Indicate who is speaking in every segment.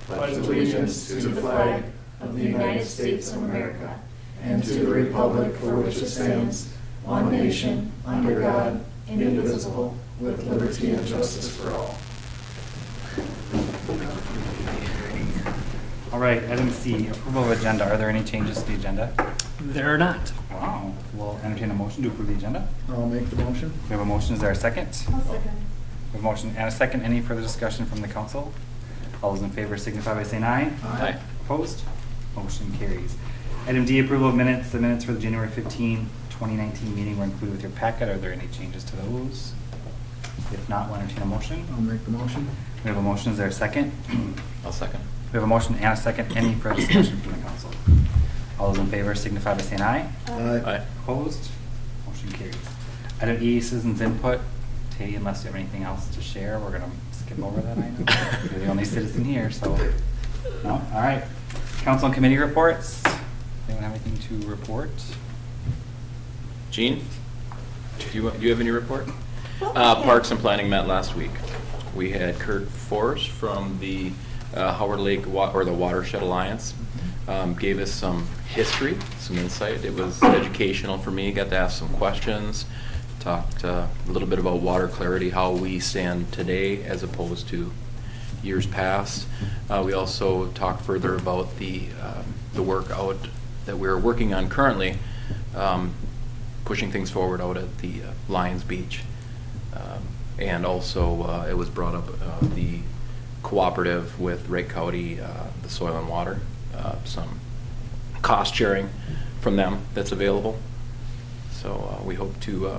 Speaker 1: pledge allegiance to the flag of the United States of America and to the republic for which it stands, one nation, under God, indivisible, with liberty and justice for all.
Speaker 2: All right, item C, approval of agenda. Are there any changes to the agenda?
Speaker 3: There are not.
Speaker 2: Wow. We'll entertain a motion to approve the agenda.
Speaker 1: I'll make the motion.
Speaker 2: We have a motion. Is there a second?
Speaker 4: I'll second.
Speaker 2: We have a motion and a second. Any further discussion from the council? All those in favor signify by saying aye.
Speaker 1: Aye.
Speaker 2: Opposed? Motion carries. Item D, approval of minutes. The minutes for the January 15, 2019 meeting were included with your packet. Are there any changes to those? If not, we'll entertain a motion.
Speaker 1: I'll make the motion.
Speaker 2: We have a motion. Is there a second?
Speaker 5: I'll second.
Speaker 2: We have a motion and a second. Any further discussion from the council? All those in favor signify by saying aye.
Speaker 1: Aye.
Speaker 2: Opposed? Motion carries. Item E, citizens input. Tay, unless you have anything else to share, we're going to skip over that item. You're the only citizen here, so. No? All right. Council and committee reports. Anyone have anything to report?
Speaker 5: Gene, do you have any report? Parks and Planning met last week. We had Kurt Forrest from the Howard Lake the Watershed Alliance. Gave us some history, some insight. It was educational for me. Got to ask some questions. Talked a little bit about water clarity, how we stand today as opposed to years past. We also talked further about the work out that we're working on currently, pushing things forward out at the Lions Beach. And also it was brought up the cooperative with Wright County, the Soil and Water, some cost sharing from them that's available. So we hope to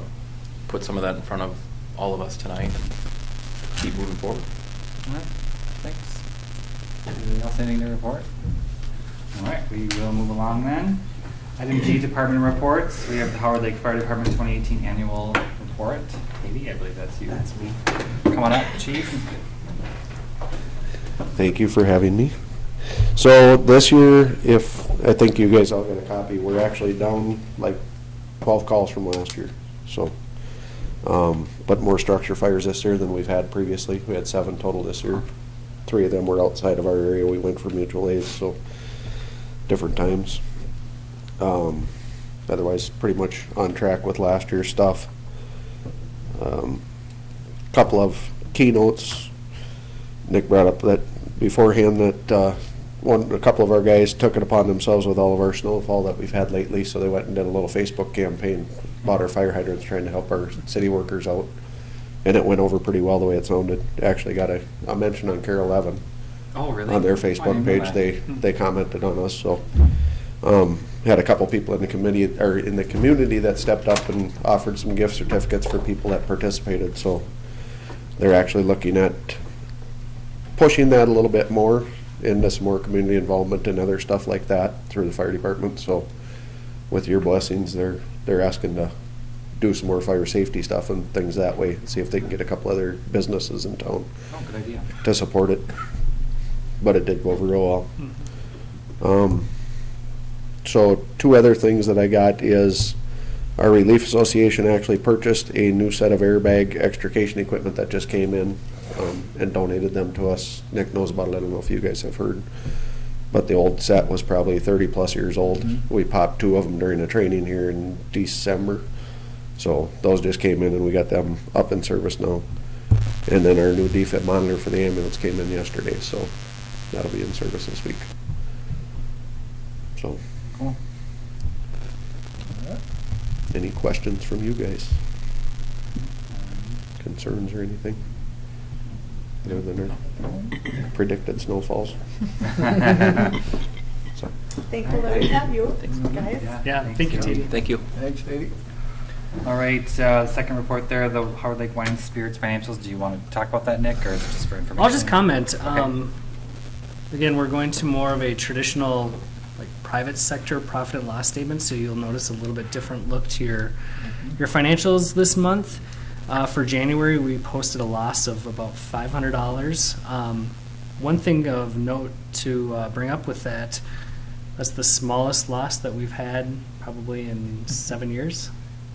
Speaker 5: put some of that in front of all of us tonight and keep moving forward.
Speaker 2: All right. Thanks. Anything else? Anything to report? All right. We will move along then. Item G, department reports. We have the Howard Lake Fire Department 2018 annual report. Katie, I believe that's you.
Speaker 6: That's me.
Speaker 2: Come on up, Chief.
Speaker 6: Thank you for having me. So this year, I think you guys all got a copy, we're actually down like 12 calls from last year. So, but more structure fires this year than we've had previously. We had 7 total this year. 3 of them were outside of our area. We went for mutual aid, so different times. Otherwise, pretty much on track with last year's stuff. Couple of keynotes. Nick brought up that beforehand that a couple of our guys took it upon themselves with all of our snowfall that we've had lately, so they went and did a little Facebook campaign about our fire hydrants, trying to help our city workers out, and it went over pretty well the way it sounded. Actually got a mention on Carol Evan.
Speaker 2: Oh, really?
Speaker 6: On their
Speaker 2: I didn't
Speaker 6: Facebook
Speaker 2: know
Speaker 6: page,
Speaker 2: that.
Speaker 6: they commented on us. So had a couple people in the committee or in the community that stepped up and offered some gift certificates for people that participated. So they're actually looking at pushing that a little bit more into some more community involvement and other stuff like that through the fire department. So with your blessings, they're asking to do some more fire safety stuff and things that way, see if they can get a couple other businesses in town
Speaker 2: Oh, good idea.
Speaker 6: to support it. But it did go over real well. So 2 other things that I got is our Relief Association actually purchased a new set of airbag extrication equipment that just came in and donated them to us. Nick knows about it. I don't know if you guys have heard. But the old set was probably 30 plus years old. We popped 2 of them during a training here in December. So those just came in and we got them up in service now. And then our new defib monitor for the ambulance came in yesterday. So that'll be in service this week. So.
Speaker 2: Cool.
Speaker 6: Any questions from you guys? Concerns or anything? Other than our predicted snowfalls. So.
Speaker 4: Thankful that we have you, guys.
Speaker 3: Yeah,
Speaker 2: thanks,
Speaker 3: thank you,
Speaker 2: Katie.
Speaker 3: Katie.
Speaker 5: Thank you.
Speaker 1: Thanks, Katie.
Speaker 2: All right, second report there, the Howard Lake Wine Spirits financials. Do you want to talk about that, Nick, or is it just for information?
Speaker 3: I'll just comment.
Speaker 2: Okay.
Speaker 3: Again, we're going to more of a traditional like private sector profit and loss statement, so you'll notice a little bit different look to your financials this month. For January, we posted a loss of about $500. One thing of note to bring up with that, that's the smallest loss that we've had probably in 7 years.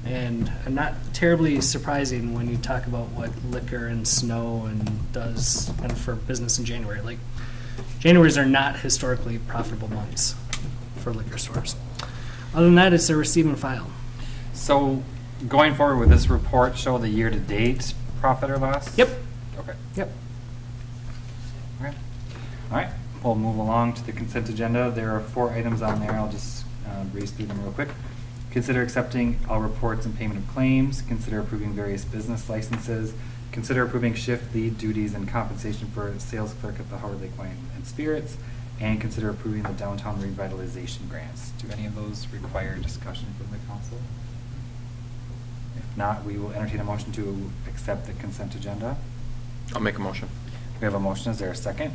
Speaker 3: And not terribly surprising when you talk about what liquor and snow and does kind of for business in January. Like Januaries are not historically profitable months for liquor stores. Other than that, it's a receive and file.
Speaker 2: So going forward with this report, show the year-to-date profit or loss?
Speaker 3: Yep.
Speaker 2: Okay.
Speaker 3: Yep.
Speaker 2: Okay. All right, we'll move along to the consent agenda. There are 4 items on there. I'll just breeze through them real quick. Consider accepting all reports and payment of claims. Consider approving various business licenses. Consider approving shift lead duties and compensation for sales clerk at the Howard Lake Wine and Spirits. And consider approving the downtown revitalization grants. Do any of those require discussion from the council? If not, we will entertain a motion to accept the consent agenda.
Speaker 5: I'll make a motion.
Speaker 2: We have a motion. Is there a second?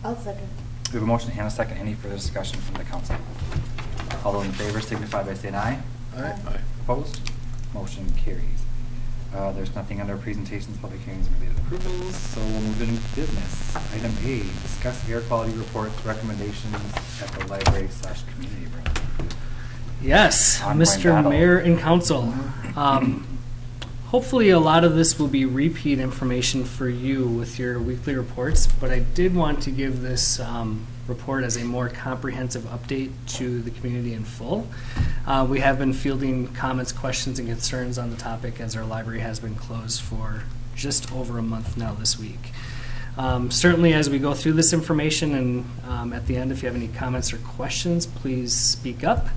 Speaker 4: I'll second.
Speaker 2: We have a motion and a second. Any further discussion from the council? All those in favor signify by saying aye.
Speaker 5: Aye.
Speaker 2: Opposed? Motion carries. There's nothing under presentations, public hearings, and related approvals, so we'll move into business. Item A, discuss air quality reports, recommendations at the library/community room.
Speaker 3: Yes,
Speaker 2: Ongoing
Speaker 3: Mr.
Speaker 2: battle.
Speaker 3: Mayor and Council. Hopefully a lot of this will be repeat information for you with your weekly reports, but I did want to give this report as a more comprehensive update to the community in full. We have been fielding comments, questions, and concerns on the topic as our library has been closed for just over a month now this week. Certainly as we go through this information and at the end, if you have any comments or questions, please speak up.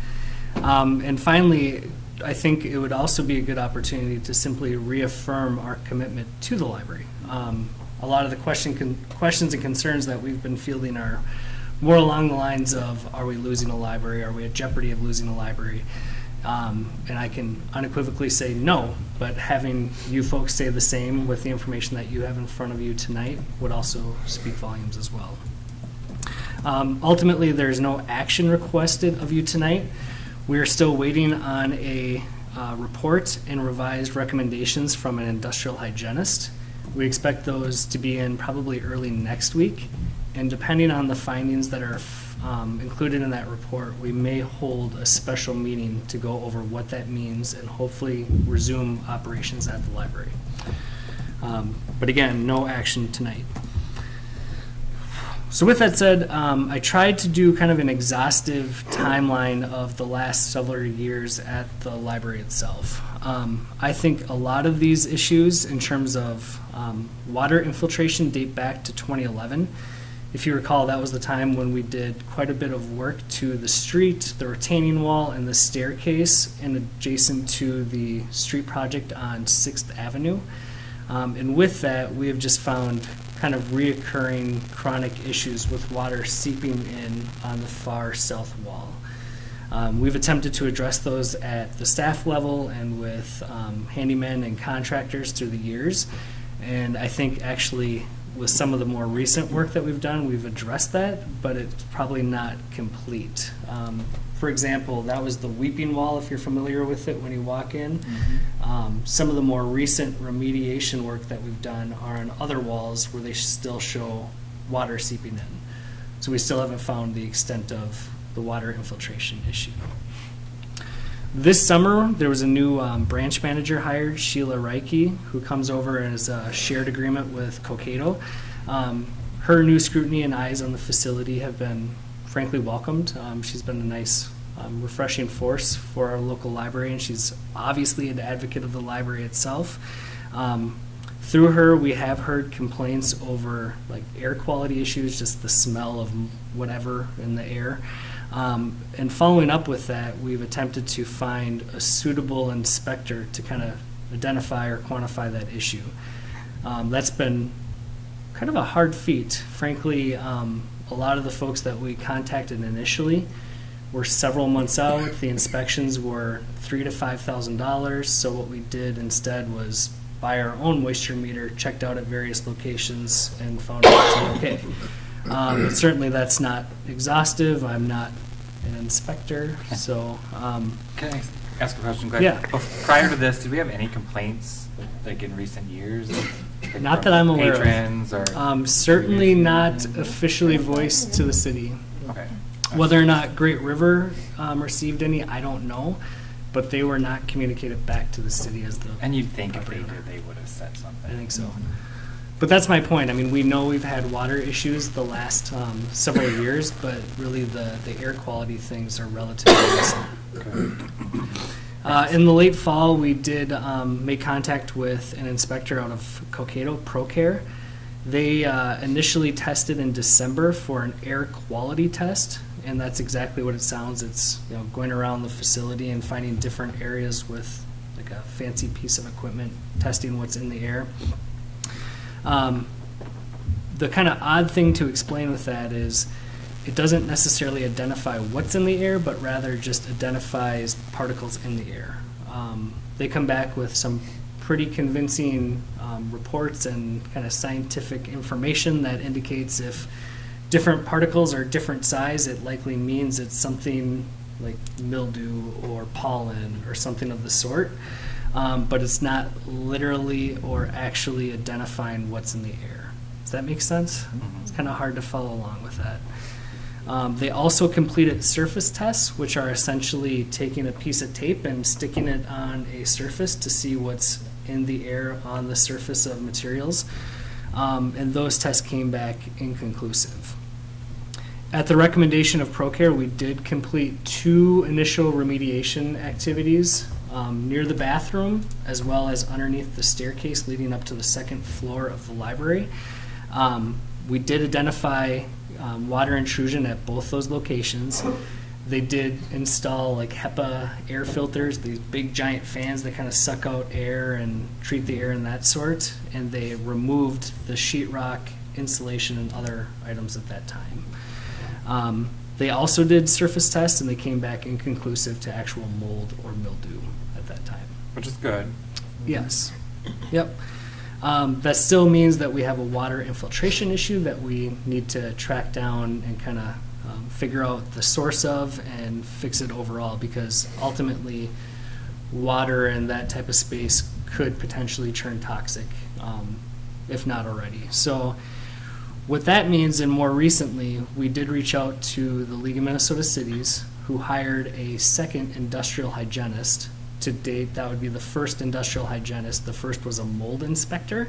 Speaker 3: And finally, I think it would also be a good opportunity to simply reaffirm our commitment to the library. A lot of the questions and concerns that we've been fielding are more along the lines of, are we losing a library? Are we at jeopardy of losing a library? And I can unequivocally say no, but having you folks say the same with the information that you have in front of you tonight would also speak volumes as well. Ultimately, there's no action requested of you tonight. We are still waiting on a report and revised recommendations from an industrial hygienist. We expect those to be in probably early next week. And depending on the findings that are included in that report, we may hold a special meeting to go over what that means and hopefully resume operations at the library. But again, no action tonight. So with that said, I tried to do kind of an exhaustive timeline of the last several years at the library itself. I think a lot of these issues in terms of water infiltration date back to 2011. If you recall, that was the time when we did quite a bit of work to the street, the retaining wall, and the staircase, and adjacent to the street project on 6th Avenue. And with that, we have just found kind of reoccurring chronic issues with water seeping in on the far south wall. We've attempted to address those at the staff level and with handymen and contractors through the years. And I think actually with some of the more recent work that we've done, we've addressed that, but it's probably not complete. For example, that was the weeping wall, if you're familiar with it when you walk in. Mm-hmm. Some of the more recent remediation work that we've done are on other walls where they still show water seeping in. So we still haven't found the extent of the water infiltration issue. This summer, there was a new branch manager hired, Sheila Reike, who comes over as a shared agreement with Cokato. Her new scrutiny and eyes on the facility have been frankly welcomed. She's been a nice, refreshing force for our local library, and she's obviously an advocate of the library itself. Through her, we have heard complaints over like air quality issues, just the smell of whatever in the air. And following up with that, we've attempted to find a suitable inspector to kind of identify or quantify that issue. That's been kind of a hard feat. Frankly, a lot of the folks that we contacted initially were several months out. The inspections were $3,000 to $5,000. So what we did instead was buy our own moisture meter, checked out at various locations, and found out okay. But certainly that's not exhaustive. I'm not an inspector, so.
Speaker 2: Can I ask a question quick?
Speaker 3: Yeah.
Speaker 2: Prior to this, did we have any complaints like in recent years? Like
Speaker 3: Not that I'm aware
Speaker 2: patrons
Speaker 3: of.
Speaker 2: Or
Speaker 3: Certainly not officially voiced to the city.
Speaker 2: okay.
Speaker 3: Whether or not Great River received any, I don't know, but they were not communicated back to the city as the.
Speaker 2: And you'd think if they
Speaker 3: property
Speaker 2: did,
Speaker 3: owner.
Speaker 2: they would have said something.
Speaker 3: I think so. But that's my point. I mean, we know we've had water issues the last several years, but really the air quality things are relatively recent. In the late fall, we did make contact with an inspector out of Cokato, ProCare. They initially tested in December for an air quality test, and that's exactly what it sounds. It's going around the facility and finding different areas with like a fancy piece of equipment, testing what's in the air. The kind of odd thing to explain with that is it doesn't necessarily identify what's in the air, but rather just identifies particles in the air. They come back with some pretty convincing reports and kind of scientific information that indicates if different particles are different size, it likely means it's something like mildew or pollen or something of the sort. But it's not literally or actually identifying what's in the air. Does that make sense? It's kind of hard to follow along with that. They also completed surface tests, which are essentially taking a piece of tape and sticking it on a surface to see what's in the air on the surface of materials. And those tests came back inconclusive. At the recommendation of ProCare, we did complete 2 initial remediation activities near the bathroom, as well as underneath the staircase leading up to the 2nd floor of the library. We did identify water intrusion at both those locations. They did install like HEPA air filters, these big giant fans that kind of suck out air and treat the air and that sort, and they removed the sheetrock, insulation, and other items at that time. They also did surface tests, and they came back inconclusive to actual mold or mildew at that time.
Speaker 2: Which is good.
Speaker 3: Yes. Yep. That still means that we have a water infiltration issue that we need to track down and kind of figure out the source of and fix it overall, because ultimately water in that type of space could potentially turn toxic, if not already. So what that means, and more recently, we did reach out to the League of Minnesota Cities, who hired a 2nd industrial hygienist. To date, that would be the 1st industrial hygienist. The first was a mold inspector,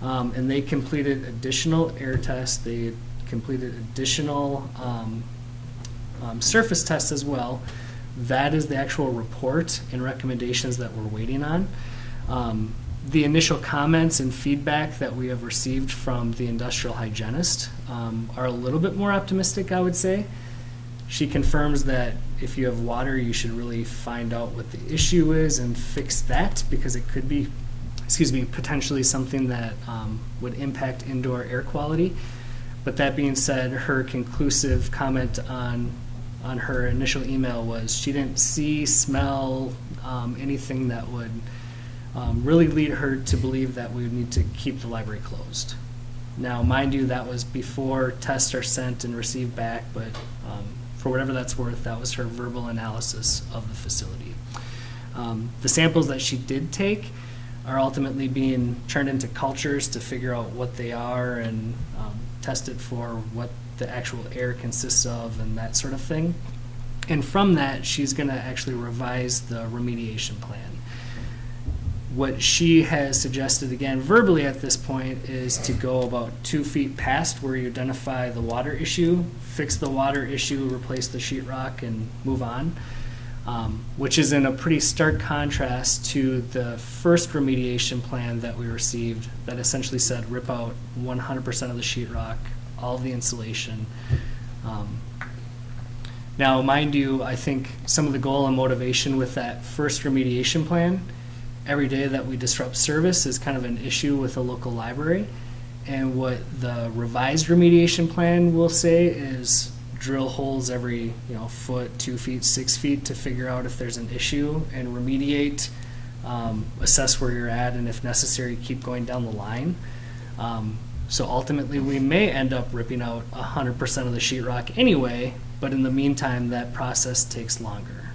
Speaker 3: and they completed additional air tests. They completed additional surface tests as well. That is the actual report and recommendations that we're waiting on. The initial comments and feedback that we have received from the industrial hygienist are a little bit more optimistic, I would say. She confirms that if you have water, you should really find out what the issue is and fix that, because it could be, potentially something that would impact indoor air quality. But that being said, her conclusive comment on her initial email was she didn't see, smell anything that would really lead her to believe that we would need to keep the library closed. Now, mind you, that was before tests are sent and received back, but for whatever that's worth, that was her verbal analysis of the facility. The samples that she did take are ultimately being turned into cultures to figure out what they are and tested for what the actual air consists of and that sort of thing. And from that, she's going to actually revise the remediation plan. What she has suggested, again, verbally at this point, is to go about 2 feet past where you identify the water issue, fix the water issue, replace the sheetrock, and move on, which is in a pretty stark contrast to the first remediation plan that we received that essentially said rip out 100% of the sheetrock, all of the insulation. Now, mind you, I think some of the goal and motivation with that first remediation plan, every day that we disrupt service is kind of an issue with a local library. And what the revised remediation plan will say is drill holes every foot, 2 feet, 6 feet to figure out if there's an issue and remediate, assess where you're at, and if necessary, keep going down the line. So ultimately, we may end up ripping out 100% of the sheetrock anyway, but in the meantime, that process takes longer.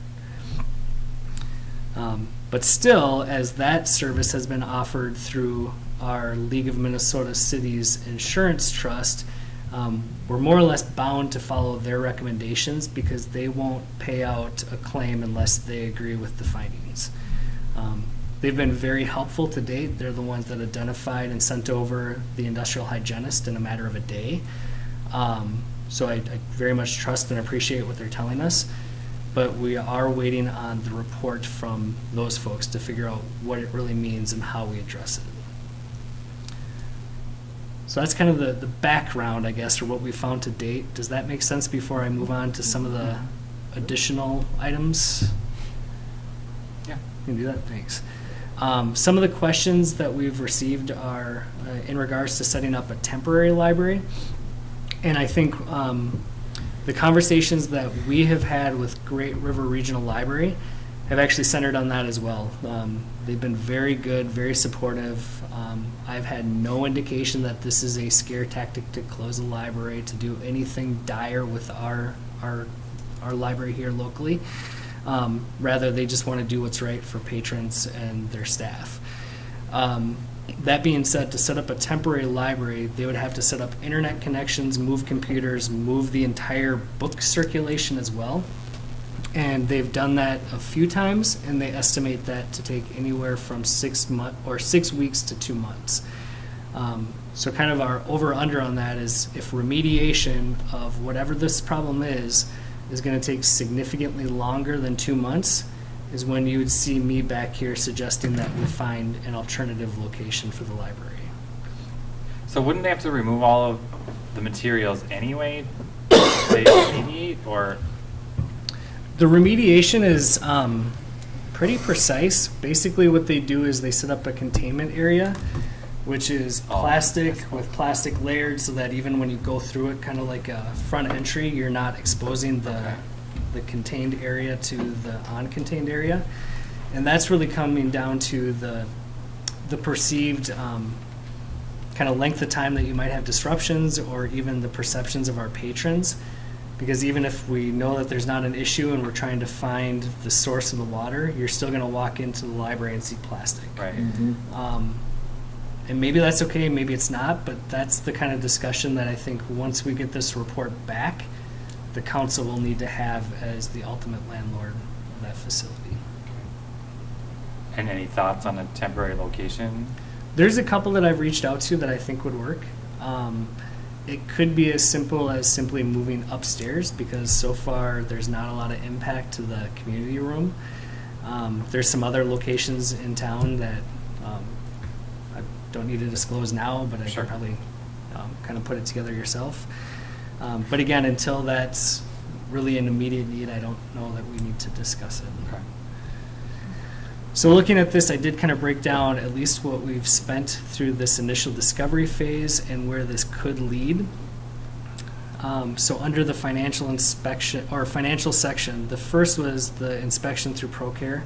Speaker 3: But still, as that service has been offered through our League of Minnesota Cities Insurance Trust, we're more or less bound to follow their recommendations because they won't pay out a claim unless they agree with the findings. They've been very helpful to date. They're the ones that identified and sent over the industrial hygienist in a matter of a day. So I very much trust and appreciate what they're telling us, but we are waiting on the report from those folks to figure out what it really means and how we address it. So that's kind of the background, I guess, or what we found to date. Does that make sense before I move on to some of the additional items?
Speaker 2: Yeah.
Speaker 3: You can do that, thanks. Some of the questions that we've received are in regards to setting up a temporary library. And I think the conversations that we have had with Great River Regional Library have actually centered on that as well. They've been very good, very supportive. I've had no indication that this is a scare tactic to close the library, to do anything dire with our library here locally. Rather, they just want to do what's right for patrons and their staff. That being said, to set up a temporary library, they would have to set up internet connections, move computers, move the entire book circulation as well. And they've done that a few times, and they estimate that to take anywhere from 6 weeks to 2 months. So kind of our over-under on that is if remediation of whatever this problem is going to take significantly longer than 2 months, is when you would see me back here suggesting that we find an alternative location for the library.
Speaker 2: So wouldn't they have to remove all of the materials anyway? They remediate, or?
Speaker 3: The remediation is pretty precise. Basically what they do is they set up a containment area, which is plastic with plastic layered so that even when you go through it, kind of like a front entry, you're not exposing the contained area to the uncontained area. And that's really coming down to the perceived kind of length of time that you might have disruptions, or even the perceptions of our patrons. Because even if we know that there's not an issue and we're trying to find the source of the water, you're still going to walk into the library and see plastic.
Speaker 2: Right.
Speaker 3: And maybe that's okay, maybe it's not, but that's the kind of discussion that I think once we get this report back, the council will need to have as the ultimate landlord of that facility.
Speaker 2: And any thoughts on a temporary location?
Speaker 3: There's a couple that I've reached out to that I think would work. It could be as simple as simply moving upstairs, because so far there's not a lot of impact to the community room. There's some other locations in town that I don't need to disclose now, but I
Speaker 2: Sure.
Speaker 3: can probably kind of put it together yourself. But again, until that's really an immediate need, I don't know that we need to discuss it.
Speaker 2: Okay.
Speaker 3: So looking at this, I did kind of break down at least what we've spent through this initial discovery phase and where this could lead. So under the financial inspection or financial section, the first was the inspection through ProCare.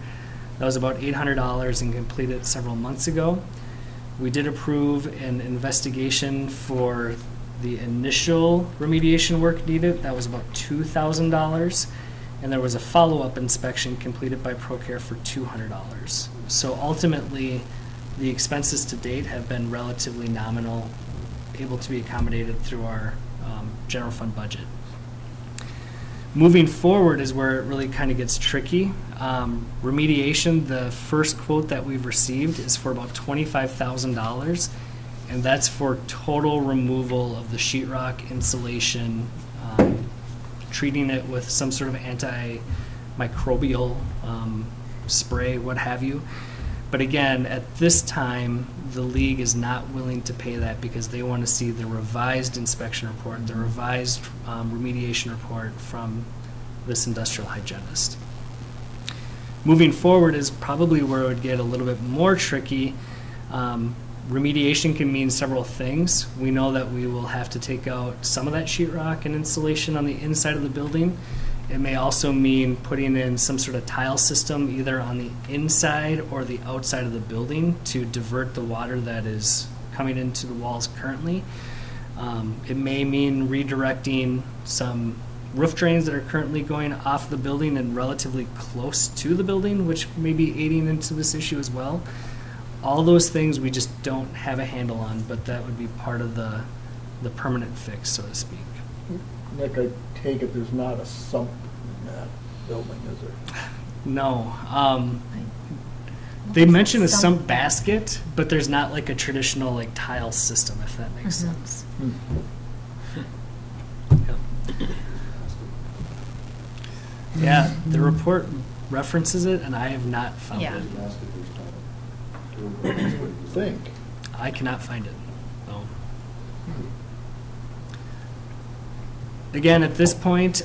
Speaker 3: That was about $800 and completed several months ago. We did approve an investigation for the initial remediation work needed. That was about $2,000. And there was a follow-up inspection completed by ProCare for $200. So ultimately, the expenses to date have been relatively nominal, able to be accommodated through our general fund budget. Moving forward is where it really kind of gets tricky. Remediation, the first quote that we've received is for about $25,000, and that's for total removal of the sheetrock, insulation, treating it with some sort of antimicrobial spray, what have you. But again, at this time, the league is not willing to pay that because they want to see the revised inspection report, the revised remediation report from this industrial hygienist. Moving forward is probably where it would get a little bit more tricky. Remediation can mean several things. We know that we will have to take out some of that sheetrock and insulation on the inside of the building. It may also mean putting in some sort of tile system either on the inside or the outside of the building to divert the water that is coming into the walls currently. It may mean redirecting some roof drains that are currently going off the building and relatively close to the building, which may be aiding into this issue as well. All those things we just don't have a handle on, but that would be part of the permanent fix, so to speak.
Speaker 1: Nick, I take it there's not a sump in that building, is there?
Speaker 3: No. They mention a sump basket, but there's not like a traditional like tile system, if that makes sense. Yep. Yeah, the report references it, and I have not found
Speaker 4: Yeah.
Speaker 3: it.
Speaker 1: Think.
Speaker 3: I cannot find it. No. Again, at this point,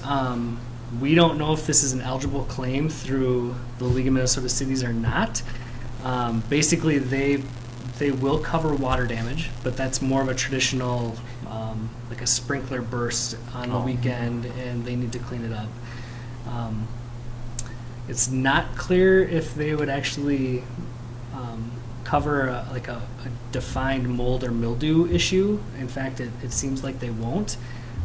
Speaker 3: we don't know if this is an eligible claim through the League of Minnesota Cities or not. Basically, they will cover water damage, but that's more of a traditional, like a sprinkler burst on the weekend, and they need to clean it up. It's not clear if they would actually cover a defined mold or mildew issue. In fact, it seems like they won't.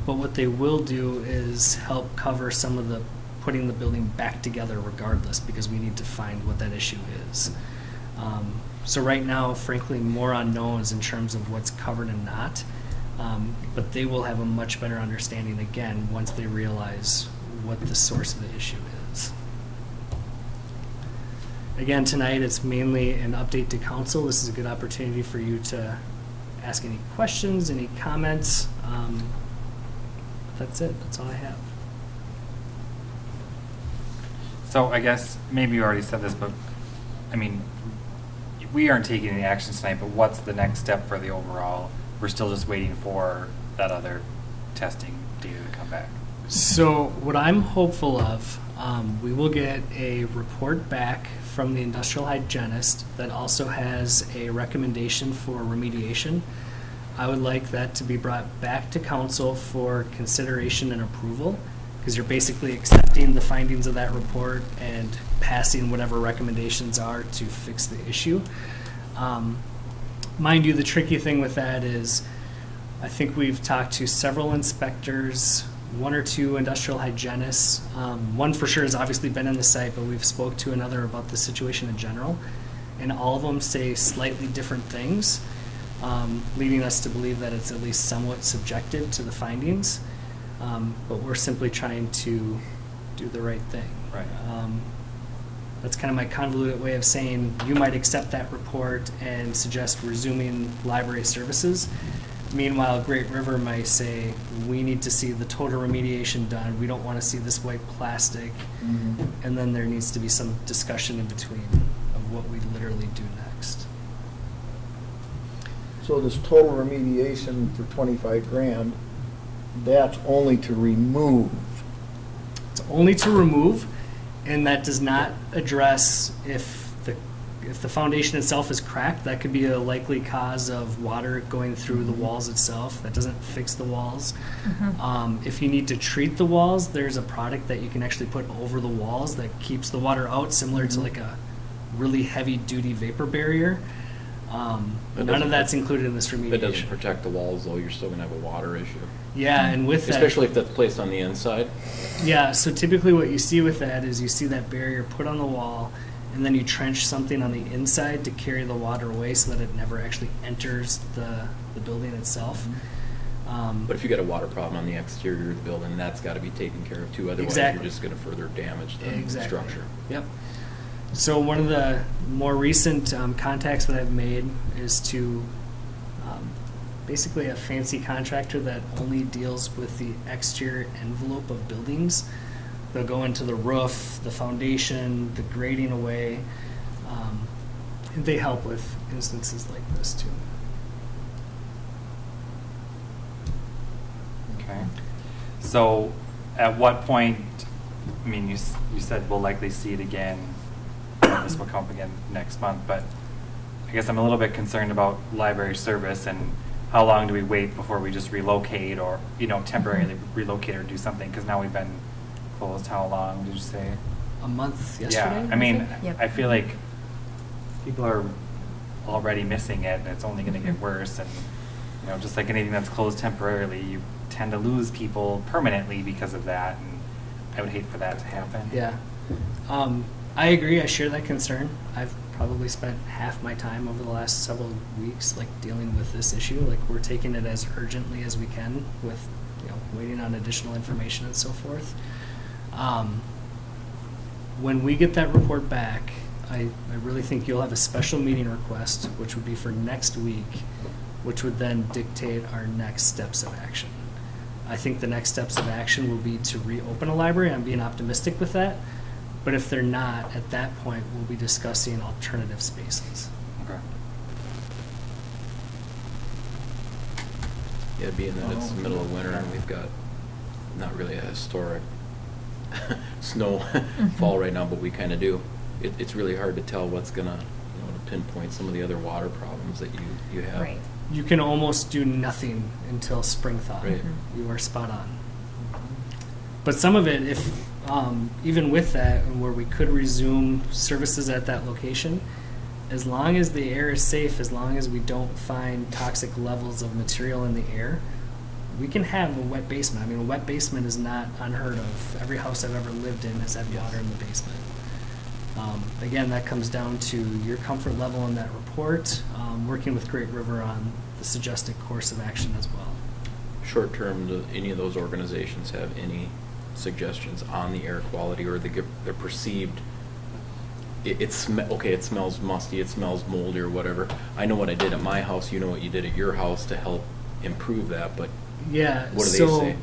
Speaker 3: But what they will do is help cover some of the putting the building back together regardless, because we need to find what that issue is. So right now, frankly, more unknowns in terms of what's covered and not. But they will have a much better understanding again once they realize what the source of the issue is. Again, tonight it's mainly an update to council. This is a good opportunity for you to ask any questions, any comments. That's it. That's all I have.
Speaker 2: So I guess maybe you already said this, but I mean, we aren't taking any action tonight, but what's the next step for the overall? We're still just waiting for that other testing data to come back.
Speaker 3: So what I'm hopeful of, we will get a report back from the industrial hygienist that also has a recommendation for remediation. I would like that to be brought back to council for consideration and approval, because you're basically accepting the findings of that report and passing whatever recommendations are to fix the issue. Mind you, the tricky thing with that is I think we've talked to several inspectors, one or two industrial hygienists. One for sure has obviously been in the site, but we've spoke to another about the situation in general, and all of them say slightly different things, leading us to believe that it's at least somewhat subjective to the findings. But we're simply trying to do the right thing.
Speaker 2: Right.
Speaker 3: That's kind of my convoluted way of saying you might accept that report and suggest resuming library services. Meanwhile, Great River might say, we need to see the total remediation done. We don't want to see this white plastic. And then there needs to be some discussion in between of what we literally do next.
Speaker 1: So this total remediation for 25 grand, that's only to remove.
Speaker 3: It's only to remove, and that does not address if the foundation itself is cracked. That could be a likely cause of water going through the walls itself. That doesn't fix the walls. If you need to treat the walls, there's a product that you can actually put over the walls that keeps the water out, similar to like a really heavy-duty vapor barrier. None of that's included in this remediation.
Speaker 5: That doesn't protect the walls, though. You're still going to have a water issue.
Speaker 3: Yeah, and with that,
Speaker 5: Especially if that's placed on the inside.
Speaker 3: yeah, so typically what you see with that is you see that barrier put on the wall, and then you trench something on the inside to carry the water away so that it never actually enters the building itself.
Speaker 5: But if you got a water problem on the exterior of the building, that's got to be taken care of too. Otherwise,
Speaker 3: Exactly.
Speaker 5: you're just going to further damage the structure.
Speaker 3: Yep. So one of the more recent contacts that I've made is to basically a fancy contractor that only deals with the exterior envelope of buildings. They'll go into the roof, the foundation, the grading away. And they help with instances like this too.
Speaker 2: Okay. So at what point, I mean, you said we'll likely see it again. This will come up again next month, but I guess I'm a little bit concerned about library service and how long do we wait before we just relocate or, temporarily relocate or do something? Because now we've been closed how long, did you say?
Speaker 3: A month yesterday?
Speaker 2: Yeah, I mean,
Speaker 4: Yep.
Speaker 2: I feel like people are already missing it and it's only going to get worse. And, just like anything that's closed temporarily, you tend to lose people permanently because of that. And I would hate for that to happen.
Speaker 3: Yeah. I agree. I share that concern. I've probably spent half my time over the last several weeks dealing with this issue. We're taking it as urgently as we can with waiting on additional information and so forth. When we get that report back, I really think you'll have a special meeting request, which would be for next week, which would then dictate our next steps of action. I think the next steps of action will be to reopen a library. I'm being optimistic with that. But if they're not, at that point, we'll be discussing alternative spaces.
Speaker 2: Okay.
Speaker 5: Yeah, being that it's the middle of winter and we've got not really a historic snow fall right now, but we kind of do. It's really hard to tell what's gonna, to pinpoint some of the other water problems that you have.
Speaker 4: Right.
Speaker 3: You can almost do nothing until spring thaw.
Speaker 5: Right.
Speaker 3: You are spot on. But some of it, if even with that, where we could resume services at that location, as long as the air is safe, as long as we don't find toxic levels of material in the air, we can have a wet basement. I mean, a wet basement is not unheard of. Every house I've ever lived in has had water in the basement. Again, that comes down to your comfort level in that report, working with Great River on the suggested course of action as well.
Speaker 5: Short term, do any of those organizations have any suggestions on the air quality or their perceived? It smells musty, it smells moldy or whatever. I know what I did at my house. You know what you did at your house to help improve that, but
Speaker 3: yeah,
Speaker 5: what do they
Speaker 3: so
Speaker 5: say?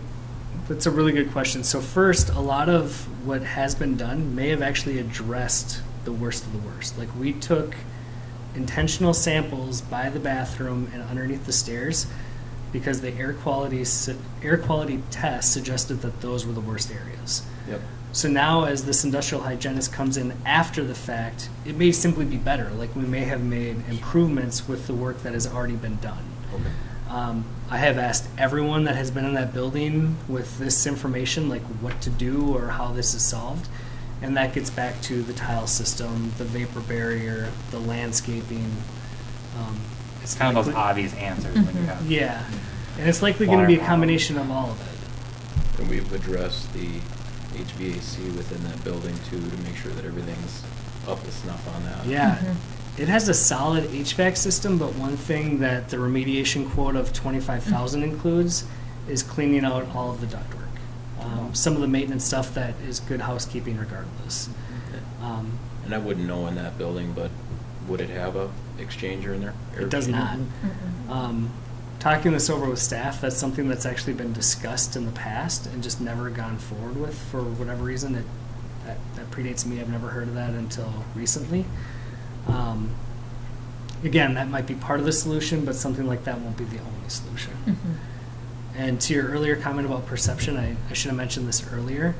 Speaker 3: That's a really good question. So first, a lot of what has been done may have actually addressed the worst of the worst. Like, we took intentional samples by the bathroom and underneath the stairs because the air quality test suggested that those were the worst areas.
Speaker 5: Yep.
Speaker 3: So now, as this industrial hygienist comes in after the fact, it may simply be better. Like, we may have made improvements with the work that has already been done.
Speaker 5: Okay.
Speaker 3: I have asked everyone that has been in that building with this information, like what to do or how this is solved. And that gets back to the tile system, the vapor barrier, the landscaping.
Speaker 2: It's kind of those obvious answers when you have.
Speaker 3: Yeah. And it's likely going to be a
Speaker 2: Water
Speaker 3: combination of all of it.
Speaker 5: And we've addressed the HVAC within that building too, to make sure that everything's up to snuff on that.
Speaker 3: Yeah. It has a solid HVAC system, but one thing that the remediation quote of $25,000 includes is cleaning out all of the ductwork. Some of the maintenance stuff that is good housekeeping regardless.
Speaker 5: And I wouldn't know in that building, but would it have a exchanger in there?
Speaker 3: It does not. Talking this over with staff, that's something that's actually been discussed in the past and just never gone forward with for whatever reason. That predates me. I've never heard of that until recently. Again, that might be part of the solution, but something like that won't be the only solution. And to your earlier comment about perception, I should have mentioned this earlier.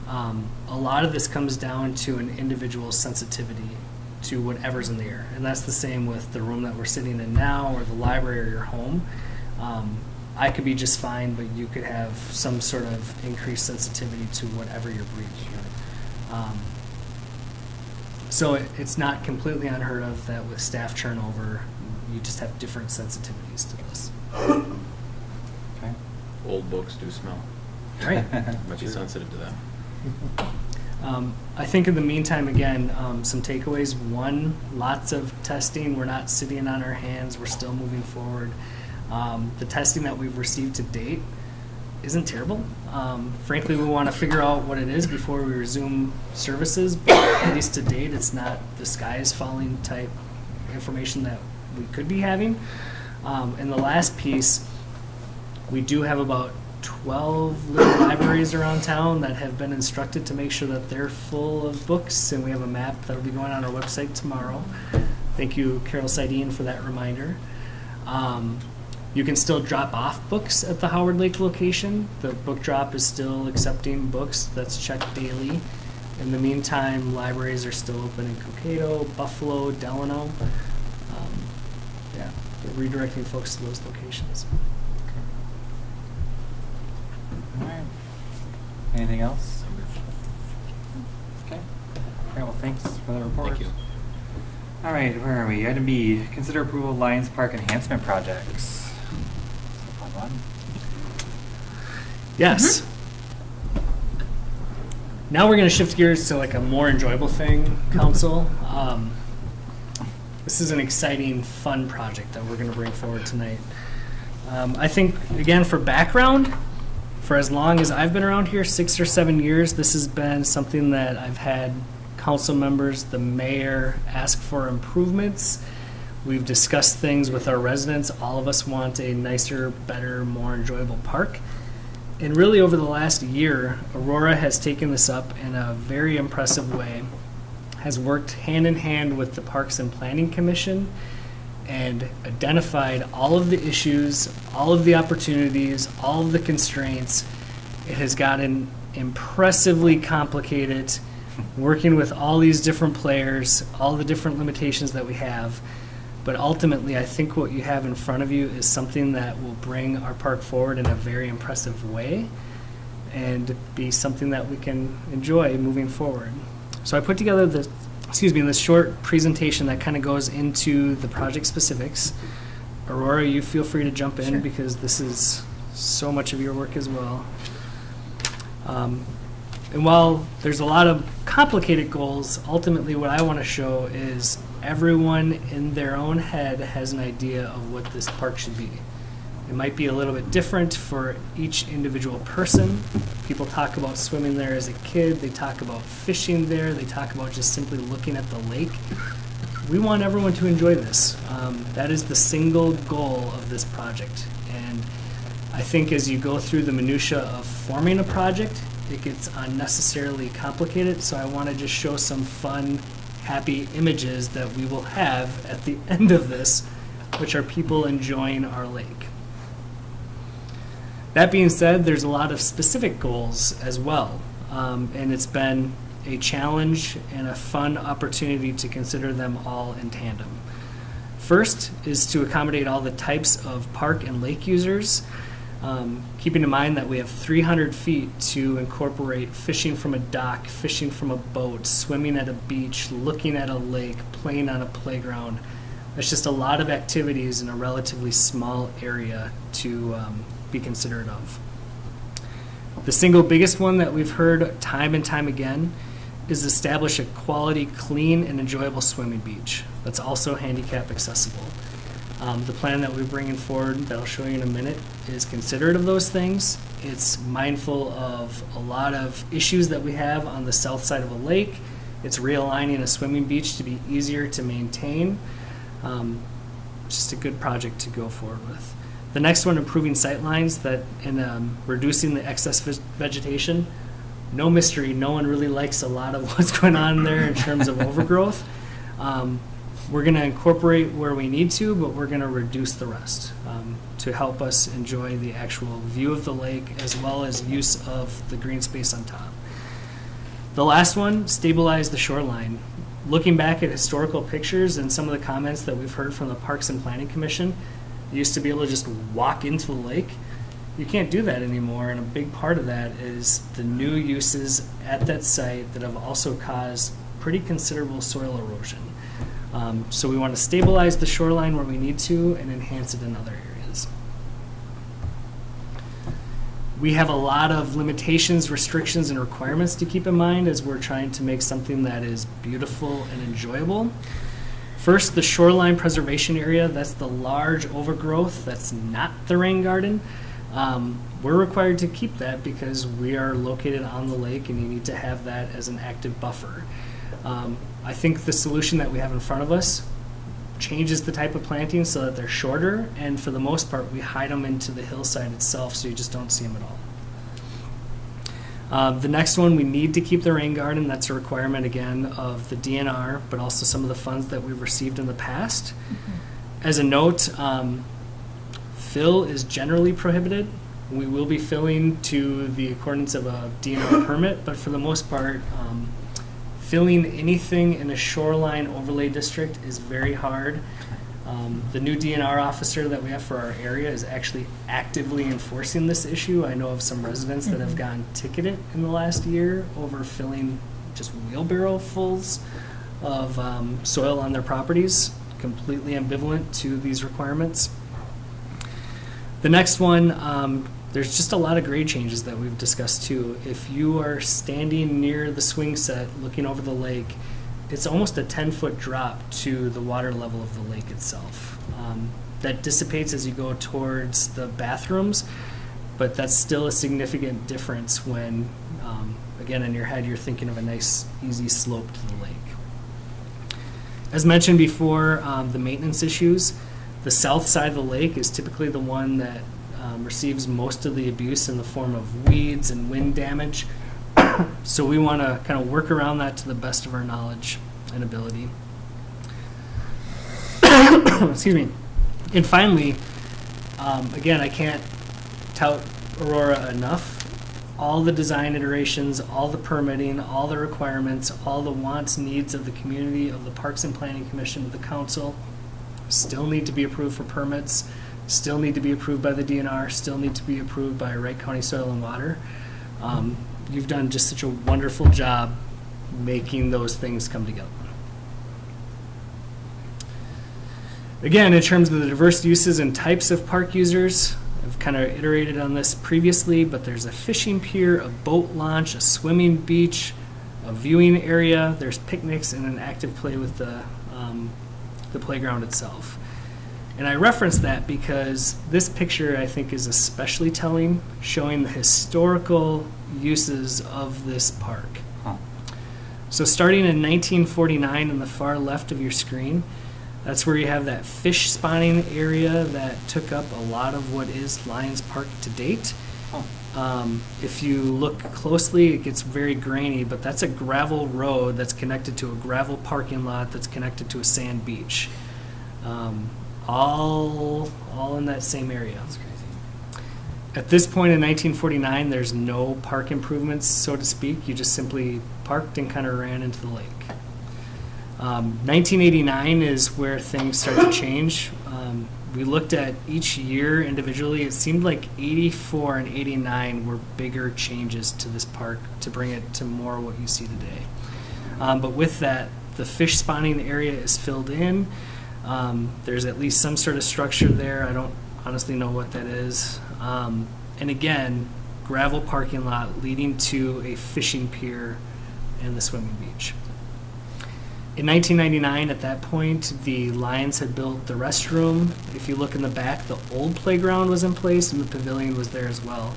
Speaker 3: A lot of this comes down to an individual's sensitivity to whatever's in the air. And that's the same with the room that we're sitting in now or the library or your home. I could be just fine, but you could have some sort of increased sensitivity to whatever you're breathing. So it's not completely unheard of that with staff turnover, you just have different sensitivities to this.
Speaker 2: Okay.
Speaker 5: Old books do smell.
Speaker 3: Right.
Speaker 5: Might be sensitive to that.
Speaker 3: I think in the meantime, again, some takeaways. One, lots of testing. We're not sitting on our hands. We're still moving forward. The testing that we've received to date isn't terrible. Frankly, we want to figure out what it is before we resume services, but at least to date, it's not the sky is falling type information that we could be having. And the last piece, we do have about 12 little libraries around town that have been instructed to make sure that they're full of books, and we have a map that will be going on our website tomorrow. Thank you, Carol Sidine, for that reminder. You can still drop off books at the Howard Lake location. The book drop is still accepting books. That's checked daily. In the meantime, libraries are still open in Cokato, Buffalo, Delano. Yeah, they're redirecting folks to those locations.
Speaker 2: All right. Anything else? Okay. All right, well, thanks for the report.
Speaker 5: Thank you.
Speaker 2: All right, where are we? Item B, consider approval of Lions Park enhancement projects. Fun one.
Speaker 3: Yes. Now we're going to shift gears to like a more enjoyable thing, Council. This is an exciting, fun project that we're going to bring forward tonight. I think, again, for background, for as long as I've been around here, 6 or 7 years, this has been something that I've had council members, the mayor ask for improvements. We've discussed things with our residents. All of us want a nicer, better, more enjoyable park. And really over the last year, Aurora has taken this up in a very impressive way, has worked hand in hand with the Parks and Planning Commission and identified all of the issues, all of the opportunities, all of the constraints. It has gotten impressively complicated, working with all these different players, all the different limitations that we have. But ultimately, I think what you have in front of you is something that will bring our park forward in a very impressive way and be something that we can enjoy moving forward. So I put together this short presentation that kind of goes into the project specifics. Aurora, you feel free to jump in because this is so much of your work as well. And while there's a lot of complicated goals, ultimately what I want to show is everyone in their own head has an idea of what this park should be. It might be a little bit different for each individual person. People talk about swimming there as a kid, they talk about fishing there, they talk about just simply looking at the lake. We want everyone to enjoy this. That is the single goal of this project. And I think as you go through the minutia of forming a project, it gets unnecessarily complicated, so I want to just show some fun, happy images that we will have at the end of this, which are people enjoying our lake. That being said, there's a lot of specific goals as well, and it's been a challenge and a fun opportunity to consider them all in tandem. First is to accommodate all the types of park and lake users, keeping in mind that we have 300 feet to incorporate fishing from a dock, fishing from a boat, swimming at a beach, looking at a lake, playing on a playground. There's just a lot of activities in a relatively small area to be considerate of. The single biggest one that we've heard time and time again is establish a quality, clean, and enjoyable swimming beach that's also handicap accessible. The plan that we're bringing forward, that I'll show you in a minute, is considerate of those things. It's mindful of a lot of issues that we have on the south side of a lake. It's realigning a swimming beach to be easier to maintain. Just a good project to go forward with. The next one, improving sight lines and reducing the excess vegetation. No mystery, no one really likes a lot of what's going on there in terms of overgrowth. We're going to incorporate where we need to, but we're going to reduce the rest to help us enjoy the actual view of the lake as well as use of the green space on top. The last one, stabilize the shoreline. Looking back at historical pictures and some of the comments that we've heard from the Parks and Planning Commission, you used to be able to just walk into the lake. You can't do that anymore, and a big part of that is the new uses at that site that have also caused pretty considerable soil erosion. So we want to stabilize the shoreline where we need to and enhance it in other areas. We have a lot of limitations, restrictions, and requirements to keep in mind as we're trying to make something that is beautiful and enjoyable. First, the shoreline preservation area, that's the large overgrowth, that's not the rain garden. We're required to keep that because we are located on the lake and you need to have that as an active buffer. I think the solution that we have in front of us changes the type of planting so that they're shorter, and for the most part we hide them into the hillside itself so you just don't see them at all. The next one, we need to keep the rain garden. That's a requirement again of the DNR, but also some of the funds that we've received in the past. As a note, fill is generally prohibited. We will be filling to the accordance of a DNR permit, but for the most part, filling anything in a shoreline overlay district is very hard. The new DNR officer that we have for our area is actually actively enforcing this issue. I know of some residents that have gotten ticketed in the last year over filling just wheelbarrowfuls of soil on their properties, completely ambivalent to these requirements. The next one, there's just a lot of grade changes that we've discussed too. If you are standing near the swing set looking over the lake, it's almost a 10-foot drop to the water level of the lake itself. That dissipates as you go towards the bathrooms, but that's still a significant difference when, again, in your head, you're thinking of a nice, easy slope to the lake. As mentioned before, the maintenance issues, the south side of the lake is typically the one that receives most of the abuse in the form of weeds and wind damage. So we want to kind of work around that to the best of our knowledge and ability. Excuse me. And finally, again, I can't tout Aurora enough. All the design iterations, all the permitting, all the requirements, all the wants, needs of the community, of the Parks and Planning Commission, of the council, still need to be approved for permits, still need to be approved by the DNR, still need to be approved by Wright County Soil and Water. You've done just such a wonderful job making those things come together. Again, in terms of the diverse uses and types of park users, I've kind of iterated on this previously, but there's a fishing pier, a boat launch, a swimming beach, a viewing area, there's picnics, and an active play with the playground itself. And I reference that because this picture, I think, is especially telling, showing the historical uses of this park.
Speaker 2: Huh.
Speaker 3: So starting in 1949 on the far left of your screen, that's where you have that fish spawning area that took up a lot of what is Lions Park to date. If you look closely, it gets very grainy, but that's a gravel road that's connected to a gravel parking lot that's connected to a sand beach. All in that same area.
Speaker 2: That's crazy.
Speaker 3: At this point in 1949, there's no park improvements, so to speak. You just simply parked and kind of ran into the lake. 1989 is where things start to change. We looked at each year individually. It seemed like 84 and 89 were bigger changes to this park to bring it to more what you see today. But with that, the fish spawning area is filled in. There's at least some sort of structure there. I don't honestly know what that is. And again, gravel parking lot leading to a fishing pier and the swimming beach. In 1999, at that point, the Lions had built the restroom. If you look in the back, the old playground was in place and the pavilion was there as well.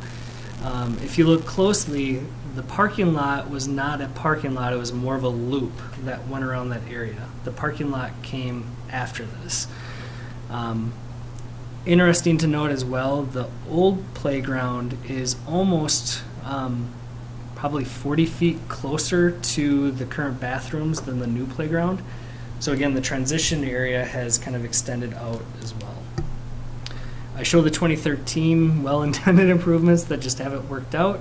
Speaker 3: If you look closely, the parking lot was not a parking lot, it was more of a loop that went around that area. The parking lot came after this. Interesting to note as well, the old playground is almost probably 40 feet closer to the current bathrooms than the new playground. So again, the transition area has kind of extended out as well. I show the 2013 well-intended improvements that just haven't worked out.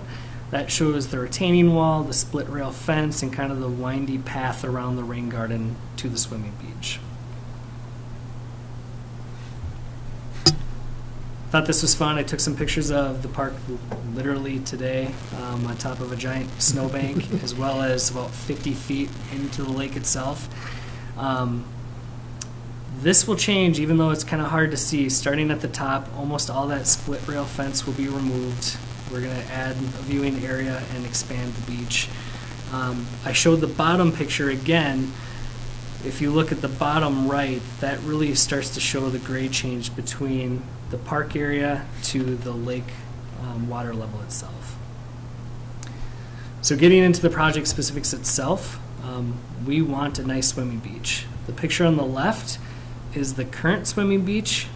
Speaker 3: That shows the retaining wall, the split rail fence, and kind of the windy path around the rain garden to the swimming beach. Thought this was fun. I took some pictures of the park literally today on top of a giant snowbank, as well as about 50 feet into the lake itself. This will change, even though it's kind of hard to see. Starting at the top, almost all that split rail fence will be removed. We're going to add a viewing area and expand the beach. I showed the bottom picture again. If you look at the bottom right, that really starts to show the grade change between the park area to the lake water level itself. So getting into the project specifics itself, we want a nice swimming beach. The picture on the left is the current swimming beach.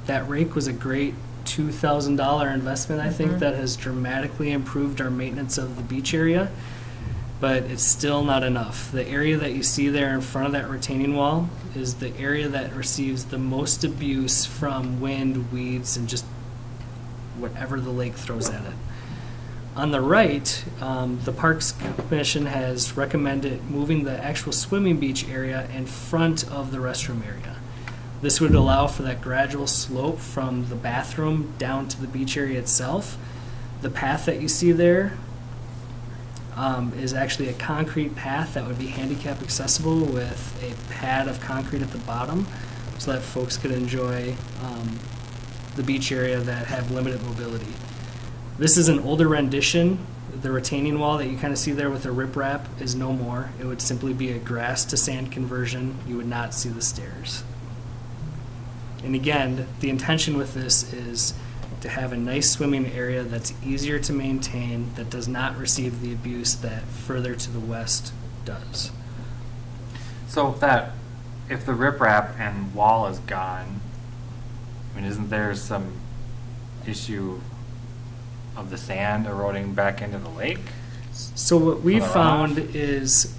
Speaker 3: That rake was a great $2,000 investment, I think, that has dramatically improved our maintenance of the beach area. But it's still not enough. The area that you see there in front of that retaining wall is the area that receives the most abuse from wind, weeds, and just whatever the lake throws at it. On the right, the Parks Commission has recommended moving the actual swimming beach area in front of the restroom area. This would allow for that gradual slope from the bathroom down to the beach area itself. The path that you see there is actually a concrete path that would be handicap accessible with a pad of concrete at the bottom so that folks could enjoy the beach area that have limited mobility. This is an older rendition. The retaining wall that you kind of see there with the riprap is no more. It would simply be a grass to sand conversion. You would not see the stairs. And again, the intention with this is to have a nice swimming area that's easier to maintain, that does not receive the abuse that further to the west does.
Speaker 2: So if the riprap and wall is gone, I mean, isn't there some issue of the sand eroding back into the lake?
Speaker 3: So what we
Speaker 2: For the
Speaker 3: found
Speaker 2: runoff?
Speaker 3: is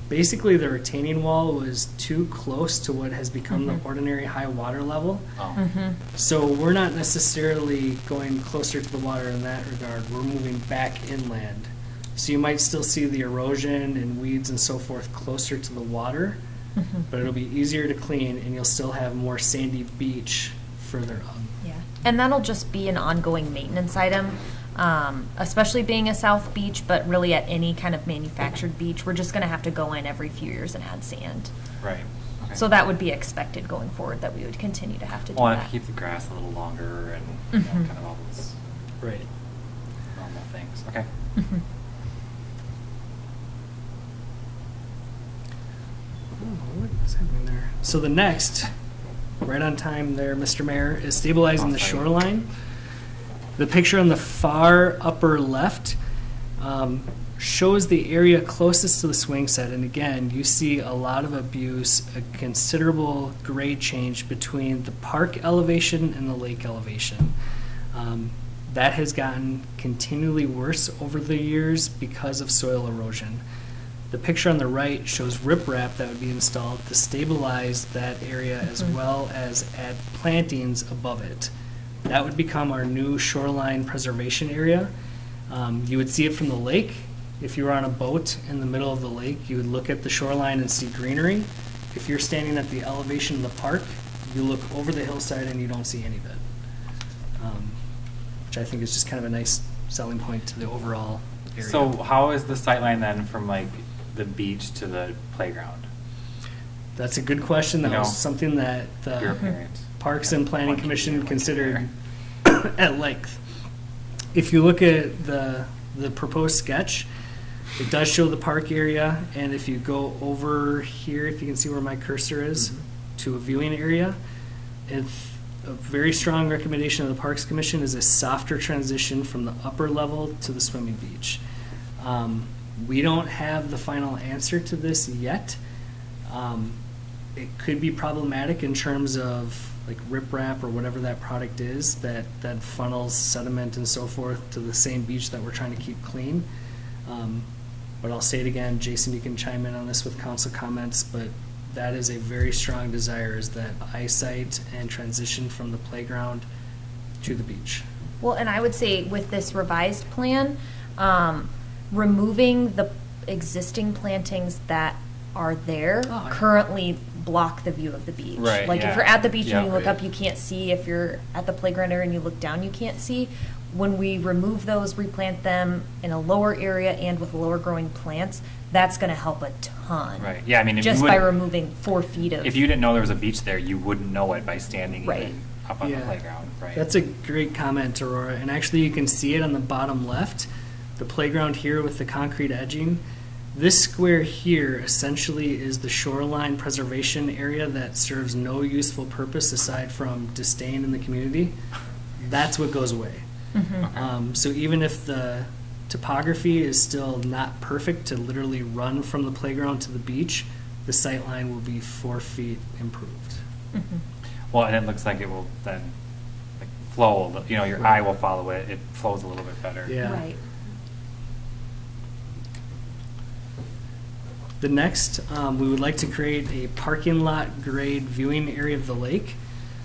Speaker 3: basically the retaining wall was too close to what has become the ordinary high water level.
Speaker 2: Oh,
Speaker 3: So we're not necessarily going closer to the water in that regard. We're moving back inland. So you might still see the erosion and weeds and so forth closer to the water, but it'll be easier to clean and you'll still have more sandy beach further up.
Speaker 7: Yeah, and that'll just be an ongoing maintenance item, especially being a south beach, but really at any kind of manufactured beach, we're just gonna have to go in every few years and add sand.
Speaker 2: right. Okay.
Speaker 7: So that would be expected going forward, that we would continue to have to do
Speaker 2: Well, and
Speaker 7: that.
Speaker 2: keep the grass a little longer and you know, kind of all those
Speaker 3: Right.
Speaker 2: normal things. Okay.
Speaker 3: What is happening there? So the next, right on time there, Mr. Mayor, is stabilizing the
Speaker 2: Awesome.
Speaker 3: shoreline. The picture on the far upper left shows the area closest to the swing set. And again, you see a lot of abuse, a considerable grade change between the park elevation and the lake elevation. That has gotten continually worse over the years because of soil erosion. The picture on the right shows riprap that would be installed to stabilize that area as well as add plantings above it. That would become our new shoreline preservation area. You would see it from the lake. If you were on a boat in the middle of the lake, you would look at the shoreline and see greenery. If you're standing at the elevation of the park, you look over the hillside and you don't see any of it. Which I think is just kind of a nice selling point to the overall area.
Speaker 2: So how is the sightline then from like the beach to the playground?
Speaker 3: That's a good question. That
Speaker 2: You know,
Speaker 3: was something that
Speaker 2: Your
Speaker 3: the
Speaker 2: opinion.
Speaker 3: Parks and Planning
Speaker 2: One
Speaker 3: Commission
Speaker 2: here, one
Speaker 3: considered
Speaker 2: there.
Speaker 3: at length. If you look at the proposed sketch, it does show the park area, and if you go over here, if you can see where my cursor is, to a viewing area, it's a very strong recommendation of the Parks Commission is a softer transition from the upper level to the swimming beach. We don't have the final answer to this yet. It could be problematic in terms of like riprap or whatever that product is that funnels sediment and so forth to the same beach that we're trying to keep clean. But I'll say it again, Jason, you can chime in on this with council comments, but that is a very strong desire, is that eyesight and transition from the playground to the beach.
Speaker 7: Well, and I would say with this revised plan, removing the existing plantings that are there
Speaker 3: Oh, yeah.
Speaker 7: currently block the view of the beach.
Speaker 2: Right,
Speaker 7: Like
Speaker 2: yeah.
Speaker 7: if you're at the beach
Speaker 2: Yeah.
Speaker 7: and you look
Speaker 2: Right.
Speaker 7: up, you can't see. If you're at the playground area and you look down, you can't see. When we remove those, replant them in a lower area and with lower growing plants, that's going to help a ton.
Speaker 2: Right. Yeah. I mean, if
Speaker 7: Just
Speaker 2: you
Speaker 7: by
Speaker 2: wouldn't-
Speaker 7: removing 4 feet of.
Speaker 2: if you didn't know there was a beach there, you wouldn't know it by standing
Speaker 7: Right.
Speaker 2: even up on
Speaker 3: Yeah.
Speaker 2: the playground. Right.
Speaker 3: That's a great comment, Aurora. And actually, you can see it on the bottom left, the playground here with the concrete edging. This square here essentially is the shoreline preservation area that serves no useful purpose aside from disdain in the community. That's what goes away. So even if the topography is still not perfect to literally run from the playground to the beach, the sight line will be 4 feet improved.
Speaker 2: Well, and it looks like it will then like flow. You know, your eye will follow it. It flows a little bit better.
Speaker 3: Yeah.
Speaker 7: Right.
Speaker 3: The next, we would like to create a parking lot grade viewing area of the lake.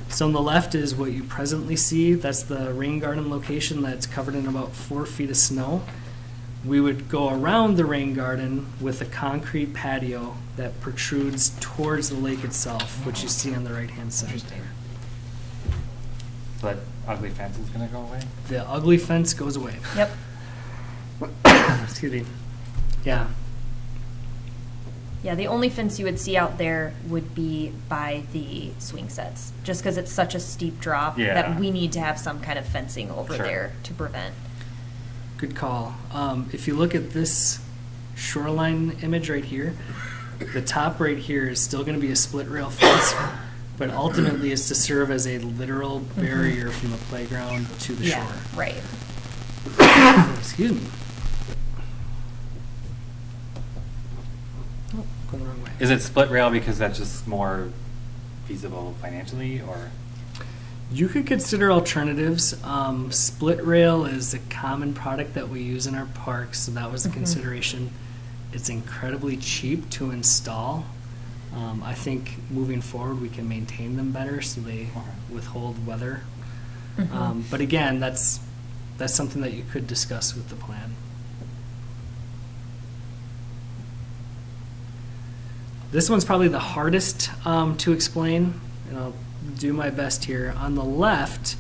Speaker 3: So on the left is what you presently see. That's the rain garden location that's covered in about 4 feet of snow. We would go around the rain garden with a concrete patio that protrudes towards the lake itself, which you see on the right-hand side
Speaker 2: Interesting.
Speaker 3: there.
Speaker 2: So that ugly fence is going to go away.
Speaker 3: The ugly fence goes away.
Speaker 7: Yep.
Speaker 3: Excuse me. Yeah.
Speaker 7: Yeah, the only fence you would see out there would be by the swing sets, just because it's such a steep drop
Speaker 2: Yeah.
Speaker 7: that we need to have some kind of fencing over
Speaker 2: Sure.
Speaker 7: there to prevent.
Speaker 3: Good call. If you look at this shoreline image right here, the top right here is still going to be a split rail fence. but ultimately it's to serve as a literal barrier from the playground to the
Speaker 7: Yeah,
Speaker 3: shore.
Speaker 7: right.
Speaker 3: Excuse me. Oh, going the wrong way.
Speaker 2: Is it split rail because that's just more feasible financially, or?
Speaker 3: You could consider alternatives. Split rail is a common product that we use in our parks, so that was a consideration. It's incredibly cheap to install. I think moving forward we can maintain them better so they withhold weather. But again, that's something that you could discuss with the plan. This one's probably the hardest to explain, and I'll do my best here. On the left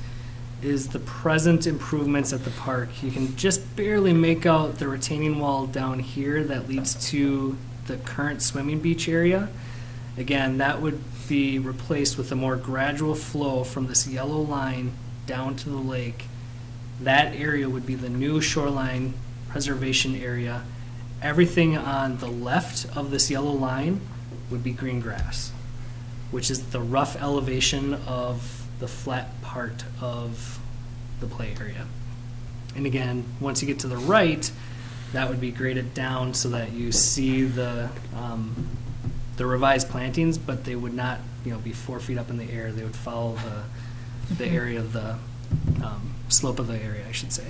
Speaker 3: is the present improvements at the park. You can just barely make out the retaining wall down here that leads to the current swimming beach area. Again, that would be replaced with a more gradual flow from this yellow line down to the lake. That area would be the new shoreline preservation area. Everything on the left of this yellow line would be green grass, which is the rough elevation of the flat part of the play area. And again, once you get to the right, that would be graded down so that you see the revised plantings, but they would not, be 4 feet up in the air. They would follow the area of the slope of the area, I should say.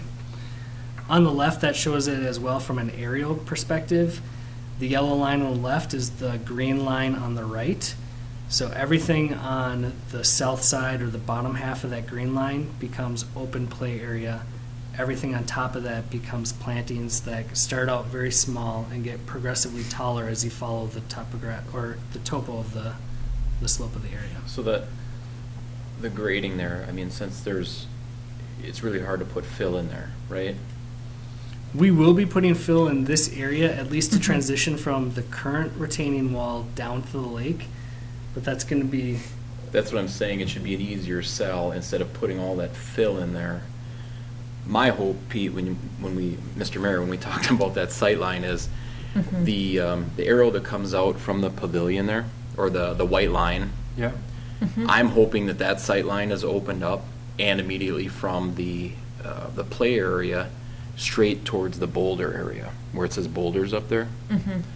Speaker 3: On the left, that shows it as well from an aerial perspective. The yellow line on the left is the green line on the right. So everything on the south side or the bottom half of that green line becomes open play area. Everything on top of that becomes plantings that start out very small and get progressively taller as you follow the topo of the slope of the area.
Speaker 5: So the grading there, I mean, since it's really hard to put fill in there, right?
Speaker 3: We will be putting fill in this area, at least to transition from the current retaining wall down to the lake, but that's going to be...
Speaker 5: That's what I'm saying, it should be an easier sell instead of putting all that fill in there. My hope, Pete, Mr. Mayor, when we talked about that sight line is the arrow that comes out from the pavilion there, or the white line.
Speaker 2: Yeah.
Speaker 5: I'm hoping that sight line is opened up and immediately from the play area straight towards the boulder area where it says boulders up there.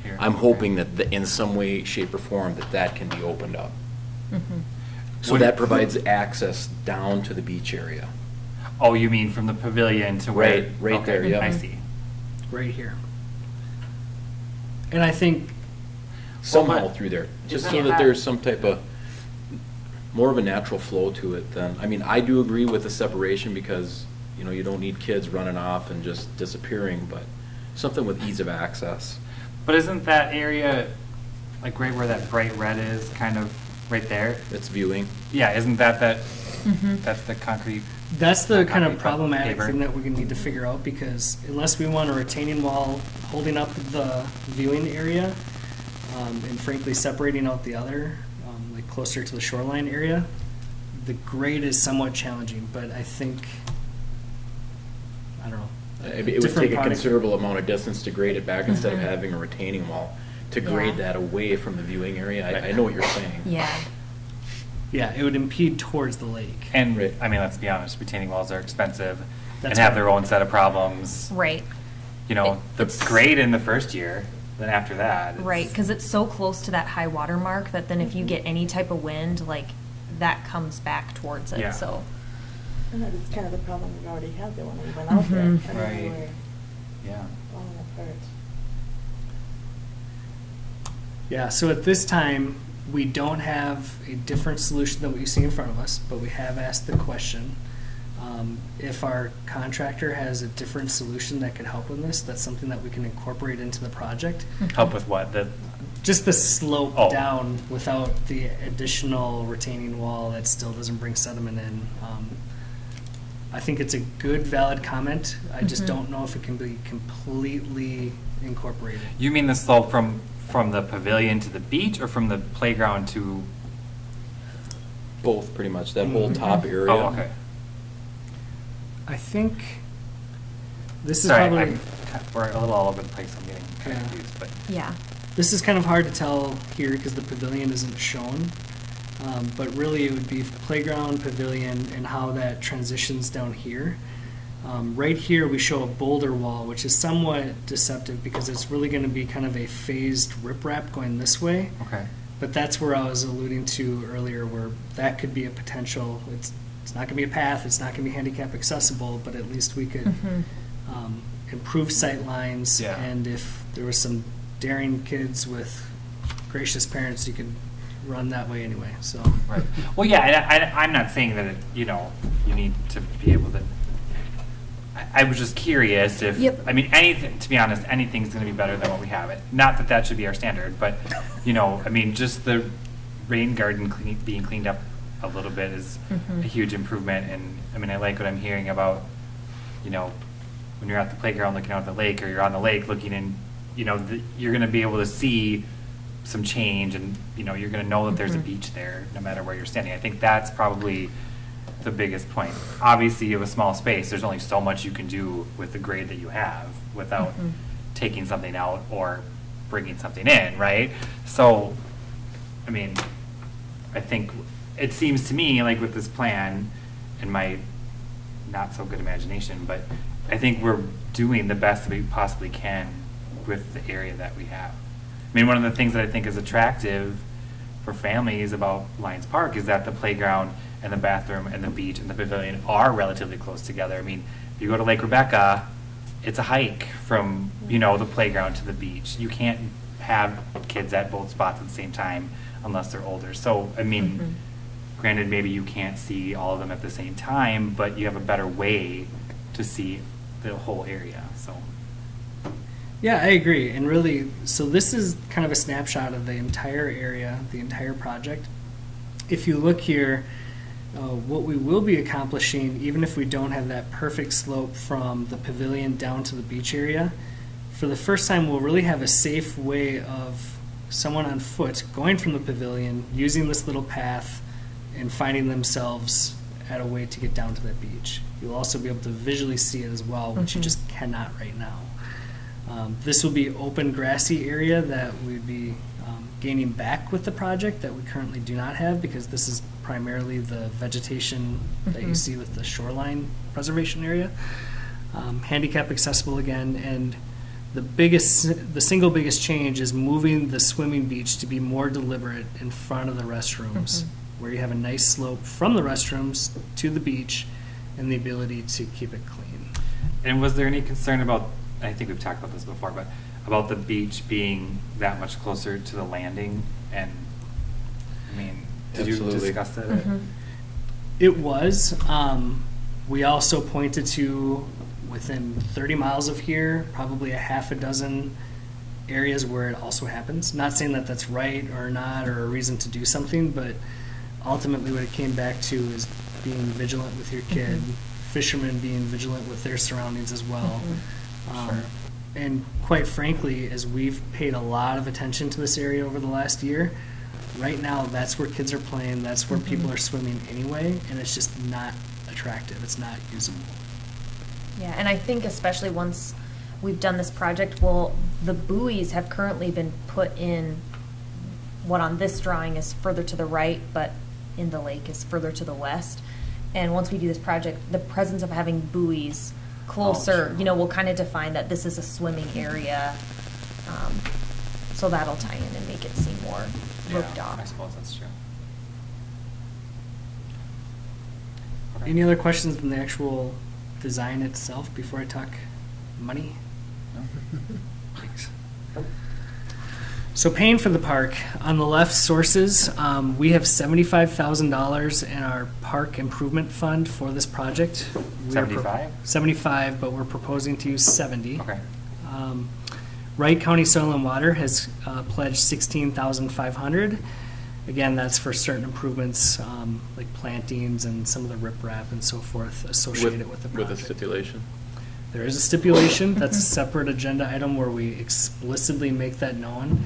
Speaker 2: Here.
Speaker 5: I'm hoping that in some way, shape, or form that can be opened up. So that provides access down to the beach area.
Speaker 2: Oh, you mean from the pavilion to where?
Speaker 5: Right
Speaker 2: okay,
Speaker 5: there, yeah.
Speaker 2: I see.
Speaker 3: Right here. And I think...
Speaker 5: Somehow through there, just so that there's some type of, more of a natural flow to it then. I mean, I do agree with the separation because, you don't need kids running off and just disappearing, but something with ease of access.
Speaker 2: But isn't that area, like right where that bright red is, kind of right there?
Speaker 5: It's viewing.
Speaker 2: Yeah, isn't that that's the concrete?
Speaker 3: That's the kind of
Speaker 2: concrete
Speaker 3: problematic
Speaker 2: paver.
Speaker 3: thing that we're going to need to figure out, because unless we want a retaining wall holding up the viewing area and frankly separating out the other, like closer to the shoreline area, the grade is somewhat challenging, but I think, I don't know.
Speaker 5: It would take a considerable amount of distance to grade it back instead of having a retaining wall to grade that away from the viewing area. I know what you're saying.
Speaker 7: Yeah.
Speaker 3: Yeah, it would impede towards the lake.
Speaker 2: And
Speaker 5: Right.
Speaker 2: I mean, let's be honest, retaining walls are expensive and
Speaker 3: That's
Speaker 2: have
Speaker 3: right.
Speaker 2: their own set of problems.
Speaker 7: Right.
Speaker 2: They're
Speaker 7: It's-
Speaker 2: great in the first year, then after that.
Speaker 7: Right, because it's so close to that high water mark that then if you get any type of wind, like, that comes back towards it,
Speaker 2: Yeah.
Speaker 7: so.
Speaker 4: And that is kind of the problem we already had there when we went out there. I mean,
Speaker 2: Right.
Speaker 4: we were
Speaker 2: Yeah.
Speaker 4: falling apart.
Speaker 3: Yeah, so at this time, we don't have a different solution than what you see in front of us, but we have asked the question. If our contractor has a different solution that could help with this, that's something that we can incorporate into the project.
Speaker 2: Help with what?
Speaker 3: Just the slope
Speaker 2: Oh.
Speaker 3: down without the additional retaining wall that still doesn't bring sediment in. I think it's a good, valid comment. I just don't know if it can be completely incorporated.
Speaker 2: You mean the slope from the pavilion to the beach, or from the playground to?
Speaker 5: Both, pretty much. That whole top area.
Speaker 2: Oh, okay.
Speaker 3: I think this is
Speaker 2: Sorry,
Speaker 3: probably...
Speaker 2: we're a little all over the place. I'm getting kind of
Speaker 3: Yeah.
Speaker 2: confused, but
Speaker 7: Yeah.
Speaker 3: This is kind of hard to tell here because the pavilion isn't shown. But really, it would be playground, pavilion, and how that transitions down here. Right here, we show a boulder wall, which is somewhat deceptive because it's really going to be kind of a phased riprap going this way.
Speaker 2: Okay.
Speaker 3: But that's where I was alluding to earlier, where that could be a potential. It's not going to be a path. It's not going to be handicap accessible, but at least we could improve sight lines.
Speaker 2: Yeah.
Speaker 3: And if there was some daring kids with gracious parents, you could run that way anyway. So.
Speaker 2: Right. Well, yeah, and I'm not saying that you need to be able to. I was just curious if,
Speaker 7: Yep.
Speaker 2: I mean, anything, to be honest, anything's going to be better than what we have. Not that should be our standard, but, I mean, just the rain garden being cleaned up a little bit is a huge improvement. And, I mean, I like what I'm hearing about, when you're at the playground looking out at the lake, or you're on the lake looking in, you're going to be able to see some change, and, you're going to know that there's a beach there no matter where you're standing. I think that's probably the biggest point. Obviously, you have a small space. There's only so much you can do with the grade that you have without taking something out or bringing something in, right? So, I mean, I think it seems to me like with this plan and my not so good imagination, but I think we're doing the best that we possibly can with the area that we have. I mean, one of the things that I think is attractive for families about Lions Park is that the playground and the bathroom and the beach and the pavilion are relatively close together. I mean, if you go to Lake Rebecca, it's a hike from, the playground to the beach. You can't have kids at both spots at the same time unless they're older. So, I mean, granted, maybe you can't see all of them at the same time, but you have a better way to see the whole area, so.
Speaker 3: Yeah, I agree. And really, so this is kind of a snapshot of the entire area, the entire project. If you look here, what we will be accomplishing, even if we don't have that perfect slope from the pavilion down to the beach area, for the first time we'll really have a safe way of someone on foot going from the pavilion, using this little path, and finding themselves at a way to get down to that beach. You'll also be able to visually see it as well, which you just cannot right now. This will be open grassy area that we'd be gaining back with the project that we currently do not have, because this is primarily the vegetation that you see with the shoreline preservation area. Handicap accessible again, and the single biggest change is moving the swimming beach to be more deliberate in front of the restrooms, where you have a nice slope from the restrooms to the beach and the ability to keep it clean.
Speaker 2: And was there any concern about, I think we've talked about this before, but about the beach being that much closer to the landing? And, I mean, did you discuss that?
Speaker 3: It was. We also pointed to, within 30 miles of here, probably a half a dozen areas where it also happens. Not saying that that's right or not, or a reason to do something, but ultimately what it came back to is being vigilant with your kid, fishermen being vigilant with their surroundings as well. And quite frankly, as we've paid a lot of attention to this area over the last year, right now that's where kids are playing, that's where people are swimming anyway, and it's just not attractive, it's not usable.
Speaker 7: Yeah, and I think especially once we've done this project, the buoys have currently been put in, what on this drawing is further to the right, but in the lake is further to the west. And once we do this project, the presence of having buoys closer, will kind of define that this is a swimming area. So that'll tie in and make it seem more roped off.
Speaker 2: I suppose that's true.
Speaker 3: Any other questions on the actual design itself before I talk money?
Speaker 2: No?
Speaker 3: Thanks. So paying for the park, on the left, sources, we have $75,000 in our park improvement fund for this project.
Speaker 2: 75?
Speaker 3: 75, but we're proposing to use 70.
Speaker 2: Okay.
Speaker 3: Wright County Soil and Water has pledged $16,500. Again, that's for certain improvements like plantings and some of the riprap and so forth associated with the project.
Speaker 5: With a stipulation?
Speaker 3: There is a stipulation. That's a separate agenda item where we explicitly make that known.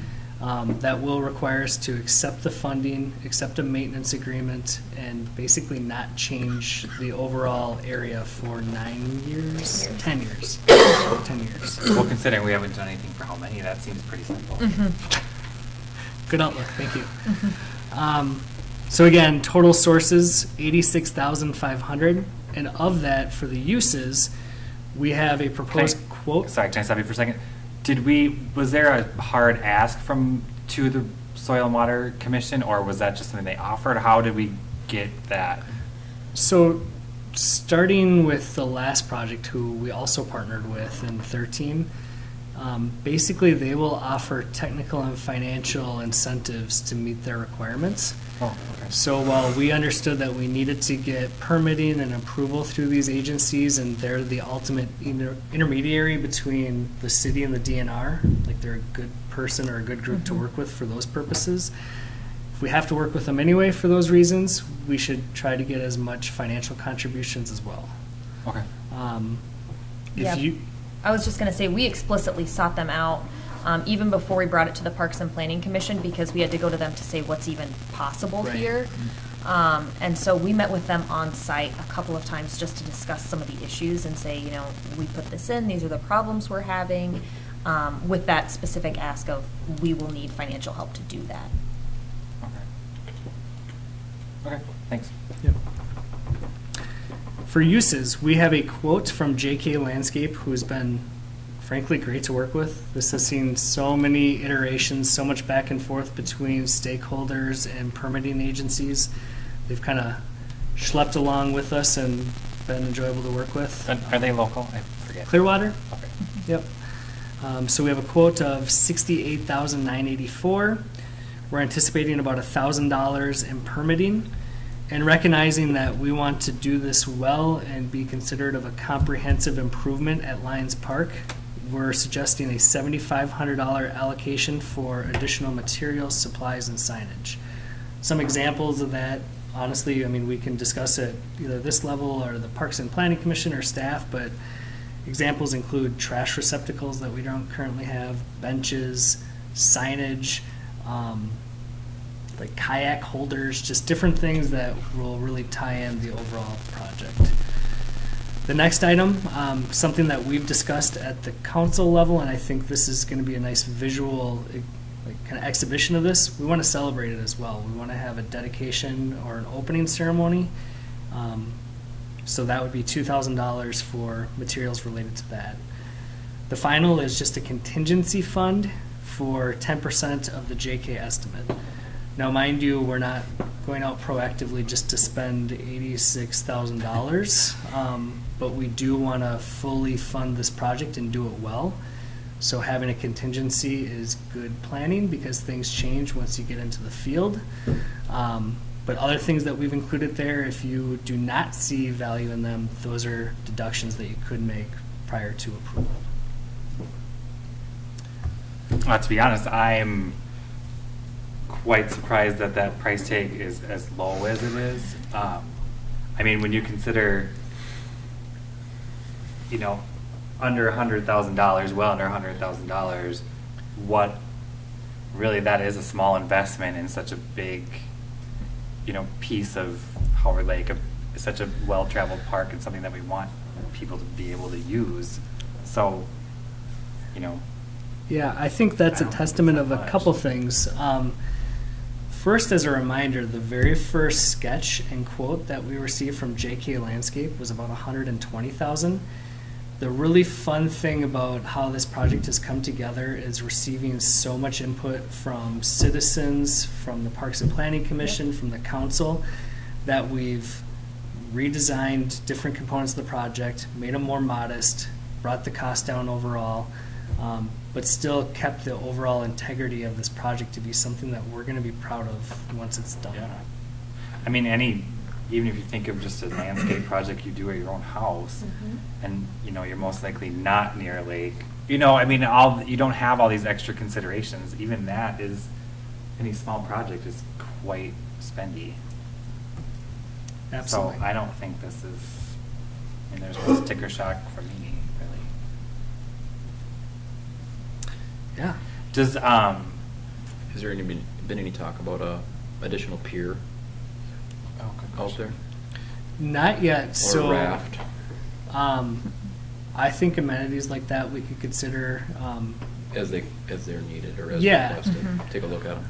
Speaker 3: That will require us to accept the funding, accept a maintenance agreement, and basically not change the overall area for 9 years? 10 years. 10 years.
Speaker 2: Well, considering we haven't done anything for how many, that seems pretty simple.
Speaker 3: Good outlook, thank you. So again, total sources, 86,500, and of that, for the uses, we have a proposed quote.
Speaker 2: Sorry, can I stop you for a second? Was there a hard ask to the Soil and Water Commission, or was that just something they offered? How did we get that?
Speaker 3: So starting with the last project, who we also partnered with in 13, basically they will offer technical and financial incentives to meet their requirements.
Speaker 2: Oh, okay.
Speaker 3: So while we understood that we needed to get permitting and approval through these agencies, and they're the ultimate intermediary between the city and the DNR, like they're a good person or a good group to work with for those purposes. If we have to work with them anyway for those reasons, we should try to get as much financial contributions as well.
Speaker 2: Okay.
Speaker 7: Yeah. I was just going to say, we explicitly sought them out even before we brought it to the Parks and Planning Commission, because we had to go to them to say what's even possible
Speaker 3: Right.
Speaker 7: here. And so we met with them on site a couple of times just to discuss some of the issues and say, you know, we put this in, these are the problems we're having, with that specific ask of, we will need financial help to do that.
Speaker 2: Okay, thanks.
Speaker 3: Yep. For uses, we have a quote from JK Landscape, who's been frankly great to work with. This has seen so many iterations, so much back and forth between stakeholders and permitting agencies. They've kind of schlepped along with us and been enjoyable to work with.
Speaker 2: Are they local? I forget.
Speaker 3: Clearwater?
Speaker 2: Okay.
Speaker 3: Yep. So we have a quote of $68,984. We're anticipating about $1,000 in permitting, and recognizing that we want to do this well and be considerate of a comprehensive improvement at Lions Park, we're suggesting a $7,500 allocation for additional materials, supplies, and signage. Some examples of that, honestly, I mean, we can discuss at either this level or the Parks and Planning Commission or staff, but examples include trash receptacles that we don't currently have, benches, signage, like kayak holders, just different things that will really tie in the overall project. The next item, something that we've discussed at the council level, and I think this is going to be a nice visual kind of exhibition of this. We want to celebrate it as well. We want to have a dedication or an opening ceremony. So that would be $2,000 for materials related to that. The final is just a contingency fund for 10% of the JK estimate. Now, mind you, we're not going out proactively just to spend $86,000, but we do want to fully fund this project and do it well. So having a contingency is good planning, because things change once you get into the field. But other things that we've included there, if you do not see value in them, those are deductions that you could make prior to approval.
Speaker 2: To be honest, I'm quite surprised that that price tag is as low as it is. I mean, when you consider, you know, under $100,000, well under $100,000, what really that is a small investment in such a big, you know, piece of Howard Lake, such a well-traveled park, and something that we want people to be able to use. So, you know.
Speaker 3: Yeah, I think that's a testament of a
Speaker 2: much.
Speaker 3: couple things. First, as a reminder, the very first sketch and quote that we received from JK Landscape was about $120,000. The really fun thing about how this project has come together is receiving so much input from citizens, from the Parks and Planning Commission, from the council, that we've redesigned different components of the project, made them more modest, brought the cost down overall, but still kept the overall integrity of this project to be something that we're going to be proud of once it's done.
Speaker 2: Yeah. I mean, even if you think of just a landscape project you do at your own house, and you know, you're most likely not near a lake. You know, I mean, you don't have all these extra considerations. Even that is, any small project is quite spendy.
Speaker 3: Absolutely.
Speaker 2: So I don't think this is, I mean, there's no sticker shock for me, really.
Speaker 3: Yeah.
Speaker 2: Does,
Speaker 5: Has there been any talk about a additional pier out there?
Speaker 3: Not yet.
Speaker 5: Or
Speaker 3: So,
Speaker 5: a raft?
Speaker 3: I think amenities like that we could consider
Speaker 5: as they're needed or as
Speaker 3: Yeah.
Speaker 5: requested.
Speaker 7: Mhm.
Speaker 5: Take a look at them.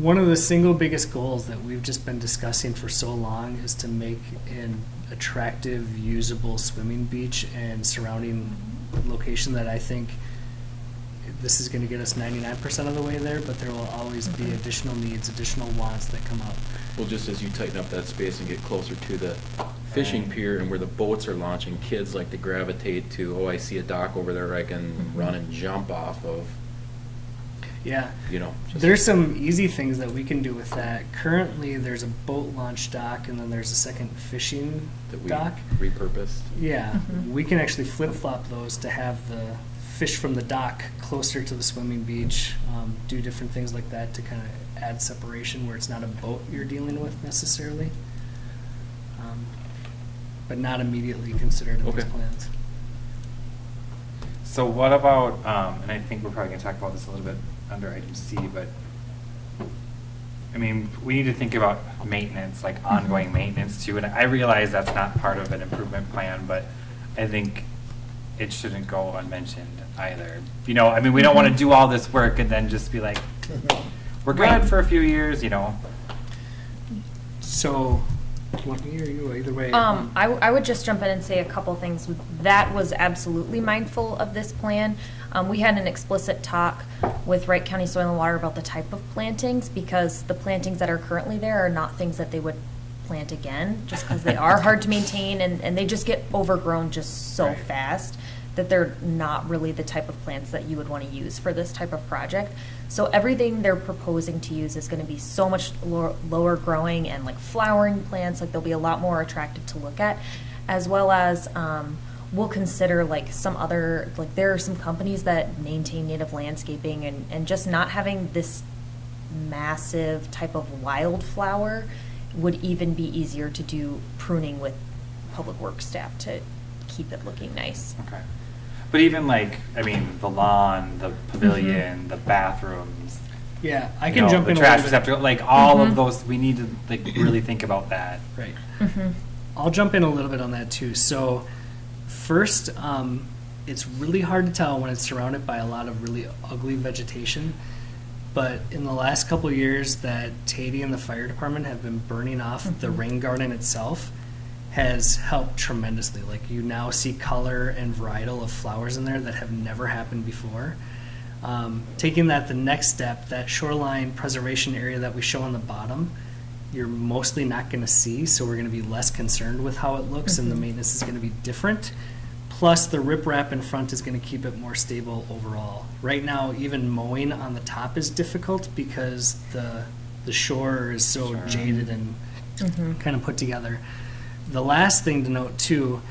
Speaker 3: One of the single biggest goals that we've just been discussing for so long is to make an attractive, usable swimming beach and surrounding location that I think this is going to get us 99% of the way there, but there will always be
Speaker 7: Mhm.
Speaker 3: additional needs, additional wants that come up.
Speaker 5: Well, just as you tighten up that space and get closer to the fishing pier and where the boats are launching, kids like to gravitate to, oh, I see a dock over there I can run and jump off of,
Speaker 3: Yeah.
Speaker 5: you know. just-
Speaker 3: There's some easy things that we can do with that. Currently, there's a boat launch dock, and then there's a second fishing
Speaker 5: That we
Speaker 3: dock.
Speaker 5: repurposed.
Speaker 3: Yeah,
Speaker 7: Mhm.
Speaker 3: we can actually flip-flop those to have the fish from the dock closer to the swimming beach, do different things like that to kind of add separation where it's not a boat you're dealing with necessarily, but not immediately considered in these
Speaker 5: Okay.
Speaker 3: plans.
Speaker 2: So what about, and I think we're probably gonna talk about this a little bit under item C, but, I mean, we need to think about maintenance, like ongoing maintenance too, and I realize that's not part of an improvement plan, but I think it shouldn't go unmentioned either. You know, I mean, we don't wanna do all this work and then just be like, we're
Speaker 7: Right.
Speaker 2: good for a few years, you know?
Speaker 3: So, do you want me or you, either way?
Speaker 7: I would just jump in and say a couple things. That was absolutely mindful of this plan. We had an explicit talk with Wright County Soil and Water about the type of plantings, because the plantings that are currently there are not things that they would plant again, just because they are hard to maintain and they just get overgrown just so
Speaker 2: Right.
Speaker 7: fast that they're not really the type of plants that you would want to use for this type of project. So everything they're proposing to use is going to be so much lower growing and like flowering plants, like they'll be a lot more attractive to look at, as well as we'll consider like some other, like there are some companies that maintain native landscaping, and just not having this massive type of wildflower would even be easier to do pruning with public works staff to keep it looking nice.
Speaker 2: Okay. But even like, I mean, the lawn, the pavilion, the bathrooms.
Speaker 3: Yeah, I
Speaker 2: you
Speaker 3: can
Speaker 2: know,
Speaker 3: jump
Speaker 2: the
Speaker 3: in a
Speaker 2: trash
Speaker 3: little bit.
Speaker 2: receptacle, like all
Speaker 7: Mhm.
Speaker 2: of those, we need to like really think about that.
Speaker 3: Right.
Speaker 7: Mm-hmm.
Speaker 3: I'll jump in a little bit on that too. So, first, it's really hard to tell when it's surrounded by a lot of really ugly vegetation. But in the last couple of years that Tady and the fire department have been burning off the
Speaker 7: Mhm.
Speaker 3: rain garden itself has helped tremendously. Like you now see color and varietal of flowers in there that have never happened before. Taking that the next step, that shoreline preservation area that we show on the bottom, you're mostly not going to see, so we're going to be less concerned with how it looks, and the
Speaker 7: Mhm.
Speaker 3: maintenance is going to be different. Plus, the riprap in front is going to keep it more stable overall. Right now, even mowing on the top is difficult because the shore is so
Speaker 2: Sure.
Speaker 3: jaded and
Speaker 7: Mm-hmm.
Speaker 3: kind of put together. The last thing to note too,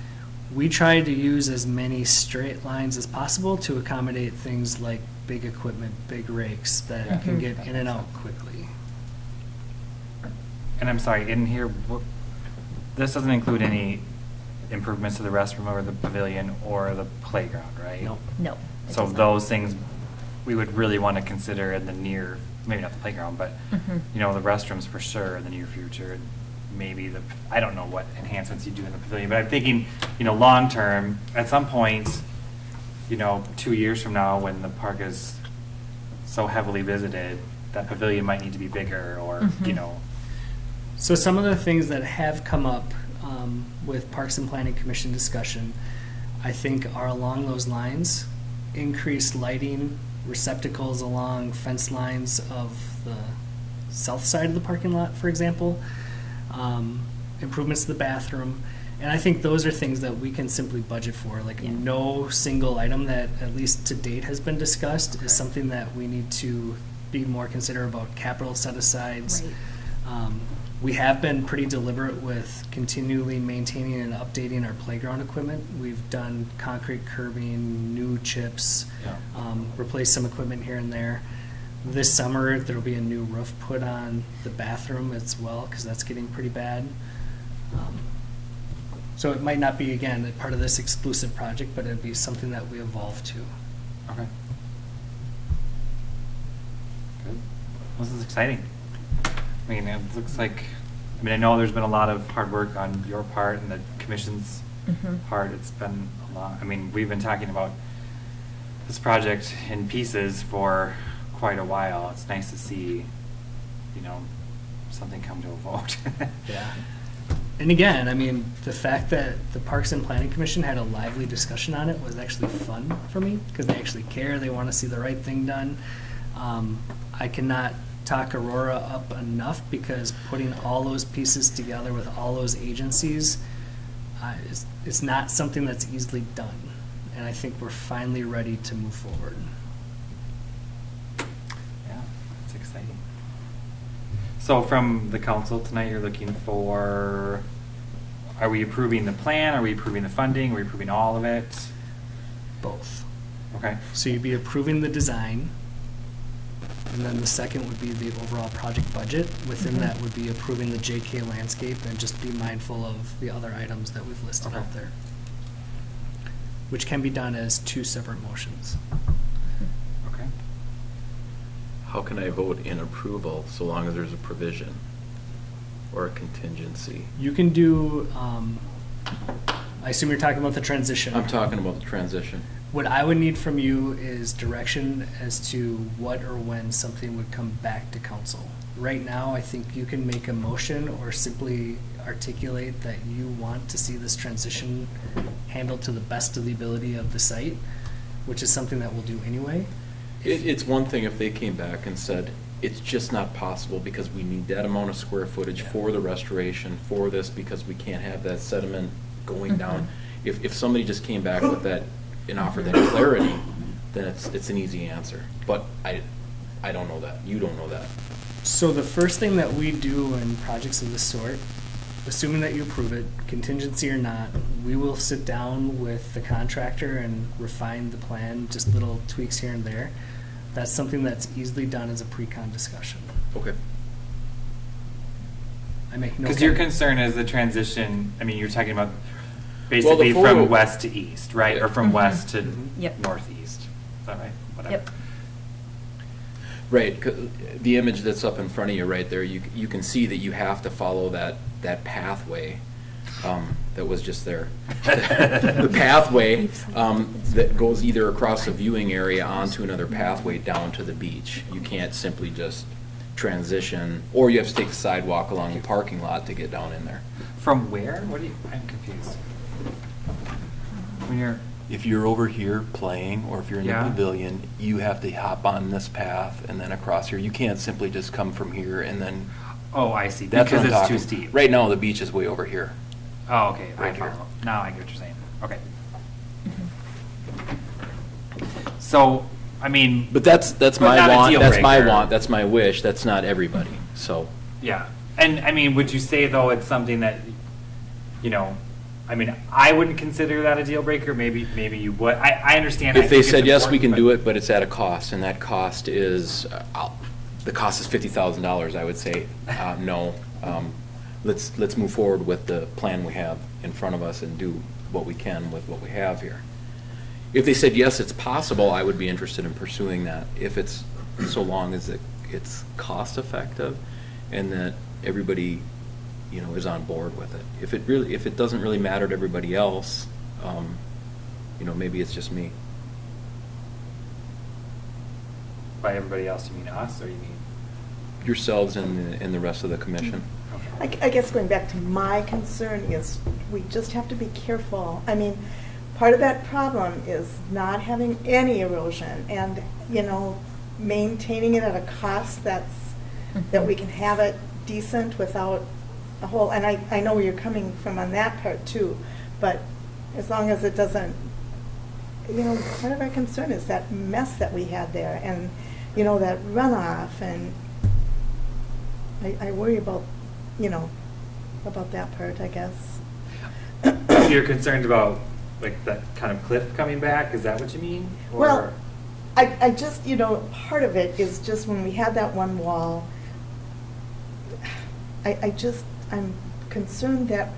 Speaker 3: we try to use as many straight lines as possible to accommodate things like big equipment, big rakes that
Speaker 2: Yeah.
Speaker 3: can
Speaker 7: Mhm.
Speaker 3: get in and out quickly.
Speaker 2: And I'm sorry, in here, this doesn't include any improvements to the restroom or the pavilion or the playground, right?
Speaker 3: Nope.
Speaker 7: No. it
Speaker 2: So
Speaker 7: does not.
Speaker 2: those things we would really want to consider in the near, maybe not the playground, but,
Speaker 7: Mhm.
Speaker 2: you know, the restrooms for sure in the near future. Maybe I don't know what enhancements you do in the pavilion, but I'm thinking, you know, long-term, at some point, you know, 2 years from now, when the park is so heavily visited, that pavilion might need to be bigger or, you
Speaker 7: Mhm.
Speaker 2: know.
Speaker 3: So some of the things that have come up with Parks and Planning Commission discussion, I think are along those lines. Increased lighting, receptacles along fence lines of the south side of the parking lot, for example. Improvements to the bathroom. And I think those are things that we can simply budget for. Like
Speaker 7: Yeah.
Speaker 3: no single item that, at least to date, has been discussed
Speaker 2: Okay.
Speaker 3: is something that we need to be more considerate about capital set-asides.
Speaker 7: Right.
Speaker 3: We have been pretty deliberate with continually maintaining and updating our playground equipment. We've done concrete curbing, new chips,
Speaker 2: Yeah.
Speaker 3: replaced some equipment here and there. This summer, there'll be a new roof put on the bathroom as well, because that's getting pretty bad. So it might not be, again, a part of this exclusive project, but it'd be something that we evolve to.
Speaker 2: Okay. Good. This is exciting. I mean, it looks like, I mean, I know there's been a lot of hard work on your part and the commission's
Speaker 7: Mhm.
Speaker 2: part. It's been a lot. I mean, we've been talking about this project in pieces for quite a while. It's nice to see, you know, something come to a vote.
Speaker 3: Yeah. And again, I mean, the fact that the Parks and Planning Commission had a lively discussion on it was actually fun for me, because they actually care, they want to see the right thing done. I cannot talk Aurora up enough, because putting all those pieces together with all those agencies is not something that's easily done. And I think we're finally ready to move forward.
Speaker 2: Yeah, it's exciting. So from the council tonight, you're looking for, are we approving the plan? Are we approving the funding? Are we approving all of it?
Speaker 3: Both.
Speaker 2: Okay.
Speaker 3: So you'd be approving the design, and then the second would be the overall project budget. Within
Speaker 7: Mhm.
Speaker 3: that would be approving the JK landscape, and just be mindful of the other items that we've listed
Speaker 2: Okay.
Speaker 3: out there, which can be done as 2 separate motions.
Speaker 2: Okay.
Speaker 5: How can I vote in approval so long as there's a provision or a contingency?
Speaker 3: You can do, I assume you're talking about the transition.
Speaker 5: I'm talking about the transition.
Speaker 3: What I would need from you is direction as to what or when something would come back to council. Right now, I think you can make a motion or simply articulate that you want to see this transition handled to the best of the ability of the site, which is something that we'll do anyway.
Speaker 5: It's one thing if they came back and said, it's just not possible because we need that amount of square footage for the restoration, for this, because we can't have that sediment going down. If somebody just came back with that and offered that clarity, then it's an easy answer. But I don't know that. You don't know that.
Speaker 3: So the first thing that we do in projects of this sort, assuming that you approve it, contingency or not, we will sit down with the contractor and refine the plan, just little tweaks here and there. That's something that's easily done as a pre-con discussion.
Speaker 5: Okay.
Speaker 3: I make no.
Speaker 2: Because your concern is the transition, I mean, you're talking about
Speaker 5: Well,
Speaker 2: basically
Speaker 5: the photo-
Speaker 2: from west to east, right?
Speaker 5: Yeah.
Speaker 2: Or from
Speaker 7: Mhm.
Speaker 2: west to
Speaker 7: Yep.
Speaker 2: northeast. Is that right? Whatever.
Speaker 7: Yep.
Speaker 5: Right, 'cause the image that's up in front of you right there, you can see that you have to follow that pathway that was just there. The pathway that goes either across the viewing area onto another pathway down to the beach. You can't simply just transition, or you have to take the sidewalk along the parking lot to get down in there.
Speaker 2: From where? What do you, I'm confused. When you're,
Speaker 8: If you're over here playing, or if you're in the
Speaker 2: Yeah.
Speaker 8: pavilion, you have to hop on this path and then across here. You can't simply just come from here and then,
Speaker 2: oh, I see,
Speaker 8: that's what
Speaker 2: because
Speaker 8: I'm
Speaker 2: it's too
Speaker 8: talking.
Speaker 2: steep.
Speaker 8: Right now, the beach is way over here.
Speaker 2: Oh, okay, I
Speaker 8: Right here.
Speaker 2: follow. Now I get what you're saying. Okay. So, I mean.
Speaker 5: But that's
Speaker 2: But
Speaker 5: my
Speaker 2: not a
Speaker 5: want,
Speaker 2: deal
Speaker 5: that's my
Speaker 2: breaker.
Speaker 5: want, that's my wish, that's not everybody, so.
Speaker 2: Yeah, and I mean, would you say though it's something that, you know, I mean, I wouldn't consider that a deal breaker. Maybe you would. I understand. I
Speaker 5: If they
Speaker 2: think it's
Speaker 5: said, yes, we can
Speaker 2: important,
Speaker 5: do it, but it's at a cost, and that cost is, the cost is $50,000, I would say, no. Let's move forward with the plan we have in front of us and do what we can with what we have here. If they said, yes, it's possible, I would be interested in pursuing that, if it's, so long as it's cost effective and that everybody, you know, is on board with it. If it doesn't really matter to everybody else, you know, maybe it's just me.
Speaker 2: By everybody else, you mean us, or you mean?
Speaker 5: Yourselves and the rest of the commission.
Speaker 4: I guess going back to my concern is we just have to be careful. I mean, part of that problem is not having any erosion and, you know, maintaining it at a cost that we can have it decent without a whole, and I know where you're coming from on that part too, but as long as it doesn't, you know, part of our concern is that mess that we had there and, you know, that runoff, and I worry about, you know, about that part, I guess.
Speaker 2: You're concerned about like that kind of cliff coming back? Is that what you mean? Or?
Speaker 4: Well, I just, you know, part of it is just when we had that one wall, I'm concerned that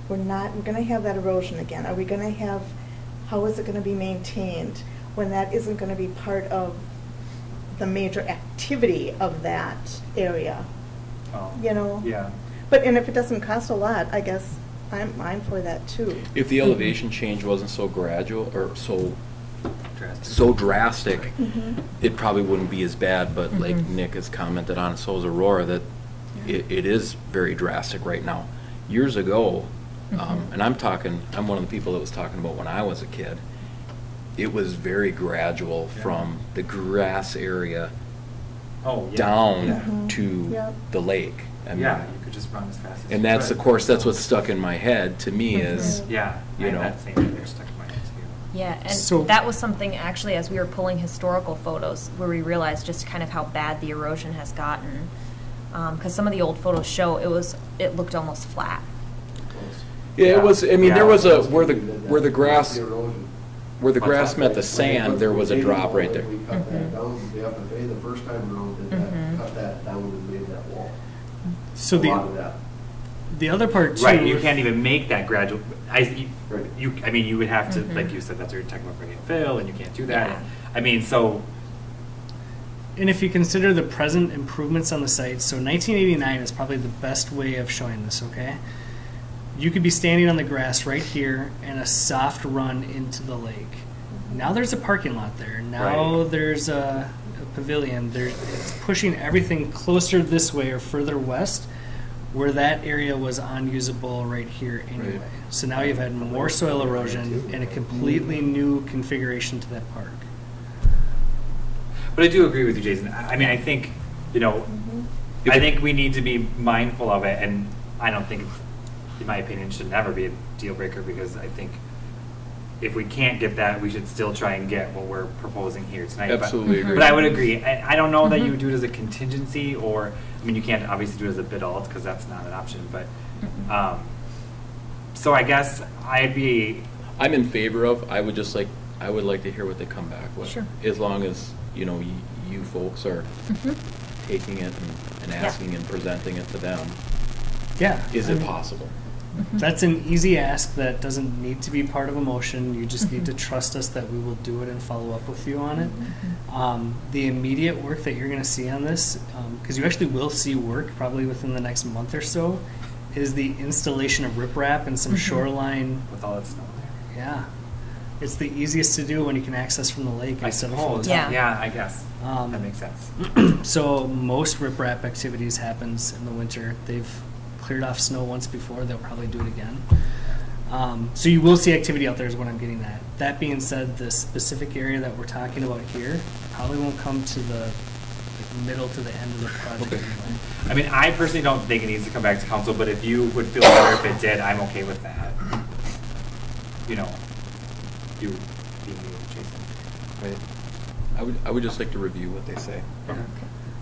Speaker 4: we're going to have that erosion again. Are we going to have, how is it going to be maintained when that isn't going to be part of the major activity of that area?
Speaker 2: Oh,
Speaker 4: You know?
Speaker 2: Yeah.
Speaker 4: And if it doesn't cost a lot, I guess I'm for that too.
Speaker 5: If the elevation change wasn't so gradual or so
Speaker 2: drastic.
Speaker 5: so drastic,
Speaker 4: Mhm.
Speaker 5: it probably wouldn't be as bad, but like
Speaker 7: Mhm.
Speaker 5: Nick has commented on, so has Aurora, that it is very drastic right now. Years ago,
Speaker 7: Mhm.
Speaker 5: and I'm one of the people that was talking about when I was a kid, it was very gradual
Speaker 2: Yeah.
Speaker 5: from the grass area
Speaker 2: Oh, yeah.
Speaker 5: down
Speaker 4: Mhm.
Speaker 5: to
Speaker 4: Yep.
Speaker 5: the lake. I mean,
Speaker 2: Yeah, you could just run as fast as you
Speaker 5: and that's,
Speaker 2: could.
Speaker 5: of course, that's what's stuck in my head to me
Speaker 7: Mhm.
Speaker 5: is,
Speaker 2: Yeah,
Speaker 5: you
Speaker 2: I
Speaker 5: know.
Speaker 2: had that same thing there stuck in my head too.
Speaker 7: Yeah, and
Speaker 3: So-
Speaker 7: that was something actually as we were pulling historical photos where we realized just kind of how bad the erosion has gotten. Because some of the old photos show it looked almost flat.
Speaker 5: yeah, it was, I mean, there was
Speaker 2: Yeah.
Speaker 5: where the grass, where the grass
Speaker 2: that?
Speaker 5: met the sand, there was a drop right there.
Speaker 6: We cut that
Speaker 7: Mhm.
Speaker 6: down, the FFA the first time around did that,
Speaker 7: Mhm.
Speaker 6: cut that down and made that wall.
Speaker 3: So
Speaker 6: A lot of
Speaker 3: the,
Speaker 6: that.
Speaker 3: the other part too.
Speaker 2: Right, you can't even make that gradual,
Speaker 6: Right.
Speaker 2: I mean, you would have to,
Speaker 7: Mhm.
Speaker 2: like you said, that's what you're talking about bringing fill, and you can't do that.
Speaker 7: Yeah.
Speaker 2: I mean, so,
Speaker 3: And if you consider the present improvements on the site, so 1989 is probably the best way of showing this, okay? You could be standing on the grass right here and a soft run into the lake. Now there's a parking lot there. Now
Speaker 2: Right.
Speaker 3: there's a pavilion. It's pushing everything closer this way or further west, where that area was unusable right here anyway.
Speaker 5: Right.
Speaker 3: So now you've had more soil erosion and a completely new configuration to that park.
Speaker 2: but I do agree with you, Jason. I mean, I think, you know, I think we need to be mindful of it, and I don't think, in my opinion, it should never be a deal breaker, because I think if we can't get that, we should still try and get what we're proposing here tonight. But-
Speaker 5: Absolutely agree.
Speaker 2: But I would agree. I don't know that you
Speaker 7: Mhm.
Speaker 2: would do it as a contingency, or, I mean, you can't obviously do it as a bid alt, because that's not an option, but,
Speaker 7: Mhm.
Speaker 2: so I guess
Speaker 5: I'm in favor of, I would like to hear what they come back with.
Speaker 7: Sure.
Speaker 5: As long as, you know, you folks are
Speaker 7: Mhm.
Speaker 5: taking it and
Speaker 7: Yeah.
Speaker 5: asking and presenting it to them.
Speaker 3: Yeah.
Speaker 5: Is
Speaker 3: I
Speaker 5: it
Speaker 3: mean,
Speaker 5: possible?
Speaker 7: Mhm.
Speaker 3: That's an easy ask that doesn't need to be part of a motion. You just need to
Speaker 7: Mhm.
Speaker 3: trust us that we will do it and follow up with you on it.
Speaker 7: Mhm.
Speaker 3: The immediate work that you're going to see on this, because you actually will see work probably within the next month or so, is the installation of riprap and some
Speaker 7: Mhm.
Speaker 3: shoreline.
Speaker 2: with all that snow there.
Speaker 3: Yeah. It's the easiest to do when you can access from the lake
Speaker 2: I
Speaker 3: instead of from the
Speaker 2: suppose.
Speaker 3: top.
Speaker 7: Yeah.
Speaker 2: Yeah, I guess.
Speaker 3: Um,
Speaker 2: That makes sense.
Speaker 3: So most riprap activities happens in the winter. They've cleared off snow once before. They'll probably do it again. So you will see activity out there is what I'm getting at. That being said, the specific area that we're talking about here probably won't come to the middle to the end of the project
Speaker 5: Okay.
Speaker 3: anyway.
Speaker 2: I mean, I personally don't think it needs to come back to council, but if you would feel better if it did, I'm okay with that. You know, you being you, Jason.
Speaker 5: Right. I would just like to review what they say.
Speaker 3: Yeah.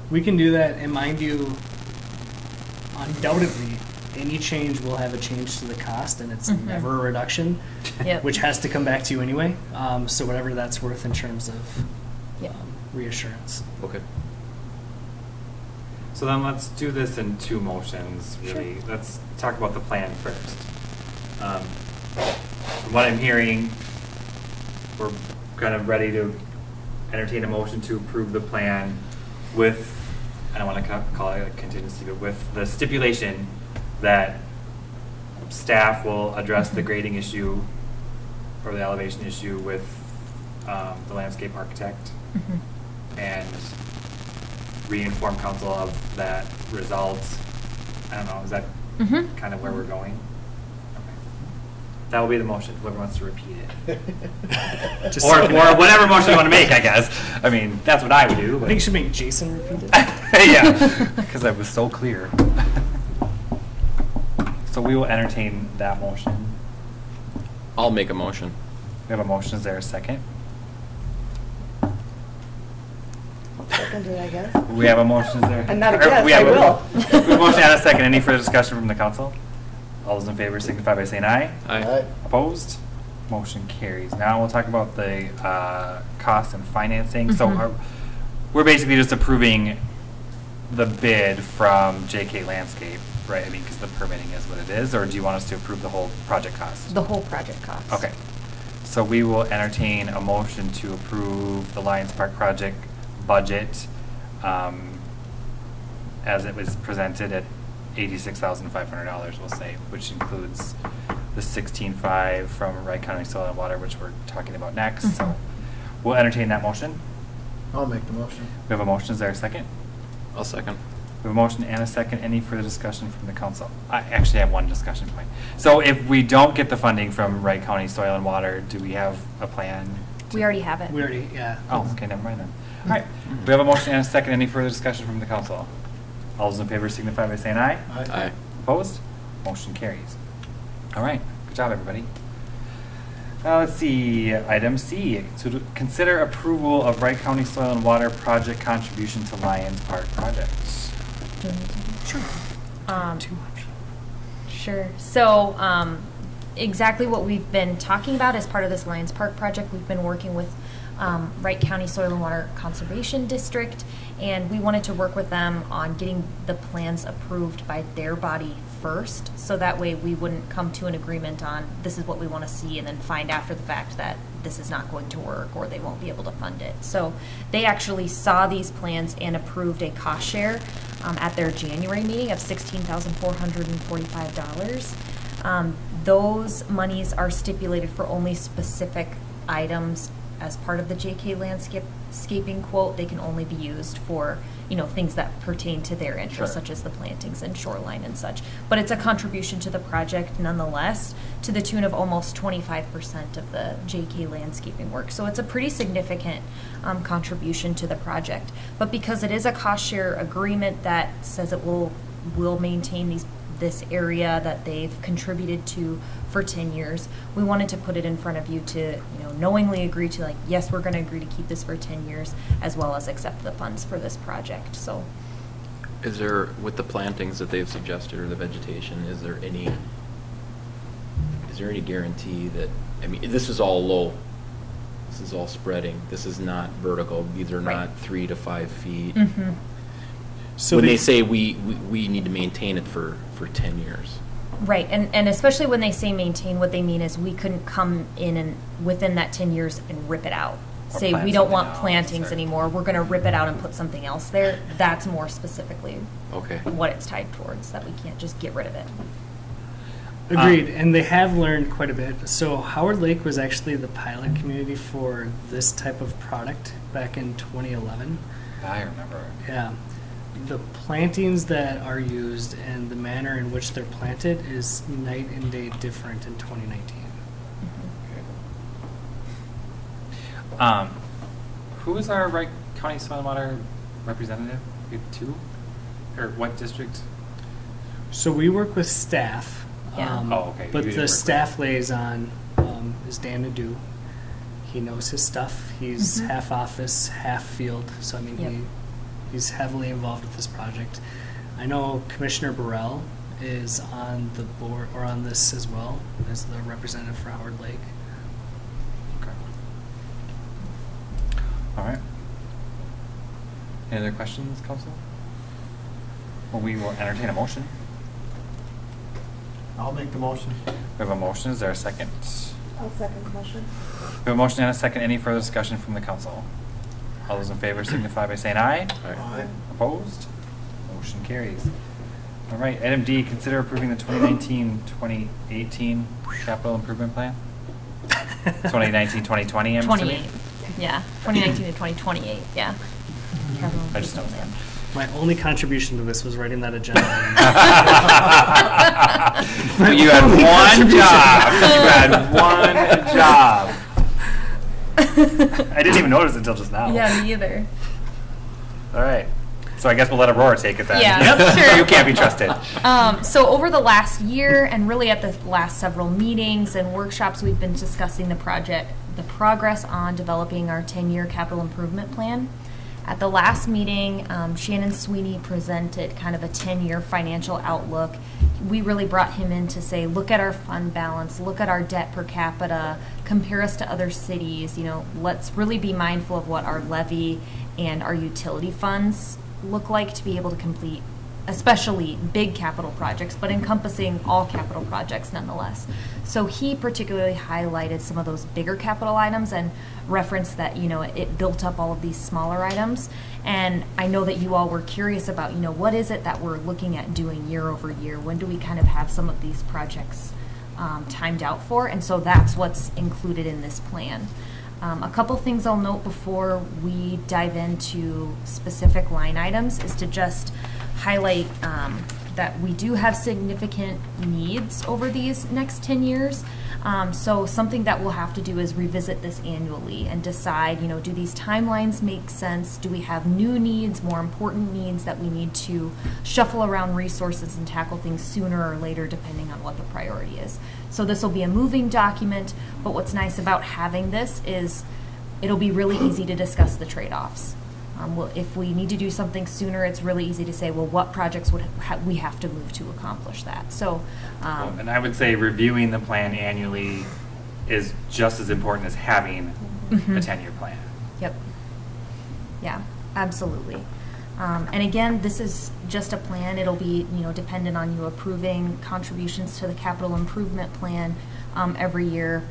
Speaker 3: We can do that, and mind you, undoubtedly, any change will have a change to the cost, and it's
Speaker 7: Mhm.
Speaker 3: never a reduction,
Speaker 7: Yep.
Speaker 3: which has to come back to you anyway. So whatever that's worth in terms of
Speaker 7: Yep.
Speaker 3: reassurance.
Speaker 5: Okay.
Speaker 2: So then let's do this in two motions, really. Let's talk about the plan first. From what I'm hearing, we're kind of ready to entertain a motion to approve the plan with, I don't want to call it a contingency, but with the stipulation that staff will address the grading issue or the elevation issue with the landscape architect
Speaker 7: Mhm.
Speaker 2: and re-inform council of that result. I don't know, is that
Speaker 7: Mhm.
Speaker 2: kind of where we're going? Okay. That will be the motion, whoever wants to repeat it.
Speaker 3: Just
Speaker 2: Or
Speaker 3: so you know.
Speaker 2: whatever motion you want to make, I guess. I mean, that's what I would do.
Speaker 3: I
Speaker 2: but-
Speaker 3: think you should make Jason repeat it.
Speaker 2: Yeah, because I was so clear. So we will entertain that motion.
Speaker 5: I'll make a motion.
Speaker 2: We have a motion, is there a second?
Speaker 4: Seconded, I guess.
Speaker 2: We have a motion, is there?
Speaker 4: I'm not a
Speaker 2: or
Speaker 4: guess,
Speaker 2: we have
Speaker 4: I
Speaker 2: a-
Speaker 4: will.
Speaker 2: We have a motion and a second. Any further discussion from the council? All those in favor signify by saying aye.
Speaker 5: Aye.
Speaker 2: Opposed? Motion carries. Now we'll talk about the cost and financing. So
Speaker 7: Mhm.
Speaker 2: we're basically just approving the bid from JK Landscape, right? I mean, because the permitting is what it is, or do you want us to approve the whole project cost?
Speaker 7: The whole project cost.
Speaker 2: Okay. So we will entertain a motion to approve the Lions Park project budget as it was presented at $86,500, we'll say, which includes the 16.5 from Wright County Soil and Water, which we're talking about next. So We'll entertain that motion.
Speaker 1: I'll make the motion.
Speaker 2: We have a motion. Is there a second?
Speaker 5: I'll second.
Speaker 2: We have a motion and a second. Any further discussion from the council? I actually have one discussion point. So if we don't get the funding from Wright County Soil and Water, do we have a plan?
Speaker 7: We already have it.
Speaker 3: We already, yeah.
Speaker 2: Oh, okay, never mind then. All right, we have a motion and a second. Any further discussion from the council? All those in favor signify by saying aye.
Speaker 5: Aye.
Speaker 2: Opposed? Motion carries. All right, good job, everybody. Let's see, item C, to consider approval of Wright County Soil and Water Project contribution to Lions Park projects.
Speaker 3: Sure.
Speaker 7: Um,
Speaker 3: Too much.
Speaker 7: Sure. So, exactly what we've been talking about as part of this Lions Park project, we've been working with Wright County Soil and Water Conservation District, and we wanted to work with them on getting the plans approved by their body first, so that way we wouldn't come to an agreement on this is what we want to see and then find after the fact that this is not going to work or they won't be able to fund it. So they actually saw these plans and approved a cost share at their January meeting of $16,445. Those monies are stipulated for only specific items as part of the JK landscaping quote. They can only be used for, you know, things that pertain to their interests,
Speaker 2: Sure.
Speaker 7: such as the plantings and shoreline and such. But it's a contribution to the project nonetheless, to the tune of almost 25% of the JK landscaping work. So it's a pretty significant contribution to the project. But because it is a cost share agreement that says it will maintain this area that they've contributed to for 10 years. We wanted to put it in front of you to, you know, knowingly agree to, like, yes, we're going to agree to keep this for 10 years, as well as accept the funds for this project. So,
Speaker 5: Is there, with the plantings that they've suggested or the vegetation, is there any guarantee that, I mean, this is all low. This is all spreading. This is not vertical. These are
Speaker 7: Right.
Speaker 5: not 3 to 5 feet.
Speaker 3: So
Speaker 5: When they say we need to maintain it for 10 years.
Speaker 7: right, and especially when they say maintain, what they mean is we couldn't come in and within that 10 years and rip it out.
Speaker 2: Or
Speaker 7: Say
Speaker 2: plant
Speaker 7: we don't
Speaker 2: something
Speaker 7: want
Speaker 2: else,
Speaker 7: plantings
Speaker 2: or-
Speaker 7: anymore. We're going to rip it out and put something else there. That's more specifically
Speaker 5: Okay.
Speaker 7: what it's tied towards. That we can't just get rid of it.
Speaker 3: Agreed, and they have learned quite a bit. So Howard Lake was actually the pilot community for this type of product back in 2011.
Speaker 2: I remember.
Speaker 3: Yeah. The plantings that are used and the manner in which they're planted is night and day different in 2019.
Speaker 2: Who is our Wright County Soil and Water representative? We have 2? Or what district?
Speaker 3: So we work with staff.
Speaker 7: Yeah.
Speaker 2: Oh, okay.
Speaker 3: But
Speaker 2: You
Speaker 3: the
Speaker 2: work
Speaker 3: staff liaison is Dan Nadeau. He knows his stuff. He's
Speaker 7: Mhm.
Speaker 3: half office, half field. So I mean,
Speaker 7: Yep.
Speaker 3: he's heavily involved with this project. I know Commissioner Burrell is on the board or on this as well as the representative for Howard Lake.
Speaker 2: Okay. All right. Any other questions, council? Well, we will entertain a motion.
Speaker 1: I'll make the motion.
Speaker 2: We have a motion. Is there a second?
Speaker 4: I'll second the motion.
Speaker 2: We have a motion and a second. Any further discussion from the council? All those in favor signify by saying aye.
Speaker 1: Aye.
Speaker 2: Opposed? Motion carries. All right, item D, consider approving the 2019-2018 capital improvement plan? 2019-2020, I'm
Speaker 7: 28.
Speaker 2: assuming?
Speaker 7: Yeah. 2019 to 2028. Yeah.
Speaker 2: I just noticed that.
Speaker 3: My only contribution to this was writing that agenda.
Speaker 2: You had one job. You had one job. I didn't even notice it until just now.
Speaker 7: Yeah, me either.
Speaker 2: All right. So I guess we'll let Aurora take it then.
Speaker 7: Yeah, sure.
Speaker 2: You can't be trusted.
Speaker 7: So over the last year and really at the last several meetings and workshops, we've been discussing the progress on developing our 10-year capital improvement plan. At the last meeting, Shannon Sweeney presented kind of a 10-year financial outlook. We really brought him in to say, look at our fund balance, look at our debt per capita, compare us to other cities. You know, let's really be mindful of what our levy and our utility funds look like to be able to complete, especially big capital projects, but encompassing all capital projects nonetheless. So he particularly highlighted some of those bigger capital items and referenced that, you know, it built up all of these smaller items. And I know that you all were curious about, you know, what is it that we're looking at doing year over year? When do we kind of have some of these projects timed out for? And so that's what's included in this plan. A couple things I'll note before we dive into specific line items is to just highlight that we do have significant needs over these next 10 years. So something that we'll have to do is revisit this annually and decide, you know, do these timelines make sense? Do we have new needs, more important needs that we need to shuffle around resources and tackle things sooner or later depending on what the priority is? So this will be a moving document, but what's nice about having this is it'll be really easy to discuss the trade-offs. Well, if we need to do something sooner, it's really easy to say, well, what projects would we have to move to accomplish that? So,
Speaker 2: And I would say reviewing the plan annually is just as important as having a 10-year plan.
Speaker 7: Yep. Yeah, absolutely. And again, this is just a plan. It'll be, you know, dependent on you approving contributions to the capital improvement plan every year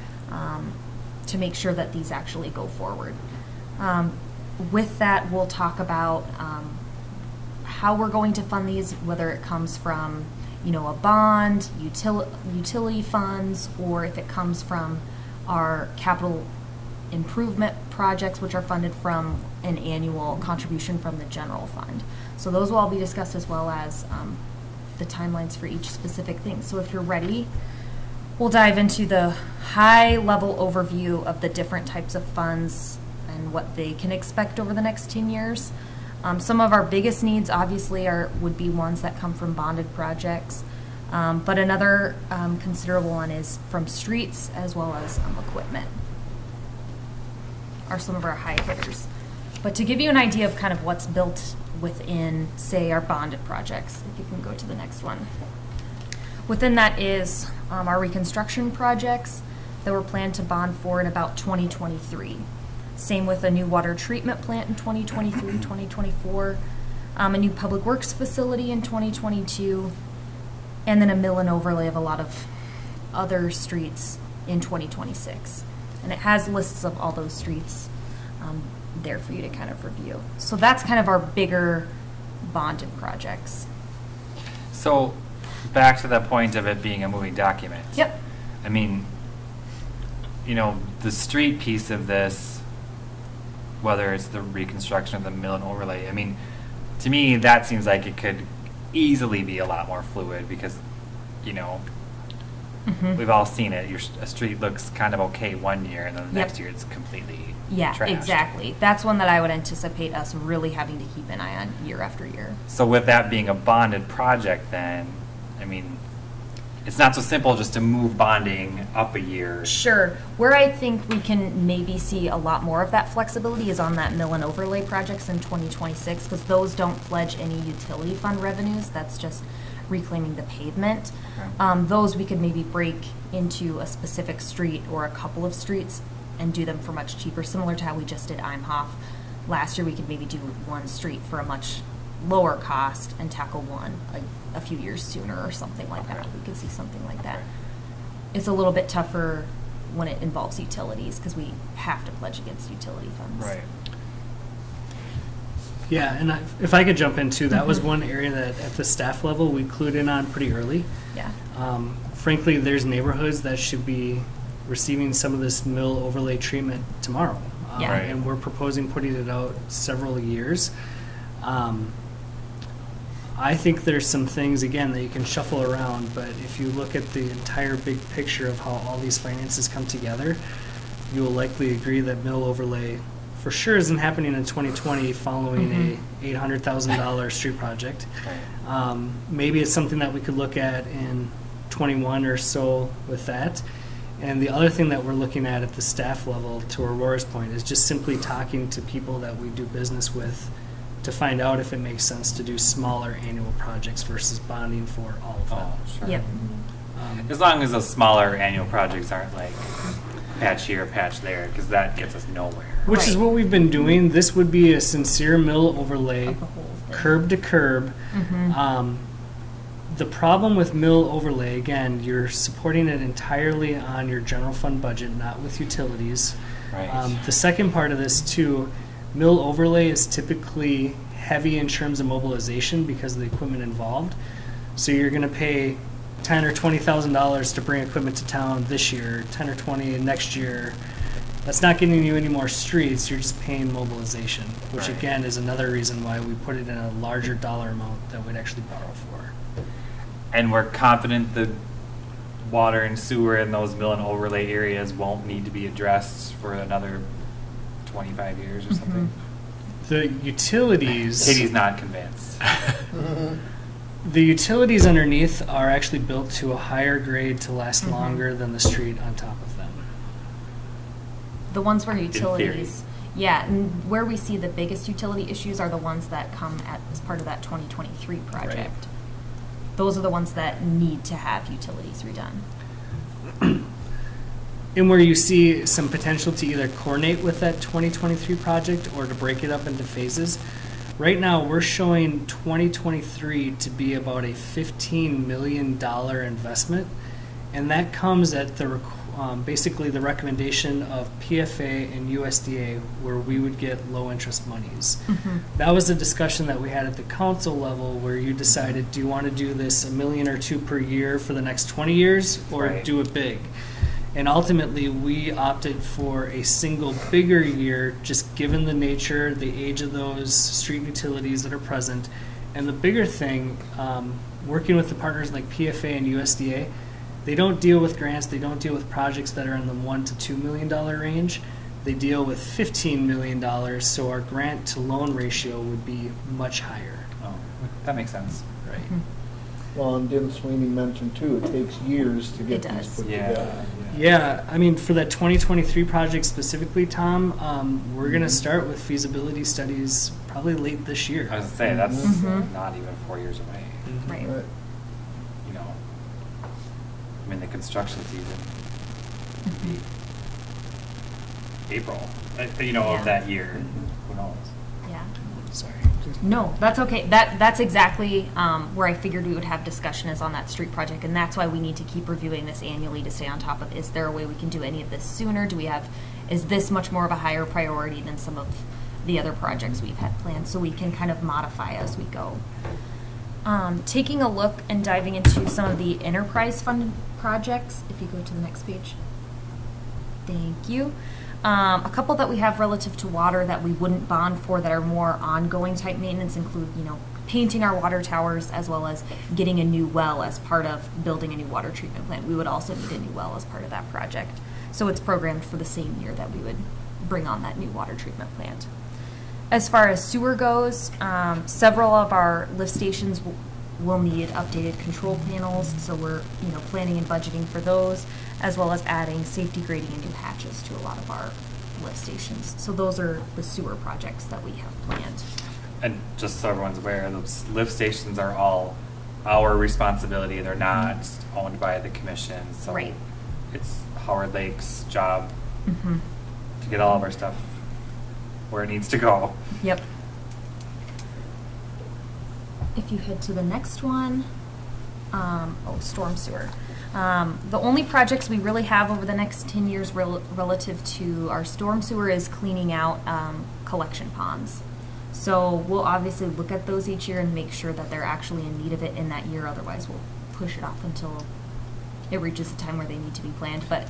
Speaker 7: to make sure that these actually go forward. With that, we'll talk about how we're going to fund these, whether it comes from, you know, a bond, utility funds, or if it comes from our capital improvement projects, which are funded from an annual contribution from the general fund. So those will all be discussed, as well as the timelines for each specific thing. So if you're ready, we'll dive into the high-level overview of the different types of funds and what they can expect over the next 10 years. Some of our biggest needs obviously would be ones that come from bonded projects, but another considerable one is from streets as well as equipment are some of our high hitters. But to give you an idea of kind of what's built within, say, our bonded projects, if you can go to the next one. Within that is our reconstruction projects that we're planned to bond for in about 2023. Same with a new water treatment plant in 2023, 2024, a new public works facility in 2022, and then a mill and overlay of a lot of other streets in 2026. And it has lists of all those streets there for you to kind of review. So that's kind of our bigger bonded projects.
Speaker 2: So back to that point of it being a moving document.
Speaker 7: Yep.
Speaker 2: I mean, you know, the street piece of this, whether it's the reconstruction of the mill and overlay, I mean, to me, that seems like it could easily be a lot more fluid because, you know, we've all seen it. A street looks kind of okay one year, and then the next year it's completely trashed.
Speaker 7: Exactly. That's one that I would anticipate us really having to keep an eye on year after year.
Speaker 2: So with that being a bonded project, then, I mean, it's not so simple just to move bonding up a year.
Speaker 7: Sure. Where I think we can maybe see a lot more of that flexibility is on that mill and overlay projects in 2026, because those don't pledge any utility fund revenues. That's just reclaiming the pavement.
Speaker 2: Okay.
Speaker 7: Those we could maybe break into a specific street or a couple of streets and do them for much cheaper, similar to how we just did Imhoff. Last year we could maybe do one street for a much lower cost and tackle one a few years sooner or something like that. We could see something like that. It's a little bit tougher when it involves utilities because we have to pledge against utility funds.
Speaker 2: Right.
Speaker 3: Yeah, and if I could jump in too, that was one area that at the staff level we clued in on pretty early.
Speaker 7: Yeah.
Speaker 3: Frankly, there's neighborhoods that should be receiving some of this mill overlay treatment tomorrow.
Speaker 7: Yeah. Right.
Speaker 3: And we're proposing putting it out several years. I think there's some things, again, that you can shuffle around, but if you look at the entire big picture of how all these finances come together, you will likely agree that mill overlay for sure isn't happening in 2020 following a $800,000 street project. Maybe it's something that we could look at in 21 or so with that. And the other thing that we're looking at the staff level, to Aurora's point, is just simply talking to people that we do business with to find out if it makes sense to do smaller annual projects versus bonding for all of them.
Speaker 2: Oh, sure.
Speaker 7: Yep.
Speaker 2: As long as those smaller annual projects aren't like patch here, patch there, because that gets us nowhere.
Speaker 3: Which is what we've been doing. This would be a sincere mill overlay,
Speaker 7: Of the whole thing.
Speaker 3: curb to curb. The problem with mill overlay, again, you're supporting it entirely on your general fund budget, not with utilities.
Speaker 2: Right.
Speaker 3: The second part of this too, mill overlay is typically heavy in terms of mobilization because of the equipment involved. So you're going to pay $10,000 or $20,000 to bring equipment to town this year, 10 or 20 next year. That's not getting you any more streets, you're just paying mobilization, which
Speaker 2: Right.
Speaker 3: again is another reason why we put it in a larger dollar amount that we'd actually borrow for.
Speaker 2: And we're confident the water and sewer in those mill and overlay areas won't need to be addressed for another 25 years or something?
Speaker 3: The utilities.
Speaker 2: Katie's not convinced.
Speaker 3: The utilities underneath are actually built to a higher grade to last longer than the street on top of them.
Speaker 7: The ones where
Speaker 2: theory.
Speaker 7: utilities, yeah, and where we see the biggest utility issues are the ones that come as part of that 2023 project.
Speaker 3: Right.
Speaker 7: Those are the ones that need to have utilities redone.
Speaker 3: And where you see some potential to either coordinate with that 2023 project or to break it up into phases. Right now, we're showing 2023 to be about a $15 million investment, and that comes at the basically the recommendation of PFA and USDA, where we would get low interest monies. That was a discussion that we had at the council level, where you decided, do you want to do this $1 million or $2 million per year for the next 20 years, or
Speaker 2: Right.
Speaker 3: do it big? And ultimately, we opted for a single bigger year, just given the nature, the age of those street utilities that are present. And the bigger thing, working with the partners like PFA and USDA, they don't deal with grants, they don't deal with projects that are in the $1 to $2 million range. They deal with $15 million, so our grant to loan ratio would be much higher.
Speaker 2: Oh, that makes sense.
Speaker 3: Right.
Speaker 1: Well, and didn't Sweeney mention too, it takes years to get
Speaker 7: It
Speaker 1: these
Speaker 7: does.
Speaker 1: put
Speaker 2: Yeah.
Speaker 1: together.
Speaker 3: Yeah, I mean, for that 2023 project specifically, Tom, we're going to start with feasibility studies probably late this year.
Speaker 2: I was gonna say, that's
Speaker 7: Mhm.
Speaker 2: not even 4 years away,
Speaker 7: Right.
Speaker 1: Right.
Speaker 2: you know. I mean, the construction season would be April, you know,
Speaker 7: Yeah.
Speaker 2: of that year. Who knows?
Speaker 7: Yeah.
Speaker 3: Sorry.
Speaker 7: No, that's okay. That's exactly where I figured we would have discussion is on that street project, and that's why we need to keep reviewing this annually to stay on top of. Is there a way we can do any of this sooner? Is this much more of a higher priority than some of the other projects we've had planned? So we can kind of modify as we go. Taking a look and diving into some of the enterprise funded projects. If you go to the next page. Thank you. A couple that we have relative to water that we wouldn't bond for that are more ongoing type maintenance include, painting our water towers as well as getting a new well as part of building a new water treatment plant. We would also need a new well as part of that project. So it's programmed for the same year that we would bring on that new water treatment plant. As far as sewer goes, several of our lift stations will need updated control panels, so we're planning and budgeting for those, as well as adding safety grading and new hatches to a lot of our lift stations. So those are the sewer projects that we have planned.
Speaker 2: And just so everyone's aware, those lift stations are all our responsibility. They're not owned by the commission. So
Speaker 7: Right.
Speaker 2: it's Howard Lake's job
Speaker 7: Mm-hmm.
Speaker 2: to get all of our stuff where it needs to go.
Speaker 7: Yep. If you head to the next one, storm sewer. The only projects we really have over the next 10 years relative to our storm sewer is cleaning out collection ponds. So we'll obviously look at those each year and make sure that they're actually in need of it in that year. Otherwise, we'll push it off until it reaches the time where they need to be planned. But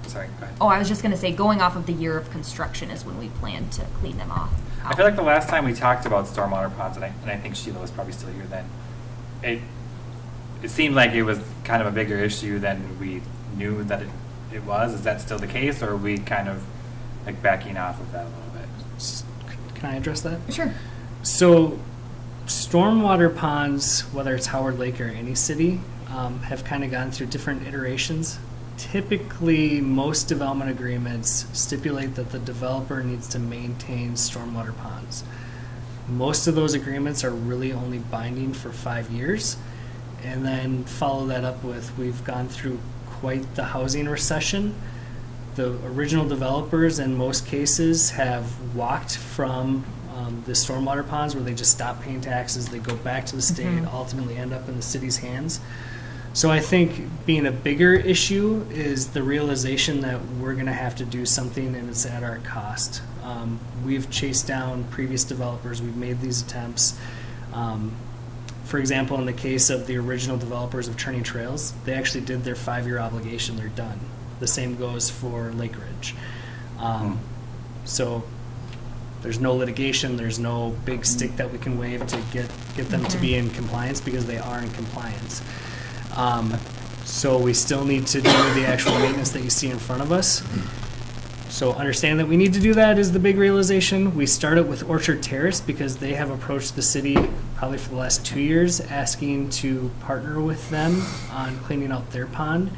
Speaker 2: Sorry, go ahead.
Speaker 7: I was just going to say, going off of the year of construction is when we plan to clean them off.
Speaker 2: I feel like the last time we talked about stormwater ponds, and I think Sheila was probably still here then, it seemed like it was kind of a bigger issue than we knew that it was. Is that still the case, or are we kind of like backing off of that a little bit?
Speaker 3: Can I address that?
Speaker 7: Sure.
Speaker 3: So, stormwater ponds, whether it's Howard Lake or any city, have kind of gone through different iterations. Typically, most development agreements stipulate that the developer needs to maintain stormwater ponds. Most of those agreements are really only binding for 5 years, and then follow that up with, we've gone through quite the housing recession. The original developers, in most cases, have walked from the stormwater ponds where they just stop paying taxes, they go back to the state, ultimately end up in the city's hands. So I think being a bigger issue is the realization that we're going to have to do something, and it's at our cost. We've chased down previous developers, we've made these attempts. For example, in the case of the original developers of Turning Trails, they actually did their 5-year obligation, they're done. The same goes for Lake Ridge. So there's no litigation, there's no big stick that we can wave to get them to be in compliance, because they are in compliance. So we still need to do the actual maintenance that you see in front of us. So understand that we need to do that is the big realization. We started with Orchard Terrace because they have approached the city probably for the last 2 years asking to partner with them on cleaning out their pond.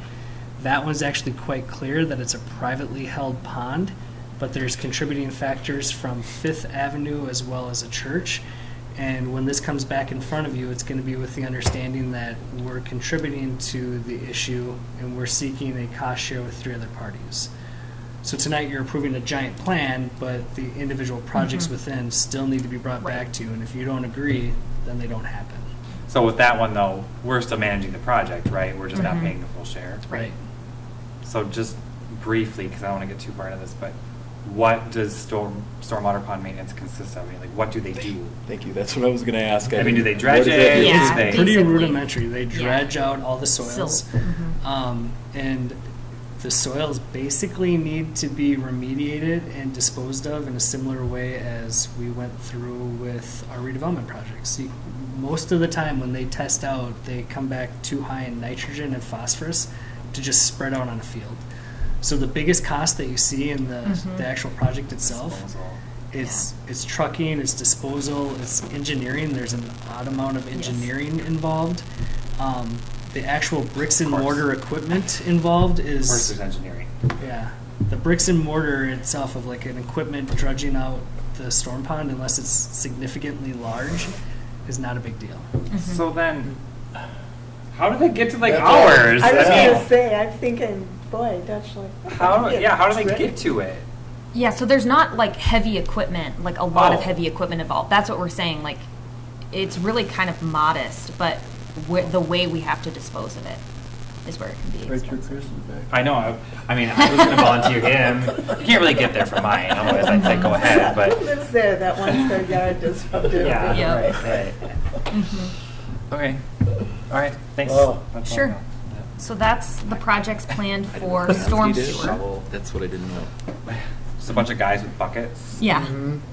Speaker 3: That one's actually quite clear that it's a privately held pond, but there's contributing factors from Fifth Avenue as well as a church. And when this comes back in front of you, it's going to be with the understanding that we're contributing to the issue and we're seeking a cost share with 3 other parties. So tonight you're approving a giant plan, but the individual projects within still need to be brought back to you. And if you don't agree, then they don't happen.
Speaker 2: So with that one though, we're still managing the project, right? We're just not paying the full share.
Speaker 3: Right.
Speaker 2: So just briefly, because I don't want to get too far into this, but what does stormwater pond maintenance consist of? I mean, like, what do they do?
Speaker 8: Thank you. That's what I was going to ask.
Speaker 2: I mean, do they dredge
Speaker 8: what does that
Speaker 2: it?
Speaker 8: do?
Speaker 7: Yeah.
Speaker 2: What do they-
Speaker 3: Pretty
Speaker 7: Basically.
Speaker 3: rudimentary. They dredge out all the soils.
Speaker 7: Silt.
Speaker 3: And the soils basically need to be remediated and disposed of in a similar way as we went through with our redevelopment projects. Most of the time when they test out, they come back too high in nitrogen and phosphorus to just spread out on a field. So the biggest cost that you see in the actual project itself, it's trucking, it's disposal, it's engineering. There's an odd amount of engineering involved. The actual bricks and mortar equipment involved
Speaker 2: Of course,
Speaker 3: is,
Speaker 2: there's engineering.
Speaker 3: yeah, the bricks and mortar itself of like an equipment dredging out the storm pond, unless it's significantly large, is not a big deal.
Speaker 2: So then, how do they get to like
Speaker 6: That's
Speaker 2: ours?
Speaker 4: I was
Speaker 2: I
Speaker 4: gonna
Speaker 2: mean,
Speaker 4: say, I'm thinking, boy, that's like.
Speaker 2: how do they
Speaker 4: Shredded.
Speaker 2: get to it?
Speaker 7: Yeah, so there's not like heavy equipment, like a lot of
Speaker 2: Oh.
Speaker 7: heavy equipment involved. That's what we're saying. Like, it's really kind of modest, but the way we have to dispose of it is where it can be expensive.
Speaker 2: I know. I mean, I was going to volunteer him. You can't really get there from mine. Otherwise, I'd say go ahead.
Speaker 4: Who
Speaker 2: But
Speaker 4: lives there that wants their yard disrupted?
Speaker 2: yeah,
Speaker 7: Yep.
Speaker 2: right. Okay. All right. Thanks.
Speaker 6: Oh.
Speaker 2: That's all
Speaker 7: Sure.
Speaker 2: I know.
Speaker 7: So that's the projects planned
Speaker 5: I didn't
Speaker 7: for
Speaker 5: know
Speaker 7: storm
Speaker 5: you did a
Speaker 7: sewer.
Speaker 5: shovel. That's what I didn't know.
Speaker 2: Just a bunch of guys with buckets.
Speaker 7: Yeah,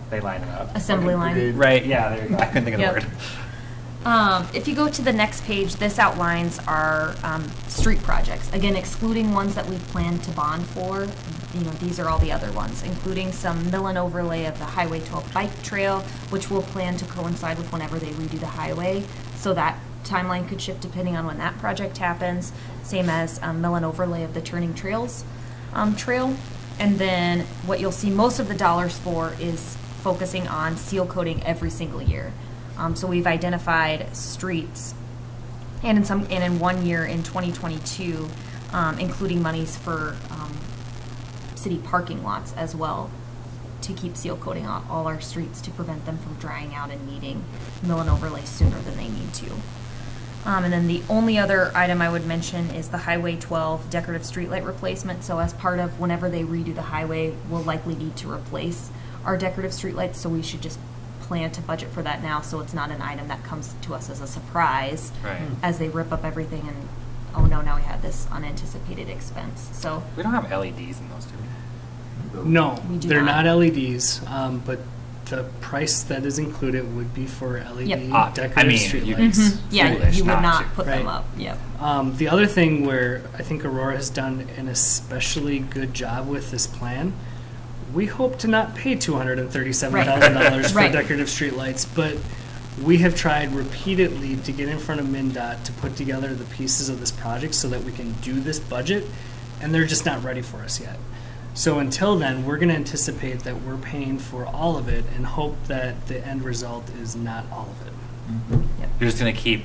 Speaker 2: They line it up.
Speaker 7: assembly line.
Speaker 2: Right. Yeah. There you go. I couldn't think of the
Speaker 7: Yep.
Speaker 2: word.
Speaker 7: If you go to the next page, this outlines our street projects. Again, excluding ones that we plan to bond for. You know, these are all the other ones, including some mill and overlay of the Highway 12 bike trail, which we'll plan to coincide with whenever they redo the highway. So that timeline could shift depending on when that project happens. Same as mill and overlay of the Turning Trails trail. And then what you'll see most of the dollars for is focusing on seal coating every single year. So we've identified streets, and in 1 year in 2022, including monies for city parking lots as well, to keep seal coating all our streets to prevent them from drying out and needing mill and overlay sooner than they need to. And then the only other item I would mention is the Highway 12 decorative streetlight replacement. So as part of whenever they redo the highway, we'll likely need to replace our decorative streetlights, so we should just plan to budget for that now, so it's not an item that comes to us as a surprise
Speaker 2: Right.
Speaker 7: as they rip up everything and, oh no, now we had this unanticipated expense. So,
Speaker 2: We don't have LEDs in those, do we?
Speaker 3: No,
Speaker 7: We do
Speaker 3: they're
Speaker 7: not.
Speaker 3: not LEDs, but the price that is included would be for LED
Speaker 7: Yep.
Speaker 2: I
Speaker 3: decorative
Speaker 2: mean,
Speaker 3: streetlights.
Speaker 7: yeah,
Speaker 2: Foolish
Speaker 7: you would
Speaker 2: not
Speaker 7: not
Speaker 2: to.
Speaker 7: put them
Speaker 3: Right.
Speaker 7: up. Yep.
Speaker 3: The other thing where I think Aurora has done an especially good job with this plan, we hope to not pay $237,000 for
Speaker 7: Right.
Speaker 3: decorative streetlights, but we have tried repeatedly to get in front of MnDOT to put together the pieces of this project so that we can do this budget, and they're just not ready for us yet. So until then, we're going to anticipate that we're paying for all of it and hope that the end result is not all of it.
Speaker 2: You're just going to keep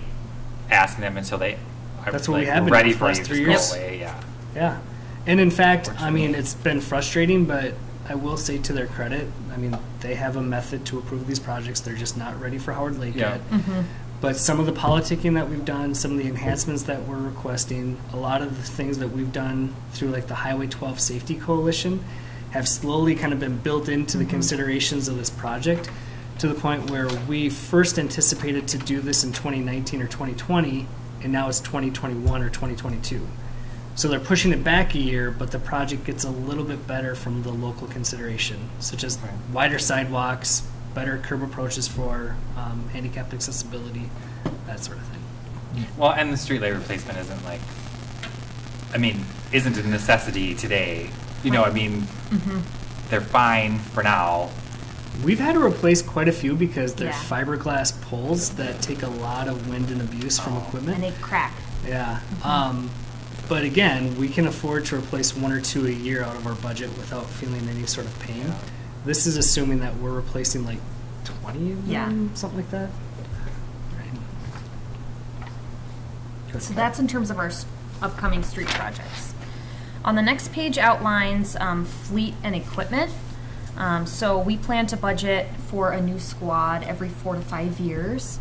Speaker 2: asking them until they are
Speaker 3: That's what we
Speaker 2: like,
Speaker 3: have been
Speaker 2: ready
Speaker 3: for the
Speaker 2: for
Speaker 3: last
Speaker 2: you
Speaker 3: 3
Speaker 2: to
Speaker 3: years.
Speaker 2: go away. Yeah.
Speaker 3: Yeah. And in fact, I mean, it's been frustrating, but I will say to their credit, I mean, they have a method to approve these projects. They're just not ready for Howard Lake
Speaker 2: Yeah.
Speaker 3: yet. But some of the politicking that we've done, some of the enhancements that we're requesting, a lot of the things that we've done through like the Highway 12 Safety Coalition have slowly kind of been built into the considerations of this project, to the point where we first anticipated to do this in 2019 or 2020, and now it's 2021 or 2022. So they're pushing it back a year, but the project gets a little bit better from the local consideration, such as
Speaker 2: Right.
Speaker 3: wider sidewalks, better curb approaches for handicapped accessibility, that sort of thing.
Speaker 2: Well, and the streetlight replacement isn't like, I mean, isn't a necessity today. You know, I mean, they're fine for now.
Speaker 3: We've had to replace quite a few because they're
Speaker 7: Yeah.
Speaker 3: fiberglass poles that take a lot of wind and abuse from equipment.
Speaker 7: And they crack.
Speaker 3: Yeah. But again, we can afford to replace 1 or 2 a year out of our budget without feeling any sort of pain.
Speaker 2: Yeah.
Speaker 3: This is assuming that we're replacing like 20 of them, something like that. Right.
Speaker 7: So that's in terms of our upcoming street projects. On the next page outlines fleet and equipment. So we plan to budget for a new squad every 4 to 5 years.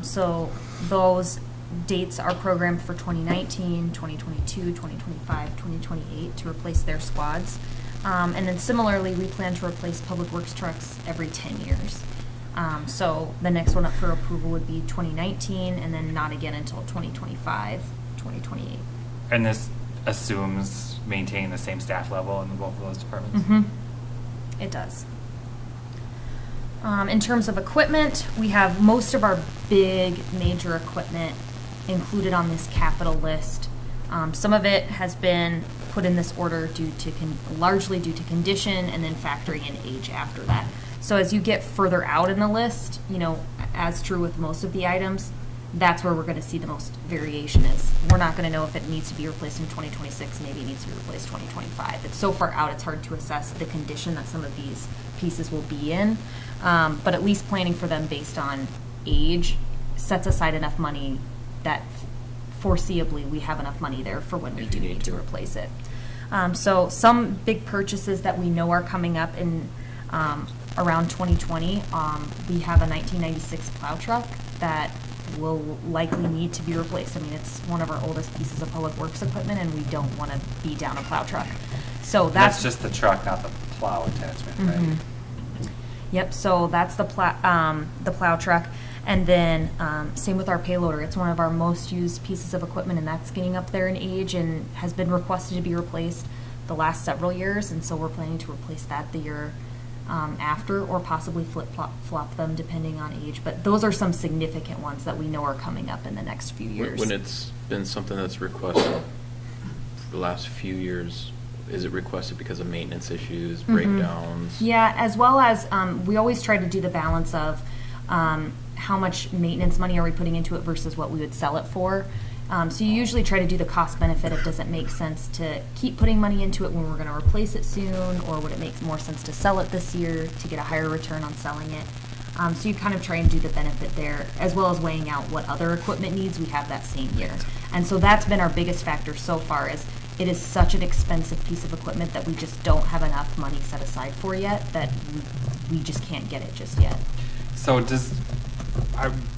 Speaker 7: So those dates are programmed for 2019, 2022, 2025, 2028 to replace their squads. And then similarly, we plan to replace public works trucks every 10 years. So the next one up for approval would be 2019 and then not again until 2025, 2028.
Speaker 2: And this assumes maintaining the same staff level in both of those departments?
Speaker 7: It does. In terms of equipment, we have most of our big major equipment included on this capital list. Some of it has been put in this order largely due to condition and then factoring in age after that. So as you get further out in the list, you know, as true with most of the items, that's where we're going to see the most variation is. We're not going to know if it needs to be replaced in 2026, maybe it needs to be replaced 2025. It's so far out, it's hard to assess the condition that some of these pieces will be in. But at least planning for them based on age sets aside enough money that foreseeably we have enough money there for when we do need to replace it. So some big purchases that we know are coming up in around 2020, we have a 1996 plow truck that will likely need to be replaced. I mean, it's one of our oldest pieces of public works equipment, and we don't want to be down a plow truck. So
Speaker 2: That's just the truck, not the plow attachment, right?
Speaker 7: Yep. So that's the plow truck, and then same with our payloader. It's one of our most used pieces of equipment, and that's getting up there in age and has been requested to be replaced the last several years, and so we're planning to replace that the year after, or possibly flip-flop them depending on age. But those are some significant ones that we know are coming up in the next few years.
Speaker 5: When it's been something that's requested for the last few years, is it requested because of maintenance issues, breakdowns?
Speaker 7: Yeah, as well as we always try to do the balance of how much maintenance money are we putting into it versus what we would sell it for. So you usually try to do the cost benefit of, does it make sense to keep putting money into it when we're going to replace it soon, or would it make more sense to sell it this year to get a higher return on selling it? So you kind of try and do the benefit there, as well as weighing out what other equipment needs we have that same year. And so that's been our biggest factor so far, is it is such an expensive piece of equipment that we just don't have enough money set aside for yet, that we just can't get it just yet.
Speaker 2: So does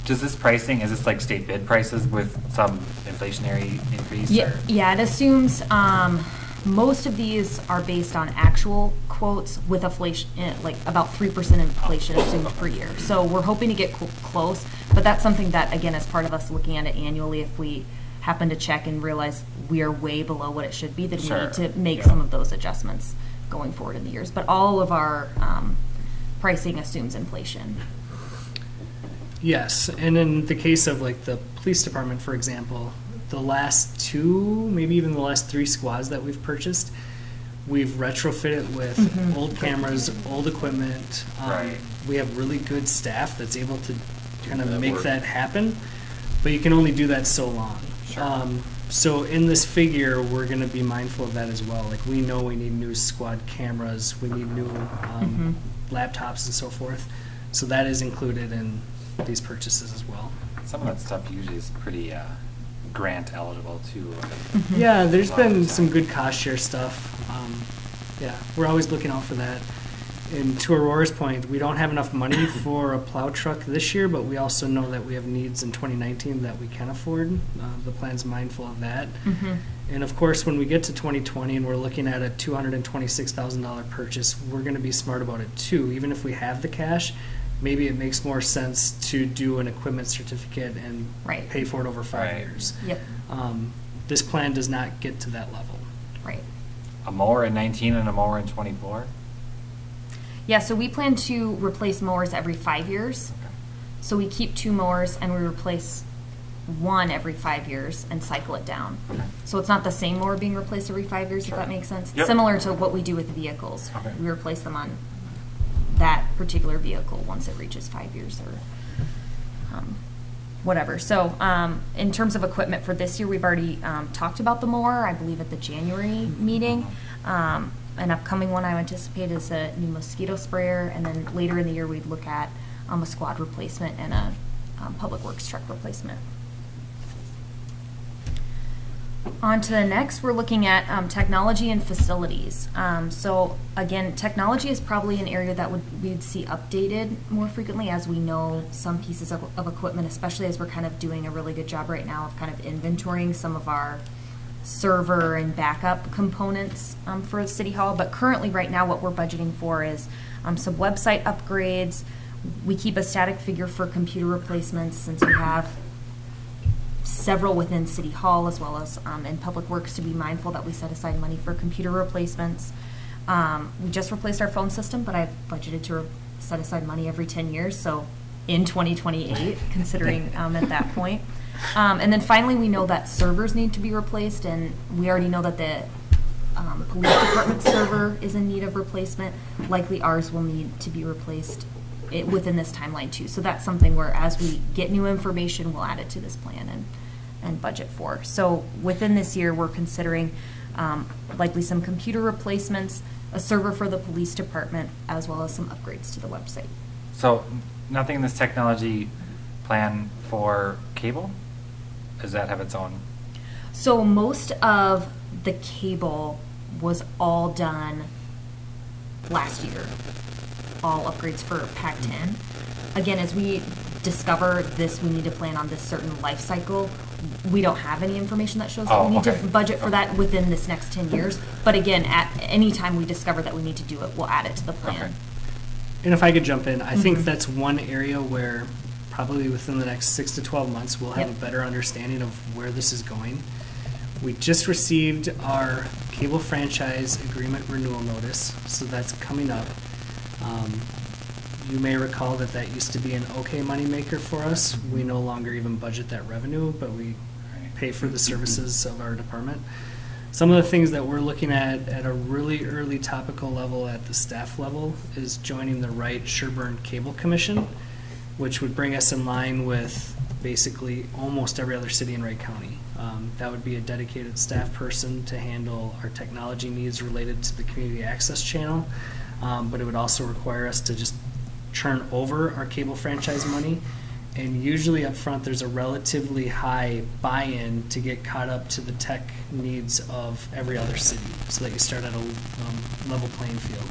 Speaker 2: this pricing, is this like state bid prices with some inflationary increase?
Speaker 7: Yeah,
Speaker 2: or?
Speaker 7: yeah, it assumes most of these are based on actual quotes with inflation, like about 3% inflation assumed per year. So we're hoping to get close, but that's something that, again, as part of us looking at it annually, if we happen to check and realize we are way below what it should be, then we need to make some of those adjustments going forward in the years. But all of our pricing assumes inflation.
Speaker 3: Yes, and in the case of like the police department, for example, the last 2, maybe even the last 3 squads that we've purchased, we've retrofitted with old cameras, old equipment.
Speaker 2: Right.
Speaker 3: We have really good staff that's able to kind of
Speaker 5: That
Speaker 3: make
Speaker 5: work.
Speaker 3: that happen, but you can only do that so long. So in this figure, we're going to be mindful of that as well. Like, we know we need new squad cameras, we need new laptops and so forth. So that is included in these purchases as well.
Speaker 2: Some of that stuff usually is pretty grant eligible too.
Speaker 3: Yeah, there's
Speaker 2: A lot of
Speaker 3: been
Speaker 2: the
Speaker 3: some
Speaker 2: time.
Speaker 3: good cost share stuff. Yeah, we're always looking out for that. And to Aurora's point, we don't have enough money for a plow truck this year, but we also know that we have needs in 2019 that we can afford. The plan's mindful of that. And of course, when we get to 2020 and we're looking at a $226,000 purchase, we're going to be smart about it too. Even if we have the cash, maybe it makes more sense to do an equipment certificate and
Speaker 7: Right.
Speaker 3: pay for it over 5
Speaker 2: Right.
Speaker 3: years.
Speaker 7: Yep.
Speaker 3: This plan does not get to that level.
Speaker 7: Right.
Speaker 2: A mower in 19 and a mower in 24?
Speaker 7: Yeah, so we plan to replace mowers every 5 years. So we keep 2 mowers and we replace 1 every 5 years and cycle it down.
Speaker 2: Okay.
Speaker 7: So it's not the same mower being replaced every 5 years, if that makes sense.
Speaker 2: Yep.
Speaker 7: Similar to what we do with vehicles.
Speaker 2: Okay.
Speaker 7: We replace them on that particular vehicle once it reaches 5 years or whatever. So in terms of equipment for this year, we've already talked about the mower, I believe at the January meeting. An upcoming one I anticipate is a new mosquito sprayer, and then later in the year we'd look at a squad replacement and a public works truck replacement. On to the next, we're looking at technology and facilities. So again, technology is probably an area that we'd see updated more frequently as we know some pieces of equipment, especially as we're kind of doing a really good job right now of kind of inventorying some of our server and backup components for City Hall. But currently right now what we're budgeting for is some website upgrades. We keep a static figure for computer replacements since we have several within City Hall as well as in Public Works to be mindful that we set aside money for computer replacements. We just replaced our phone system, but I've budgeted to set aside money every 10 years, so in 2028, considering at that point. And then finally, we know that servers need to be replaced, and we already know that the police department server is in need of replacement. Likely ours will need to be replaced within this timeline too. So that's something where as we get new information, we'll add it to this plan and budget for. So within this year, we're considering likely some computer replacements, a server for the police department, as well as some upgrades to the website.
Speaker 2: So nothing in this technology plan for cable? Does that have its own?
Speaker 7: So most of the cable was all done last year. All upgrades for PAC-10. Again, as we discover this, we need to plan on this certain life cycle. We don't have any information that shows that we need to budget for that within this next 10 years. But again, at any time we discover that we need to do it, we'll add it to the plan.
Speaker 2: Okay.
Speaker 3: And if I could jump in, I think that's one area where probably within the next 6 to 12 months, we'll have a better understanding of where this is going. We just received our cable franchise agreement renewal notice, so that's coming up. You may recall that used to be an okay moneymaker for us. We no longer even budget that revenue, but we pay for the services of our department. Some of the things that we're looking at a really early topical level at the staff level is joining the Wright Sherburne Cable Commission, which would bring us in line with basically almost every other city in Wright County. That would be a dedicated staff person to handle our technology needs related to the community access channel, but it would also require us to just turn over our cable franchise money, and usually up front there's a relatively high buy-in to get caught up to the tech needs of every other city so that you start at a level playing field.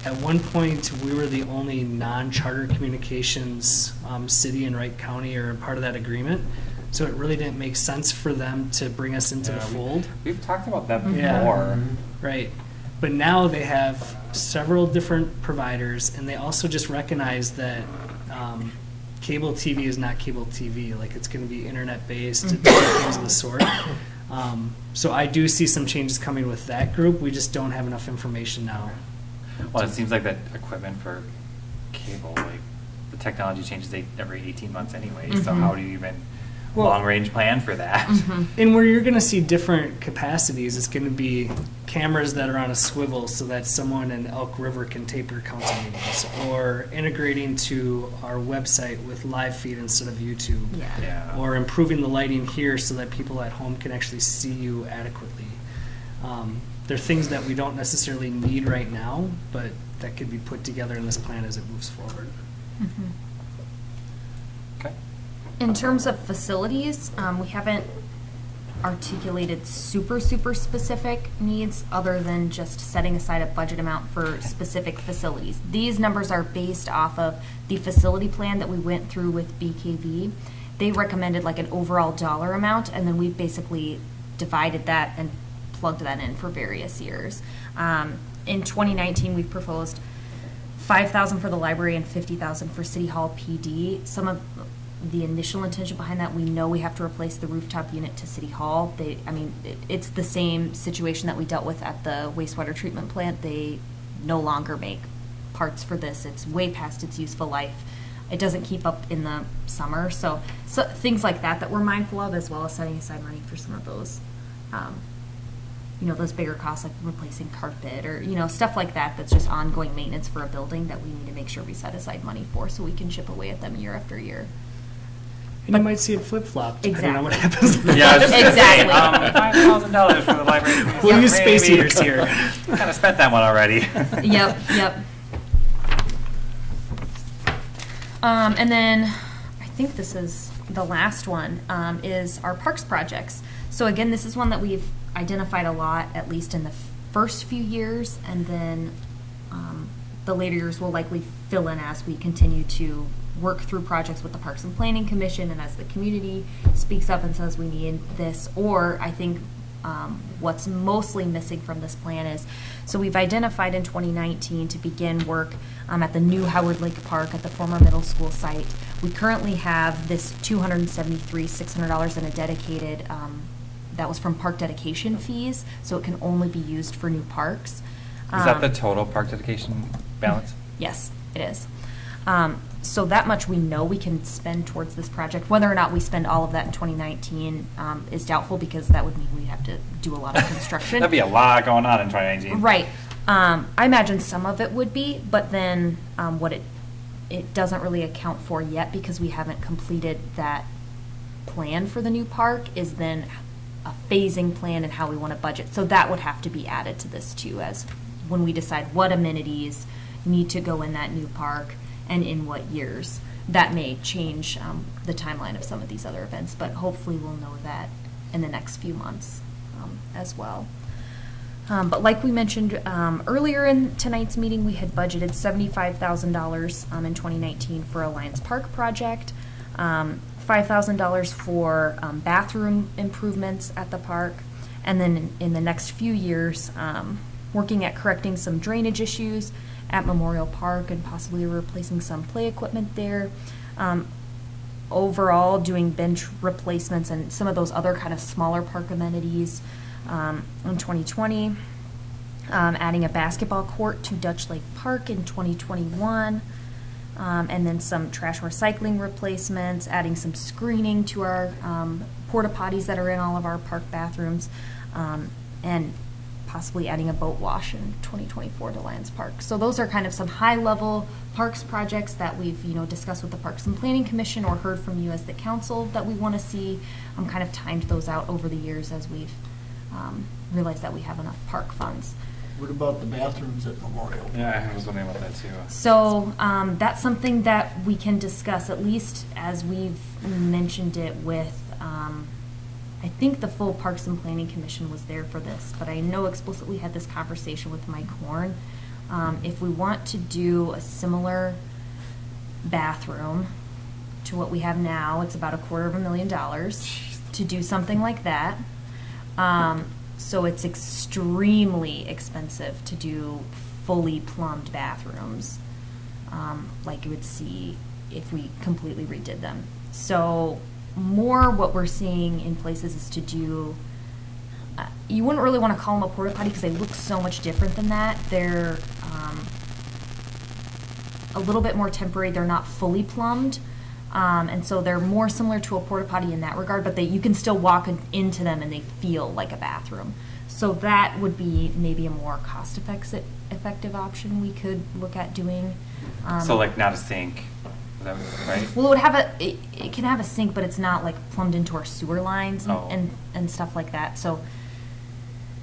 Speaker 3: At one point, we were the only non-charter communications city in Wright County or part of that agreement, so it really didn't make sense for them to bring us into the fold.
Speaker 2: We've talked about that before.
Speaker 3: Yeah, right. But now they have several different providers, and they also just recognize that cable TV is not cable TV. Like, it's going to be internet-based, different things of the sort. So I do see some changes coming with that group. We just don't have enough information now.
Speaker 2: Well, it seems like that equipment for cable, like the technology changes every 18 months anyway. So how do you even long-range plan for that?
Speaker 3: And where you're going to see different capacities, it's going to be cameras that are on a swivel so that someone in Elk River can tape your council meetings, or integrating to our website with live feed instead of YouTube, or improving the lighting here so that people at home can actually see you adequately. They're things that we don't necessarily need right now, but that could be put together in this plan as it moves forward.
Speaker 2: Okay.
Speaker 7: In terms of facilities, we haven't articulated super specific needs other than just setting aside a budget amount for specific facilities. These numbers are based off of the facility plan that we went through with BKV. They recommended like an overall dollar amount, and then we've basically divided that and plugged that in for various years. In 2019, we've proposed $5,000 for the library and $50,000 for City Hall PD. Some of the initial intention behind that. We know we have to replace the rooftop unit to City Hall. It's the same situation that we dealt with at the wastewater treatment plant. They no longer make parts for this. It's way past its useful life. It doesn't keep up in the summer. So things like that we're mindful of, as well as setting aside money for some of those, those bigger costs, like replacing carpet or, stuff like that that's just ongoing maintenance for a building that we need to make sure we set aside money for so we can chip away at them year after year.
Speaker 3: And you might see it flip-flop depending on what
Speaker 7: Exactly.
Speaker 3: happens.
Speaker 2: Yeah, I was just gonna say,
Speaker 7: Exactly.
Speaker 2: $5,000 for the library.
Speaker 3: We'll use space
Speaker 2: Maybe.
Speaker 3: heaters here.
Speaker 2: Kind of spent that one already.
Speaker 7: Yep. And then I think this is the last one, is our parks projects. So again, this is one that we've identified a lot, at least in the first few years, and then the later years will likely fill in as we continue to work through projects with the Parks and Planning Commission, and as the community speaks up and says we need this. Or I think what's mostly missing from this plan is, so we've identified in 2019 to begin work at the new Howard Lake Park at the former middle school site. We currently have this $273,600 in a dedicated, that was from park dedication fees, so it can only be used for new parks.
Speaker 2: Is that the total park dedication balance?
Speaker 7: Yes, it is. So that much we know we can spend towards this project. Whether or not we spend all of that in 2019 is doubtful, because that would mean we'd have to do a lot of construction.
Speaker 2: That'd be a lot going on in 2019.
Speaker 7: Right. I imagine some of it would be, but then what it doesn't really account for yet, because we haven't completed that plan for the new park, is then a phasing plan and how we want to budget. So that would have to be added to this too, as when we decide what amenities need to go in that new park and in what years. That may change the timeline of some of these other events, but hopefully we'll know that in the next few months as well. But like we mentioned earlier in tonight's meeting, we had budgeted $75,000 in 2019 for a Lions Park project, $5,000 for bathroom improvements at the park, and then in the next few years, working at correcting some drainage issues at Memorial Park and possibly replacing some play equipment there. Overall, doing bench replacements and some of those other kind of smaller park amenities in 2020. Adding a basketball court to Dutch Lake Park in 2021. And then some trash recycling replacements, adding some screening to our porta potties that are in all of our park bathrooms, and possibly adding a boat wash in 2024 to Lions Park. So those are kind of some high-level parks projects that we've discussed with the Parks and Planning Commission or heard from you as the council that we want to see. Kind of timed those out over the years as we've realized that we have enough park funds.
Speaker 1: What about the bathrooms at Memorial?
Speaker 2: Yeah, I was wondering about that too.
Speaker 7: So that's something that we can discuss, at least as we've mentioned it with, I think the full Parks and Planning Commission was there for this, but I know explicitly had this conversation with Mike Horn. If we want to do a similar bathroom to what we have now, it's about $250,000 to do something like that. So it's extremely expensive to do fully plumbed bathrooms, like you would see if we completely redid them. So more what we're seeing in places is to do, you wouldn't really want to call them a porta potty because they look so much different than that. They're a little bit more temporary. They're not fully plumbed. And so they're more similar to a porta potty in that regard, but you can still walk into them and they feel like a bathroom. So that would be maybe a more cost-effective option we could look at doing.
Speaker 2: So like not a sink, is that right?
Speaker 7: Well, it would have it can have a sink, but it's not like plumbed into our sewer lines and stuff like that. So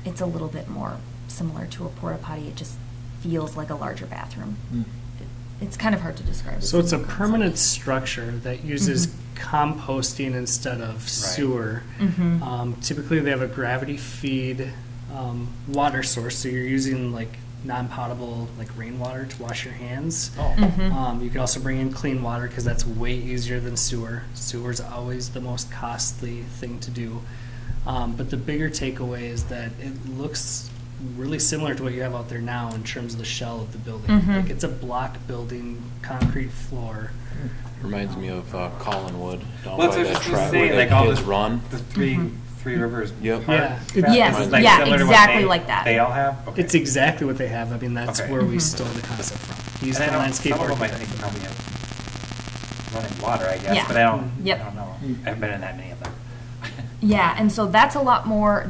Speaker 7: it's a little bit more similar to a porta potty. It just feels like a larger bathroom. It's kind of hard to describe.
Speaker 3: So it's a permanent structure that uses composting instead of sewer. Typically they have a gravity feed water source, so you're using like non-potable like rainwater to wash your hands. You can also bring in clean water because that's way easier than sewer. Sewer's always the most costly thing to do. But the bigger takeaway is that it looks really similar to what you have out there now in terms of the shell of the building.
Speaker 7: Mhm.
Speaker 3: Like it's a block building, concrete floor.
Speaker 8: Reminds me of Collinwood down
Speaker 2: Well,
Speaker 8: by
Speaker 2: that's what I was
Speaker 8: that
Speaker 2: just gonna
Speaker 8: track
Speaker 2: say,
Speaker 8: where
Speaker 2: like
Speaker 8: the
Speaker 2: all
Speaker 8: kids
Speaker 2: the
Speaker 8: run.
Speaker 2: the Three Rivers.
Speaker 8: Yep.
Speaker 3: Yeah.
Speaker 7: Yes,
Speaker 2: Like
Speaker 7: yeah,
Speaker 2: similar to what
Speaker 7: exactly
Speaker 2: they-
Speaker 7: like that.
Speaker 2: They all have? Okay.
Speaker 3: It's exactly what they have. I mean, that's
Speaker 2: Okay.
Speaker 3: where we
Speaker 7: Mhm.
Speaker 3: stole the concept from. Use
Speaker 2: And
Speaker 3: the
Speaker 2: I know
Speaker 3: landscape
Speaker 2: some of them I
Speaker 3: architect.
Speaker 2: think probably have running water, I guess,
Speaker 7: Yeah.
Speaker 2: but I don't,
Speaker 7: Yep.
Speaker 2: I don't know. I haven't been in that many of them.
Speaker 7: Yeah, and so that's a lot more,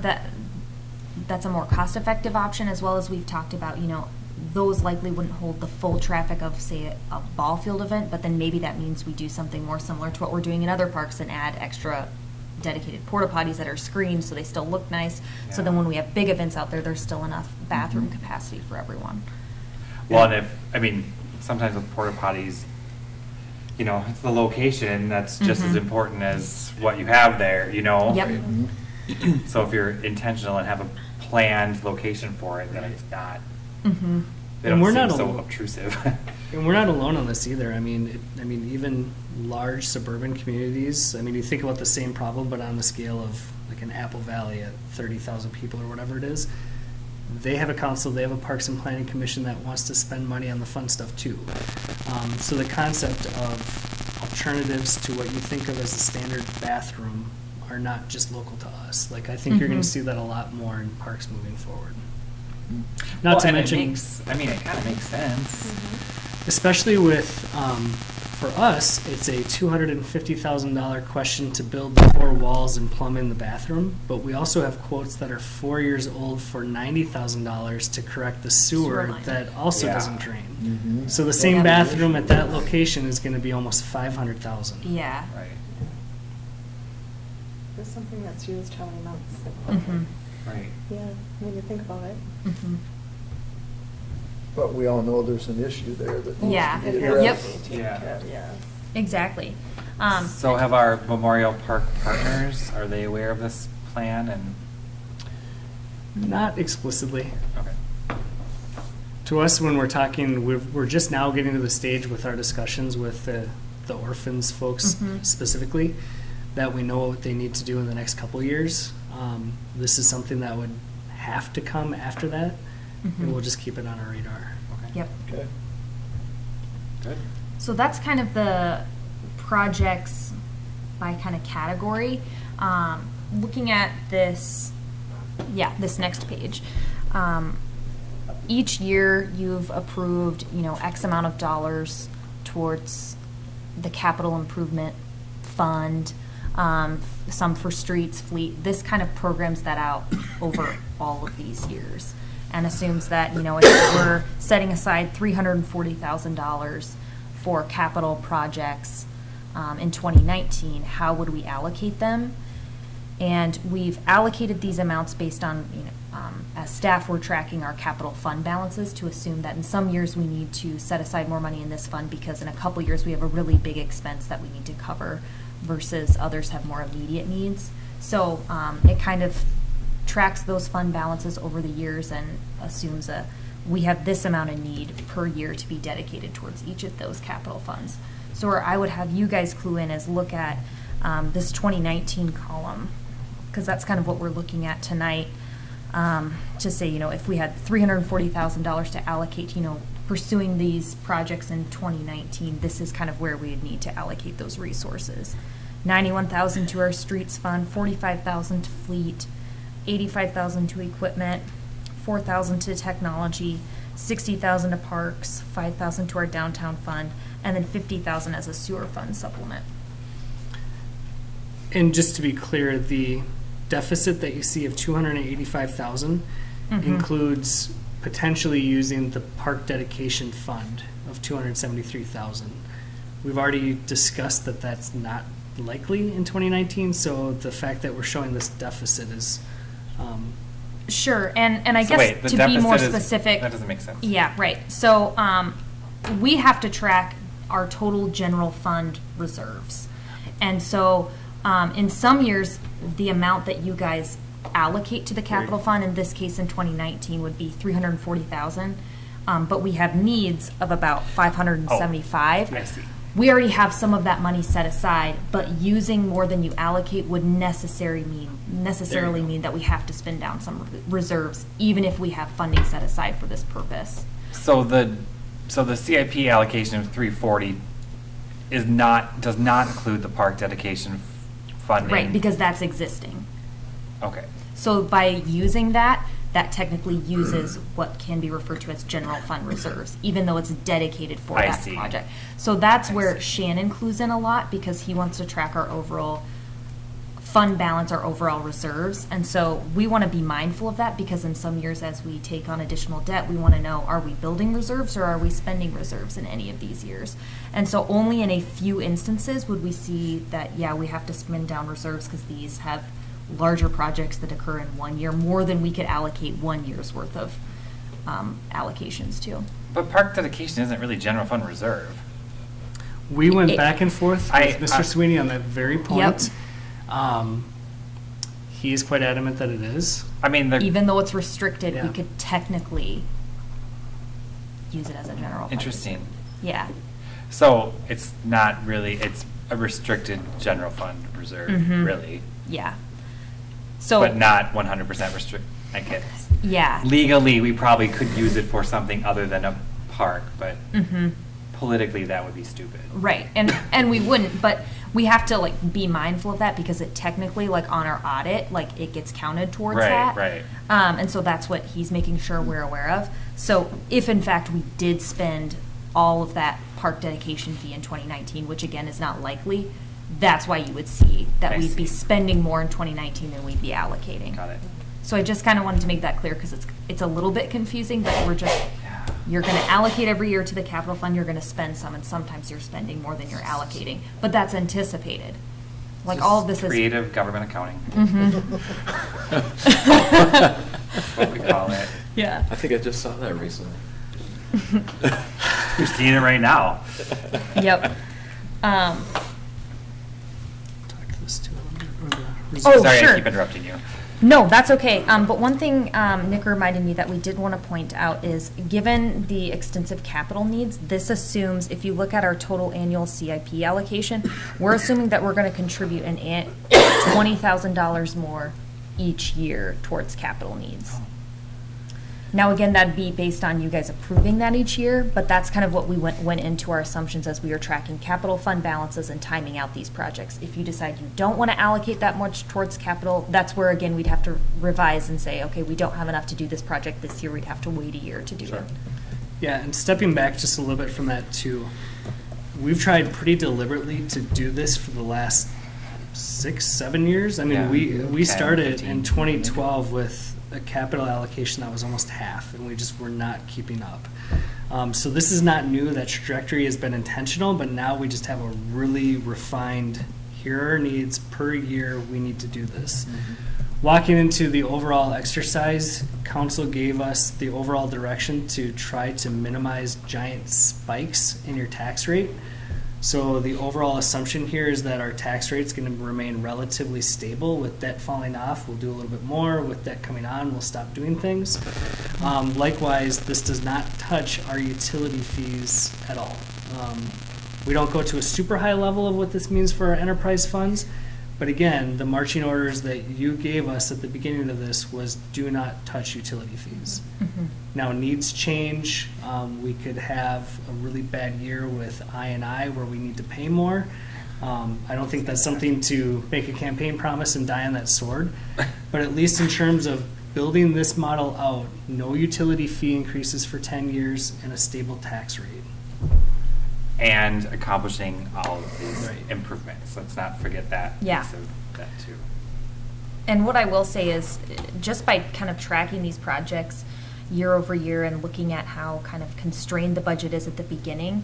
Speaker 7: that's a more cost-effective option, as well as we've talked about, you know, those likely wouldn't hold the full traffic of, say, a ball field event, but then maybe that means we do something more similar to what we're doing in other parks and add extra dedicated porta potties that are screened so they still look nice. So then
Speaker 2: Yeah.
Speaker 7: when we have big events out there, there's still enough bathroom capacity for everyone.
Speaker 2: Well, and sometimes with porta potties, you know, it's the location that's just as
Speaker 7: Mhm.
Speaker 2: important as what you have there, you know?
Speaker 7: Yep.
Speaker 2: So if you're intentional and have a planned location for it, then it's not,
Speaker 7: Mm-hmm.
Speaker 2: they
Speaker 3: And
Speaker 2: don't
Speaker 3: we're
Speaker 2: seem
Speaker 3: not
Speaker 2: so
Speaker 3: alone.
Speaker 2: obtrusive.
Speaker 3: And we're not alone on this either. I mean, even large suburban communities. I mean, you think about the same problem, but on the scale of like an Apple Valley at 30,000 people or whatever it is. They have a council. They have a Parks and Planning Commission that wants to spend money on the fun stuff too. So the concept of alternatives to what you think of as a standard bathroom are not just local to us. Like I think you're going
Speaker 7: Mhm.
Speaker 3: to see that a lot more in parks moving forward.
Speaker 2: Well,
Speaker 3: Not to
Speaker 2: and
Speaker 3: mention.
Speaker 2: it kind of makes sense.
Speaker 3: Especially with, for us, it's a $250,000 question to build the 4 walls and plumb in the bathroom, but we also have quotes that are 4 years old for $90,000 to correct the
Speaker 7: Sewer
Speaker 3: sewer
Speaker 7: line.
Speaker 3: that also
Speaker 2: Yeah.
Speaker 3: doesn't drain.
Speaker 1: Mm-hmm.
Speaker 3: So the same bathroom at that location is going to be almost $500,000.
Speaker 7: Yeah.
Speaker 2: Right.
Speaker 4: There's something that's used how many months?
Speaker 7: Mm-hmm.
Speaker 2: Right.
Speaker 4: Yeah, when you think about it.
Speaker 7: Mm-hmm.
Speaker 1: But we all know there's an issue there that needs
Speaker 7: Yeah.
Speaker 1: to
Speaker 4: It
Speaker 1: be
Speaker 4: has
Speaker 1: addressed.
Speaker 4: to be taken
Speaker 2: Yeah.
Speaker 4: care of, yes.
Speaker 7: Exactly.
Speaker 2: So have our Memorial Park partners, are they aware of this plan and,
Speaker 3: Not explicitly.
Speaker 2: okay.
Speaker 3: To us, when we're talking, we're just now getting to the stage with our discussions with the orphans folks
Speaker 7: Mhm.
Speaker 3: specifically, that we know what they need to do in the next couple years. This is something that would have to come after that,
Speaker 7: Mhm.
Speaker 3: and we'll just keep it on our radar.
Speaker 2: Okay.
Speaker 7: Yep.
Speaker 1: Okay.
Speaker 2: Good.
Speaker 7: So that's kind of the projects by kind of category. Looking at this, this next page. Each year you've approved, X amount of dollars towards the capital improvement fund, some for streets, fleet. This kind of programs that out over all of these years and assumes that, if we're setting aside $340,000 for capital projects in 2019, how would we allocate them? And we've allocated these amounts based on, as staff, we're tracking our capital fund balances to assume that in some years we need to set aside more money in this fund because in a couple years we have a really big expense that we need to cover versus others have more immediate needs. So it kind of tracks those fund balances over the years and assumes we have this amount of need per year to be dedicated towards each of those capital funds. So where I would have you guys clue in is look at this 2019 column, because that's kind of what we're looking at tonight. To say, if we had $340,000 to allocate, pursuing these projects in 2019, this is kind of where we would need to allocate those resources. $91,000 to our streets fund, $45,000 to fleet, $85,000 to equipment, $4,000 to technology, $60,000 to parks, $5,000 to our downtown fund, and then $50,000 as a sewer fund supplement.
Speaker 3: And just to be clear, the deficit that you see of $285,000
Speaker 7: Mhm.
Speaker 3: includes potentially using the park dedication fund of $273,000. We've already discussed that that's not likely in 2019, so the fact that we're showing this deficit is
Speaker 7: Sure, and I
Speaker 2: So
Speaker 7: guess
Speaker 2: wait, the
Speaker 7: to be more
Speaker 2: deficit is-
Speaker 7: specific.
Speaker 2: that doesn't make sense.
Speaker 7: Yeah, right. So we have to track our total general fund reserves. And so in some years, the amount that you guys allocate to the capital fund, in this case in 2019, would be $340,000. But we have needs of about $575.
Speaker 2: I see.
Speaker 7: we already have some of that money set aside, but using more than you allocate would necessarily mean that we have to spend down some reserves, even if we have funding set aside for this purpose.
Speaker 2: So the CIP allocation of 340 does not include the park dedication funding.
Speaker 7: Right, because that's existing.
Speaker 2: Okay.
Speaker 7: So by using that technically uses what can be referred to as general fund reserves, even though it's dedicated for
Speaker 2: I
Speaker 7: that
Speaker 2: see.
Speaker 7: project. So that's
Speaker 2: I
Speaker 7: where
Speaker 2: see.
Speaker 7: Shannon clues in a lot, because he wants to track our overall fund balance, our overall reserves. And so we want to be mindful of that, because in some years as we take on additional debt, we want to know, are we building reserves or are we spending reserves in any of these years? And so only in a few instances would we see that, yeah, we have to spend down reserves because these have larger projects that occur in 1 year, more than we could allocate 1 year's worth of allocations to.
Speaker 2: But park dedication isn't really general fund reserve.
Speaker 3: We went back and forth
Speaker 2: I-
Speaker 3: with Mr. Sweeney on that very point.
Speaker 7: Yep.
Speaker 3: He's quite adamant that it is.
Speaker 2: I mean,
Speaker 7: Even though it's restricted,
Speaker 3: Yeah.
Speaker 7: we could technically use it as a general fund.
Speaker 2: interesting.
Speaker 7: Yeah.
Speaker 2: So it's not really, it's a restricted general fund reserve,
Speaker 7: Mhm.
Speaker 2: really,
Speaker 7: Yeah. So.
Speaker 2: but not 100% restrict. I get
Speaker 7: Yeah.
Speaker 2: legally, we probably could use it for something other than a park, but
Speaker 7: Mm-hmm.
Speaker 2: politically, that would be stupid.
Speaker 7: Right, and we wouldn't, but we have to like be mindful of that, because it technically, like on our audit, like it gets counted towards
Speaker 2: Right,
Speaker 7: that.
Speaker 2: right.
Speaker 7: And so that's what he's making sure we're aware of. So if in fact we did spend all of that park dedication fee in 2019, which again is not likely, that's why you would see that
Speaker 2: I
Speaker 7: we'd be
Speaker 2: see.
Speaker 7: spending more in 2019 than we'd be allocating.
Speaker 2: Got it.
Speaker 7: So I just kind of wanted to make that clear, because it's a little bit confusing, but we're just, you're going to allocate every year to the capital fund, you're going to spend some, and sometimes you're spending more than you're allocating. But that's anticipated. Like
Speaker 2: Just
Speaker 7: all of this is.
Speaker 2: creative government accounting.
Speaker 7: Mhm.
Speaker 2: That's what we call it.
Speaker 7: Yeah.
Speaker 5: I think I just saw that recently.
Speaker 2: You're seeing it right now.
Speaker 7: Yep.
Speaker 3: Talk to this too. Or the
Speaker 7: Oh,
Speaker 3: reserve.
Speaker 2: Sorry,
Speaker 7: sure.
Speaker 2: I keep interrupting you.
Speaker 7: No, that's okay. But one thing Nick reminded me that we did want to point out is, given the extensive capital needs, this assumes, if you look at our total annual CIP allocation, we're assuming that we're going to contribute $20,000 more each year towards capital needs. Now, again, that'd be based on you guys approving that each year, but that's kind of what we went into our assumptions as we were tracking capital fund balances and timing out these projects. If you decide you don't want to allocate that much towards capital, that's where, again, we'd have to revise and say, okay, we don't have enough to do this project this year, we'd have to wait a year to do it.
Speaker 3: Yeah, and stepping back just a little bit from that too, we've tried pretty deliberately to do this for the last 6-7 years. I mean,
Speaker 2: Yeah.
Speaker 3: we
Speaker 2: 10,
Speaker 3: started
Speaker 2: 15.
Speaker 3: in 2012 with a capital allocation that was almost half, and we just were not keeping up. So this is not new. That trajectory has been intentional, but now we just have a really refined, here are our needs per year, we need to do this. Walking into the overall exercise, council gave us the overall direction to try to minimize giant spikes in your tax rate. So the overall assumption here is that our tax rate is going to remain relatively stable. With debt falling off, we'll do a little bit more. With debt coming on, we'll stop doing things. Likewise, this does not touch our utility fees at all. We don't go to a super high level of what this means for our enterprise funds. But again, the marching orders that you gave us at the beginning of this was do not touch utility fees.
Speaker 7: Mhm.
Speaker 3: Now, needs change. We could have a really bad year with I&I where we need to pay more. I don't think that's something to make a campaign promise and die on that sword. But at least in terms of building this model out, no utility fee increases for 10 years and a stable tax rate.
Speaker 2: And accomplishing all of these
Speaker 3: Right.
Speaker 2: improvements. Let's not forget that
Speaker 7: Yeah.
Speaker 2: piece of that too.
Speaker 7: And what I will say is, just by kind of tracking these projects year over year and looking at how kind of constrained the budget is at the beginning,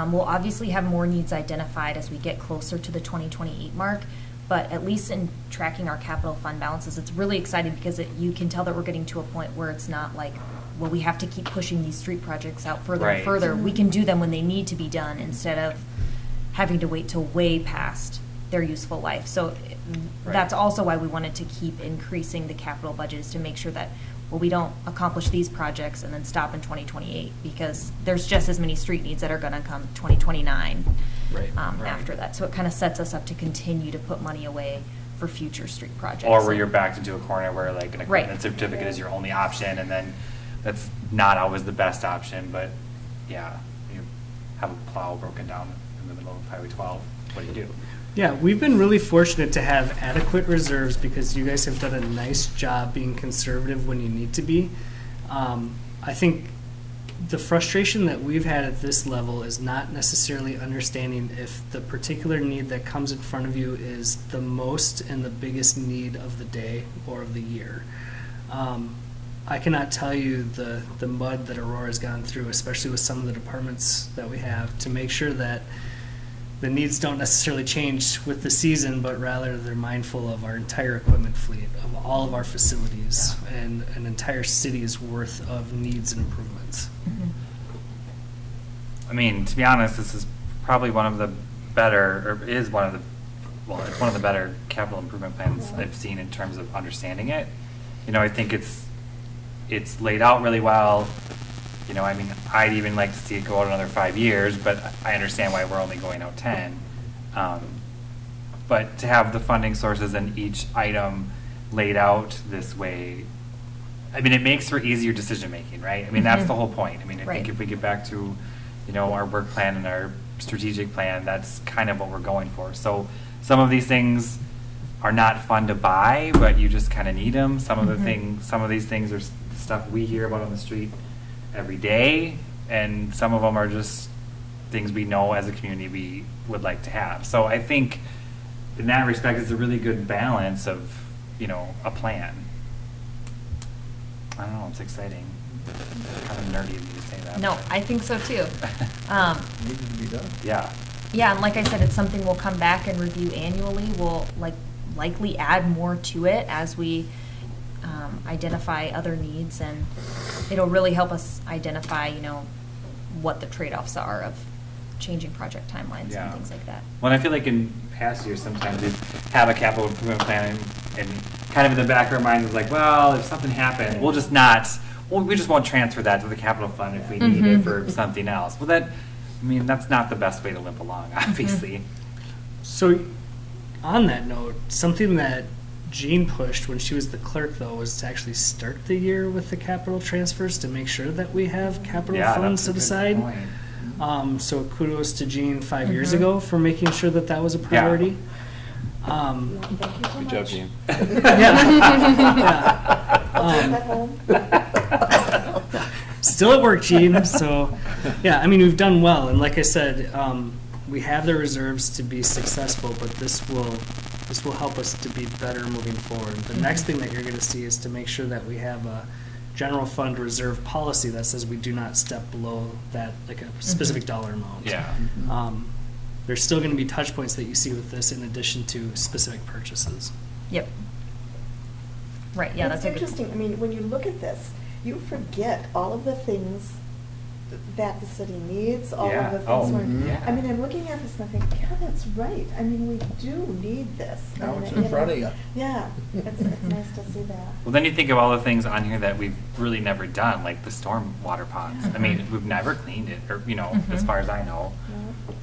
Speaker 7: we'll obviously have more needs identified as we get closer to the 2028 mark. But at least in tracking our capital fund balances, it's really exciting because you can tell that we're getting to a point where it's not like, well, we have to keep pushing these street projects out further
Speaker 2: Right.
Speaker 7: and further. We can do them when they need to be done instead of having to wait till way past their useful life. So that's also why we wanted to keep increasing the capital budget, is to make sure that, well, we don't accomplish these projects and then stop in 2028, because there's just as many street needs that are going to come 2029.
Speaker 3: Right.
Speaker 7: After that. So it kind of sets us up to continue to put money away for future street projects.
Speaker 2: Or where you're backed into a corner where like an
Speaker 7: Right.
Speaker 2: equipment certificate is your only option, and then that's not always the best option, but yeah, you have a plow broken down in the middle of Highway 12, what do you do?
Speaker 3: Yeah, we've been really fortunate to have adequate reserves because you guys have done a nice job being conservative when you need to be. I think the frustration that we've had at this level is not necessarily understanding if the particular need that comes in front of you is the most and the biggest need of the day or of the year. I cannot tell you the mud that Aurora's gone through, especially with some of the departments that we have, to make sure that the needs don't necessarily change with the season, but rather they're mindful of our entire equipment fleet, of all of our facilities, and an entire city's worth of needs and improvements.
Speaker 2: I mean, to be honest, this is probably one of the better, or is one of the, well, it's one of the better capital improvement plans I've seen in terms of understanding it. You know, I think it's laid out really well. You know, I mean, I'd even like to see it go out another 5 years, but I understand why we're only going out 10. But to have the funding sources in each item laid out this way, I mean, it makes for easier decision making, right? I mean, that's the whole point. I mean, I
Speaker 7: Right.
Speaker 2: think if we get back to, you know, our work plan and our strategic plan, that's kind of what we're going for. So some of these things are not fun to buy, but you just kind of need them. Some of the things, some of these things are stuff we hear about on the street every day, and some of them are just things we know as a community we would like to have. So I think in that respect, it's a really good balance of, you know, a plan. I don't know, it's exciting. It's kind of nerdy of me to say that.
Speaker 7: No,
Speaker 2: but-
Speaker 7: I think so too.
Speaker 1: Needed to be done.
Speaker 2: Yeah.
Speaker 7: Yeah, and like I said, it's something we'll come back and review annually. We'll likely add more to it as we identify other needs, and it'll really help us identify, you know, what the trade-offs are of changing project timelines
Speaker 2: Yeah.
Speaker 7: and things like that.
Speaker 2: Well, I feel like in past years, sometimes we have a capital improvement plan, and kind of in the back of our minds is like, well, if something happened, we'll just not, well, we just won't transfer that to the capital fund if we need it for something else. Well, that, I mean, that's not the best way to limp along, obviously.
Speaker 3: So, on that note, something that Jean pushed when she was the clerk, though, was to actually start the year with the capital transfers to make sure that we have capital
Speaker 2: Yeah,
Speaker 3: funds
Speaker 2: that's
Speaker 3: set
Speaker 2: a good
Speaker 3: aside.
Speaker 2: point.
Speaker 3: So kudos to Jean 5 years ago for making sure that that was a
Speaker 2: Yeah.
Speaker 3: priority.
Speaker 4: Thank you so
Speaker 5: Good job,
Speaker 4: much.
Speaker 5: Gene.
Speaker 3: Still at work, Gene. So, yeah, I mean, we've done well, and like I said, we have the reserves to be successful, but this will help us to be better moving forward. The next thing that you're going to see is to make sure that we have a general fund reserve policy that says we do not step below that, like a specific dollar amount.
Speaker 2: Yeah.
Speaker 3: There's still going to be touch points that you see with this in addition to specific purchases.
Speaker 7: Yep. Right, yeah, that's a good.
Speaker 4: interesting. I mean, when you look at this, you forget all of the things that the city needs, all
Speaker 2: Yeah.
Speaker 4: of the things.
Speaker 2: Oh,
Speaker 4: when-
Speaker 2: yeah.
Speaker 4: I mean, I'm looking at this and I think, yeah, that's right. I mean, we do need this.
Speaker 1: Now
Speaker 4: And,
Speaker 1: it's
Speaker 4: you
Speaker 1: in
Speaker 4: know,
Speaker 1: front of you.
Speaker 4: Yeah, it's nice to see that.
Speaker 2: Well, then you think of all the things on here that we've really never done, like the storm water ponds. I mean, we've never cleaned it, or, you know, as far as I know.
Speaker 4: Yeah.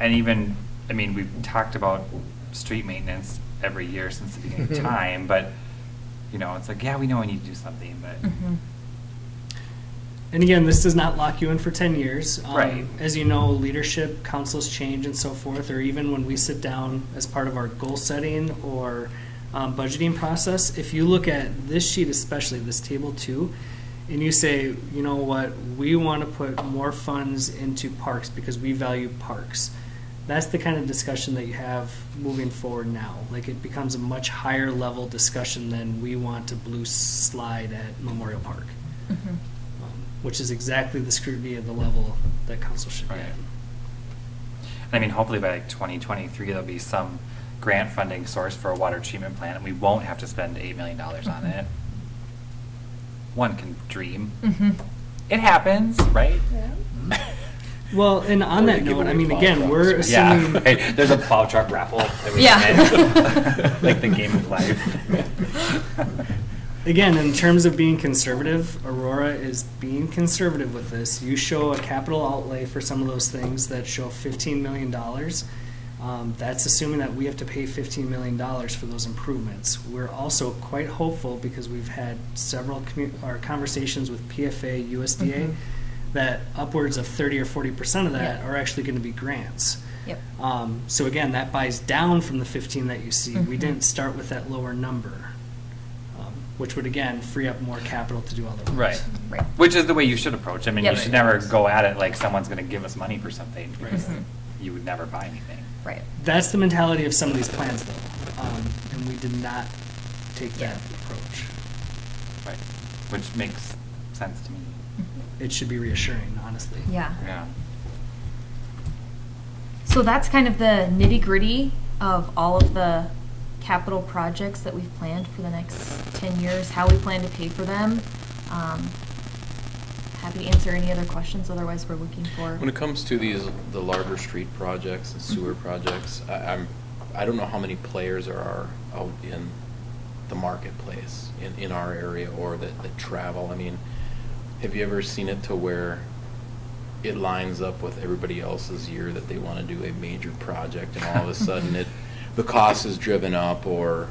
Speaker 2: And even, I mean, we've talked about street maintenance every year since the beginning of time, but, you know, it's like, yeah, we know we need to do something, but.
Speaker 3: And again, this does not lock you in for 10 years.
Speaker 2: Right.
Speaker 3: As you know, leadership, councils change and so forth, or even when we sit down as part of our goal setting or budgeting process, if you look at this sheet, especially this table 2, and you say, you know what, we want to put more funds into parks because we value parks. That's the kind of discussion that you have moving forward now. Like, it becomes a much higher level discussion than we want to blue slide at Memorial Park, which is exactly the scrutiny of the level that council should
Speaker 2: Right.
Speaker 3: get.
Speaker 2: I mean, hopefully by like 2023, there'll be some grant funding source for a water treatment plant, and we won't have to spend $8 million on it. One can dream. It happens, right?
Speaker 4: Yeah.
Speaker 3: Well, and on
Speaker 5: Or
Speaker 3: that
Speaker 5: you give
Speaker 3: note, I
Speaker 5: away
Speaker 3: mean,
Speaker 5: plow
Speaker 3: again,
Speaker 5: trucks,
Speaker 3: we're
Speaker 5: right?
Speaker 3: assuming.
Speaker 2: Yeah, right. There's a plow truck raffle that we
Speaker 7: Yeah.
Speaker 2: like the game of life.
Speaker 3: again, in terms of being conservative, Aurora is being conservative with this. You show a capital outlay for some of those things that show $15 million. That's assuming that we have to pay $15 million for those improvements. We're also quite hopeful, because we've had several conversations with PFA, USDA, that upwards of 30 or 40% of that are actually going to be grants.
Speaker 7: Yep.
Speaker 3: So again, that buys down from the 15 that you see. We didn't start with that lower number, which would again free up more capital to do other work.
Speaker 2: Right.
Speaker 7: Right.
Speaker 2: Which is the way you should approach. I mean,
Speaker 7: Yep.
Speaker 2: you should never go at it like someone's going to give us money for something, because
Speaker 7: Mhm.
Speaker 2: you would never buy anything.
Speaker 7: Right.
Speaker 3: That's the mentality of some of these plans, though, and we did not take that approach.
Speaker 2: Right. Which makes sense to me.
Speaker 3: It should be reassuring, honestly.
Speaker 7: Yeah.
Speaker 2: Yeah.
Speaker 7: So that's kind of the nitty-gritty of all of the capital projects that we've planned for the next 10 years, how we plan to pay for them. Happy to answer any other questions, otherwise we're looking for.
Speaker 5: When it comes to the larger street projects and sewer projects, I don't know how many players there are out in the marketplace in our area, or that travel. I mean, have you ever seen it to where it lines up with everybody else's year that they want to do a major project, and all of a sudden the cost is driven up, or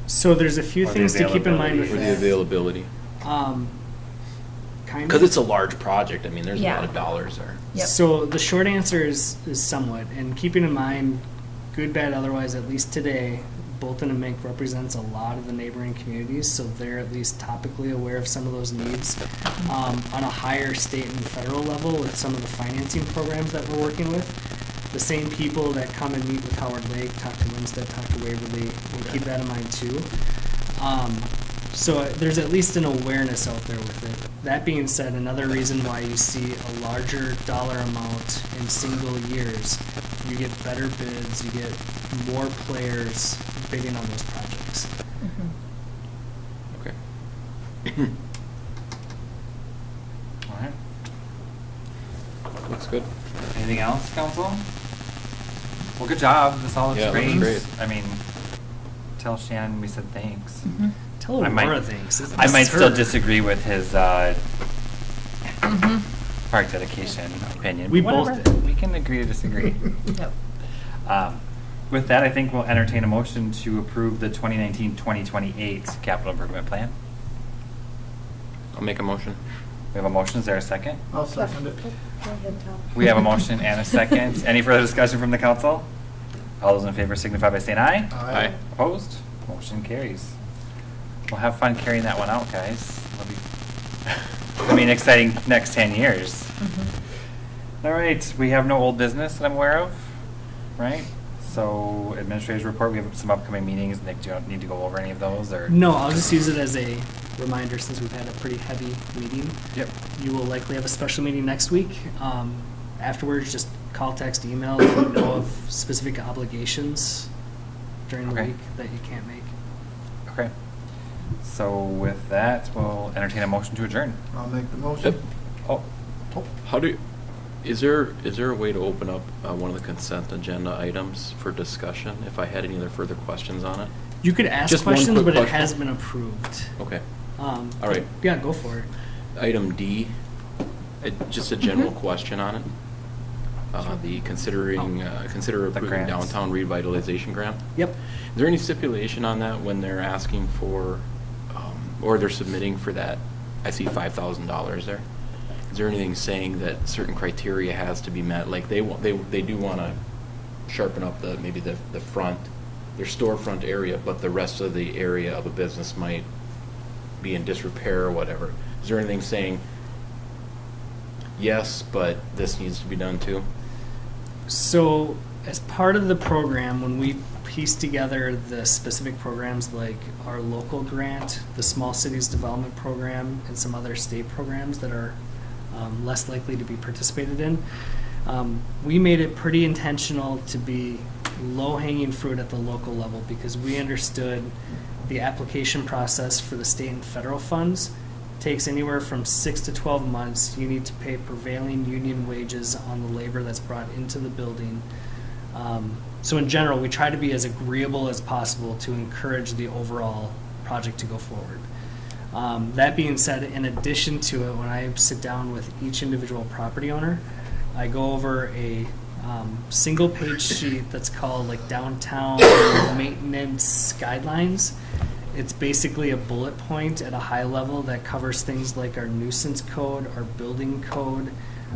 Speaker 3: So there's a few
Speaker 2: Or the
Speaker 3: things to keep in mind with
Speaker 5: the
Speaker 3: that.
Speaker 5: availability?
Speaker 3: Kind
Speaker 5: Because
Speaker 3: of.
Speaker 5: it's a large project. I mean, there's a
Speaker 7: Yeah.
Speaker 5: lot of dollars there.
Speaker 7: Yep.
Speaker 3: So the short answer is somewhat, and keeping in mind, good, bad, otherwise, at least today, Bolton and Mink represents a lot of the neighboring communities, so they're at least topically aware of some of those needs. On a higher state and federal level, with some of the financing programs that we're working with, the same people that come and meet with Howard Lake, talk to Winstead, talk to Waverly, we'll keep that in mind too. So there's at least an awareness out there with it. That being said, another reason why you see a larger dollar amount in single years, you get better bids, you get more players bidding on those projects.
Speaker 5: Okay.
Speaker 2: All right.
Speaker 5: Looks good.
Speaker 2: Anything else, council? Well, good job. This all looks
Speaker 5: Yeah, it
Speaker 2: great.
Speaker 5: looks great.
Speaker 2: I mean, tell Shannon we said thanks.
Speaker 3: Tell
Speaker 2: I
Speaker 3: Aurora
Speaker 2: might-
Speaker 3: things. This
Speaker 2: I might
Speaker 3: is
Speaker 2: still
Speaker 3: her.
Speaker 2: disagree with his park dedication opinion.
Speaker 3: We
Speaker 2: Whatever.
Speaker 3: both did.
Speaker 2: We can agree to disagree.
Speaker 7: Yep.
Speaker 2: With that, I think we'll entertain a motion to approve the 2019-2028 capital improvement plan.
Speaker 5: I'll make a motion.
Speaker 2: We have a motion. Is there a second?
Speaker 1: I'll second it.
Speaker 4: Go ahead, Tom.
Speaker 2: We have a motion and a second. Any further discussion from the council? All those in favor signify by saying aye.
Speaker 5: Aye.
Speaker 2: Opposed? Motion carries. We'll have fun carrying that one out, guys. It'll be an exciting next 10 years. All right, we have no old business that I'm aware of, right? So administrator's report, we have some upcoming meetings. Nick, do you need to go over any of those, or?
Speaker 3: No, I'll just use it as a reminder since we've had a pretty heavy meeting.
Speaker 2: Yep.
Speaker 3: You will likely have a special meeting next week. Afterwards, just call, text, email if you know of specific obligations during the
Speaker 2: Okay.
Speaker 3: week that you can't make.
Speaker 2: Okay. So with that, we'll entertain a motion to adjourn.
Speaker 1: I'll make the motion.
Speaker 2: Oh,
Speaker 5: Is there a way to open up one of the consent agenda items for discussion if I had any other further questions on it?
Speaker 3: You could ask
Speaker 5: Just one
Speaker 3: questions,
Speaker 5: quick
Speaker 3: but it
Speaker 5: question.
Speaker 3: has been approved.
Speaker 5: Okay.
Speaker 3: All
Speaker 5: right.
Speaker 3: Yeah, go for it.
Speaker 5: Item D, just a general question on it. Consider approving
Speaker 2: grants.
Speaker 5: downtown revitalization grant.
Speaker 3: Yep.
Speaker 5: Is there any stipulation on that when they're asking for, or they're submitting for that? I see $5,000 there. Is there anything saying that certain criteria has to be met? Like they do want to sharpen up maybe the front, their storefront area, but the rest of the area of a business might be in disrepair or whatever. Is there anything saying, yes, but this needs to be done too?
Speaker 3: So, as part of the program, when we piece together the specific programs like our local grant, the Small Cities Development Program, and some other state programs that are less likely to be participated in, we made it pretty intentional to be low-hanging fruit at the local level because we understood the application process for the state and federal funds takes anywhere from 6 to 12 months. You need to pay prevailing union wages on the labor that's brought into the building. So in general, we try to be as agreeable as possible to encourage the overall project to go forward. That being said, in addition to it, when I sit down with each individual property owner, I go over a single page sheet that's called like downtown maintenance guidelines. It's basically a bullet point at a high level that covers things like our nuisance code, our building code,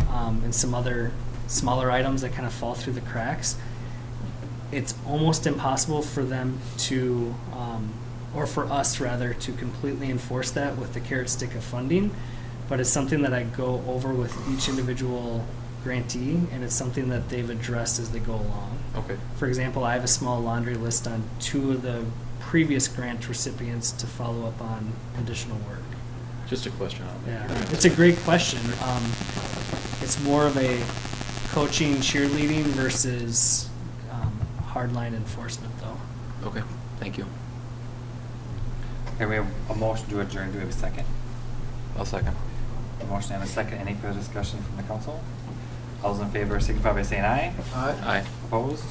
Speaker 3: and some other smaller items that kind of fall through the cracks. It's almost impossible for them to, or for us rather, to completely enforce that with the carrot stick of funding, but it's something that I go over with each individual grantee, and it's something that they've addressed as they go along.
Speaker 5: Okay.
Speaker 3: For example, I have a small laundry list on 2 of the previous grant recipients to follow up on additional work.
Speaker 5: Just a question on
Speaker 3: Yeah,
Speaker 5: that.
Speaker 3: it's a great question. It's more of a coaching, cheerleading versus hardline enforcement, though.
Speaker 5: Okay, thank you.
Speaker 2: Okay, we have a motion to adjourn. Do we have a second?
Speaker 5: I'll second.
Speaker 2: A motion and a second. Any further discussion from the council? All those in favor signify by saying aye.
Speaker 5: Aye.
Speaker 2: Opposed?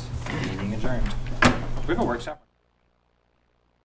Speaker 2: Meeting adjourned. Do we have a workshop?